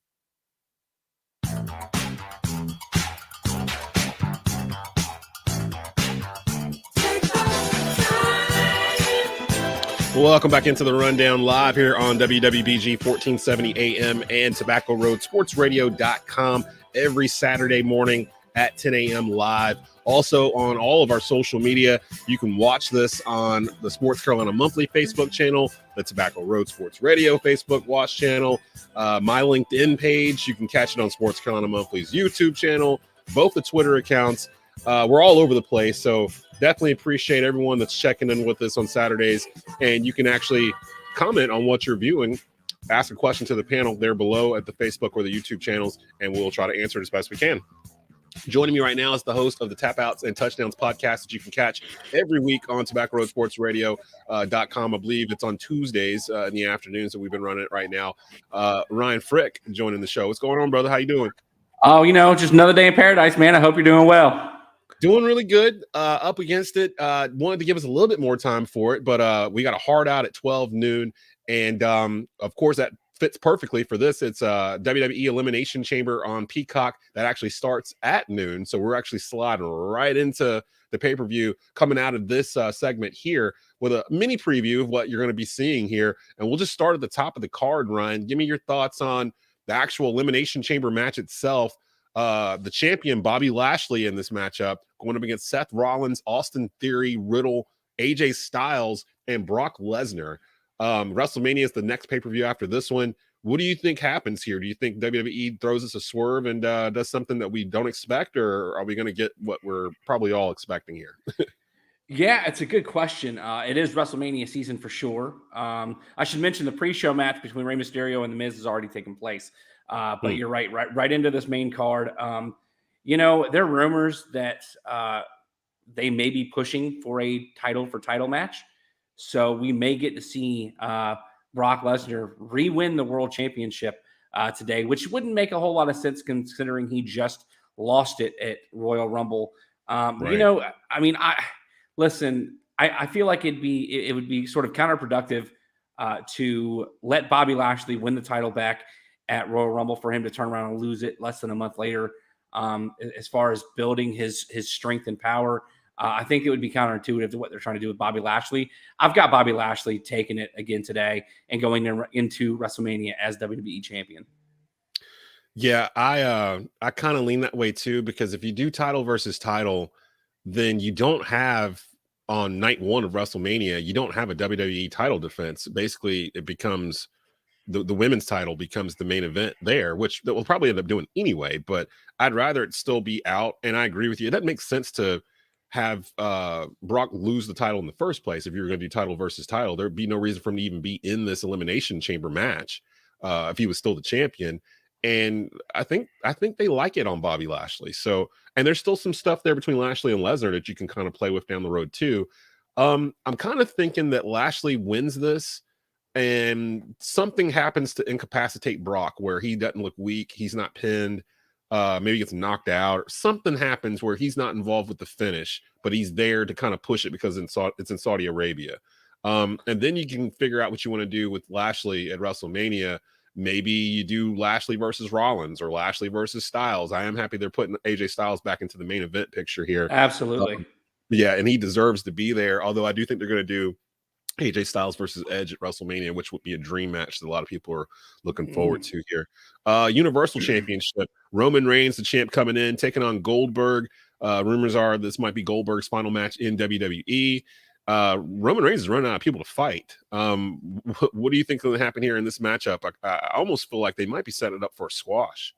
Welcome back into the Rundown live here on WWBG 1470 AM and TobaccoRoadSportsRadio.com every Saturday morning at 10 a.m. live. Also on all of our social media, you can watch this on the Sports Carolina Monthly Facebook channel, the Tobacco Road Sports Radio Facebook watch channel, my LinkedIn page. You can catch it on Sports Carolina Monthly's YouTube channel, both the Twitter accounts. We're all over the place, so definitely appreciate everyone that's checking in with us on Saturdays. And you can actually comment on what you're viewing, ask a question to the panel there below at the Facebook or the YouTube channels, and we'll try to answer it as best we can. Joining me right now is the host of the Tapouts and Touchdowns podcast that you can catch every week on TobaccoRoadSportsRadio.com. I believe it's on Tuesdays in the afternoons that we've been running it right now. Ryan Frick joining the show. What's going on, brother? How you doing? Oh, just another day in paradise, man. I hope you're doing well. Doing really good. Up against it. Wanted to give us a little bit more time for it, but we got a hard out at 12 noon. And of course, that fits perfectly for this. It's WWE Elimination Chamber on Peacock that actually starts at noon. So we're actually sliding right into the pay-per-view coming out of this segment here with a mini preview of what you're going to be seeing here. And we'll just start at the top of the card, Ryan. Give me your thoughts on the actual Elimination Chamber match itself. The champion, Bobby Lashley, in this matchup, going up against Seth Rollins, Austin Theory, Riddle, AJ Styles, and Brock Lesnar. WrestleMania is the next pay-per-view after this one. What do you think happens here? Do you think WWE throws us a swerve and does something that we don't expect, or are we going to get what we're probably all expecting here? Yeah, it's a good question. It is WrestleMania season for sure. I should mention the pre-show match between Rey Mysterio and The Miz has already taken place. But you're right into this main card. There are rumors that they may be pushing for a title match. So we may get to see Brock Lesnar re-win the world championship today, which wouldn't make a whole lot of sense considering he just lost it at Royal Rumble. I feel like it would be sort of counterproductive to let Bobby Lashley win the title back at Royal Rumble for him to turn around and lose it less than a month later. As far as building his strength and power, I think it would be counterintuitive to what they're trying to do with Bobby Lashley. I've got Bobby Lashley taking it again today and going into WrestleMania as WWE champion. Yeah, I kind of lean that way too, because if you do title versus title, then you don't have on night one of WrestleMania, you don't have a WWE title defense. Basically, it becomes the women's title becomes the main event there, which that will probably end up doing anyway. But I'd rather it still be out. And I agree with you. That makes sense to have Brock lose the title in the first place. If you were going to do title versus title, there'd be no reason for him to even be in this Elimination Chamber match if he was still the champion. And I think they like it on Bobby Lashley. So, and there's still some stuff there between Lashley and Lesnar that you can kind of play with down the road too. I'm kind of thinking that Lashley wins this and something happens to incapacitate Brock where he doesn't look weak. He's not pinned. Maybe gets knocked out or something happens where he's not involved with the finish, but he's there to kind of push it because it's in Saudi Arabia. And then you can figure out what you want to do with Lashley at WrestleMania. Maybe you do Lashley versus Rollins or Lashley versus Styles. I am happy they're putting AJ Styles back into the main event picture here. Absolutely. Yeah, and he deserves to be there. Although I do think they're going to do AJ Styles versus Edge at WrestleMania, which would be a dream match that a lot of people are looking forward to here. Universal Championship. Roman Reigns, the champ, coming in, taking on Goldberg. Rumors are this might be Goldberg's final match in WWE. Roman Reigns is running out of people to fight. What do you think is going to happen here in this matchup? I almost feel like they might be setting it up for a squash.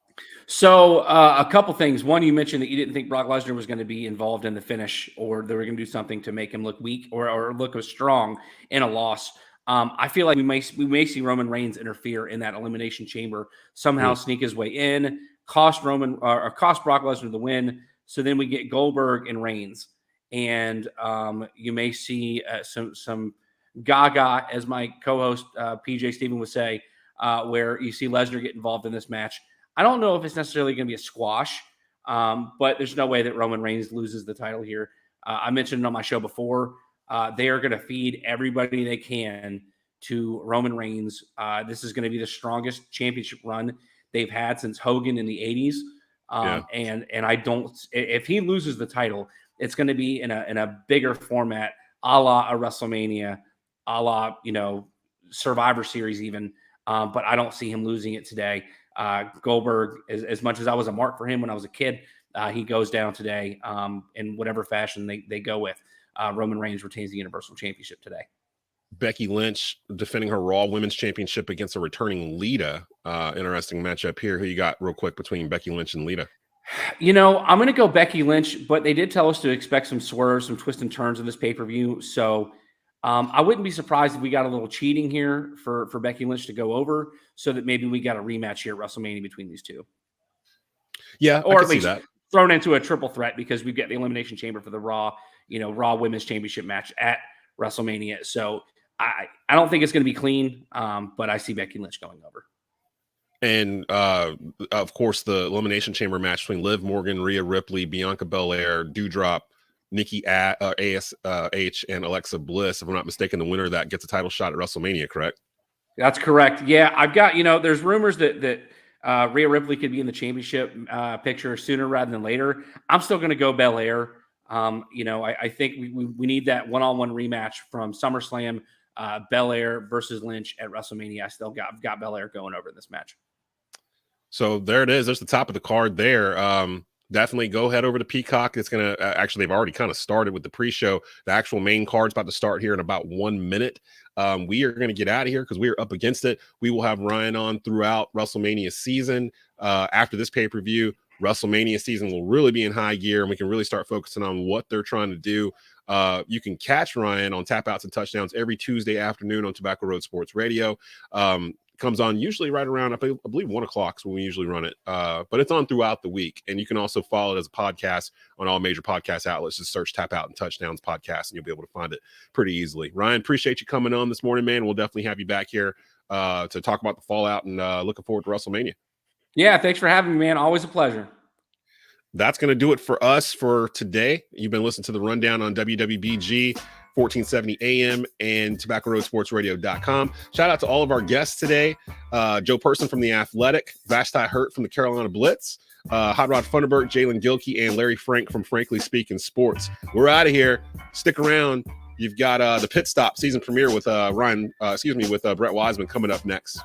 So a couple things. One, you mentioned that you didn't think Brock Lesnar was going to be involved in the finish, or they were going to do something to make him look weak or look as strong in a loss. I feel like we may see Roman Reigns interfere in that Elimination Chamber, somehow sneak his way in, cost Brock Lesnar the win. So then we get Goldberg and Reigns. And you may see some gaga, as my co-host PJ Steven would say, where you see Lesnar get involved in this match. I don't know if it's necessarily going to be a squash, but there's no way that Roman Reigns loses the title here. I mentioned it on my show before. They are going to feed everybody they can to Roman Reigns. This is going to be the strongest championship run they've had since Hogan in the 80s. And I don't, if he loses the title, it's going to be in a bigger format, a la a WrestleMania, a la, Survivor Series even. But I don't see him losing it today. Goldberg, as much as I was a mark for him when I was a kid, he goes down today in whatever fashion they go with. Roman Reigns retains the Universal Championship today. Becky Lynch defending her Raw Women's Championship against a returning Lita. Interesting matchup here. Who you got real quick between Becky Lynch and Lita? I'm going to go Becky Lynch, but they did tell us to expect some swerves, some twists and turns in this pay-per-view. So I wouldn't be surprised if we got a little cheating here for Becky Lynch to go over, so that maybe we got a rematch here at WrestleMania between these two. Yeah, or I at least that. thrown into a triple threat because we've got the Elimination Chamber for the Raw Women's Championship match at WrestleMania. So I don't think it's going to be clean, but I see Becky Lynch going over. And, of course, the Elimination Chamber match between Liv Morgan, Rhea Ripley, Bianca Belair, Doudrop, Nikki ASH, and Alexa Bliss. If I'm not mistaken, the winner of that gets a title shot at WrestleMania, correct? That's correct. Yeah, I've got, there's rumors that Rhea Ripley could be in the championship picture sooner rather than later. I'm still going to go Belair. I think we need that one-on-one rematch from SummerSlam, Belair versus Lynch at WrestleMania. I've got Belair going over this match. So there it is. There's the top of the card there. Definitely go head over to Peacock. It's going to actually, they've already kind of started with the pre-show. The actual main card's about to start here in about 1 minute. We are going to get out of here because we are up against it. We will have Ryan on throughout WrestleMania season. After this pay-per-view, WrestleMania season will really be in high gear, and we can really start focusing on what they're trying to do You can catch Ryan on Tapouts and Touchdowns every Tuesday afternoon on Tobacco Road Sports Radio. Comes on usually right around, I believe 1 o'clock is when we usually run it. But it's on throughout the week. And you can also follow it as a podcast on all major podcast outlets. Just search Tap Out and Touchdowns podcast, and you'll be able to find it pretty easily. Ryan, appreciate you coming on this morning, man. We'll definitely have you back here to talk about the fallout, and looking forward to WrestleMania. Yeah, thanks for having me, man. Always a pleasure. That's going to do it for us for today. You've been listening to the Rundown on WWBG 1470 AM and TobaccoRoadSportsRadio.com. Shout out to all of our guests today. Joe Person from The Athletic, Vashti Hurt from the Carolina Blitz, Hot Rod Funderburk, Jaelen Gilkey, and Larry Frank from Frankly Speaking Sports. We're out of here. Stick around. You've got the Pit Stop season premiere with Brett Wiseman coming up next.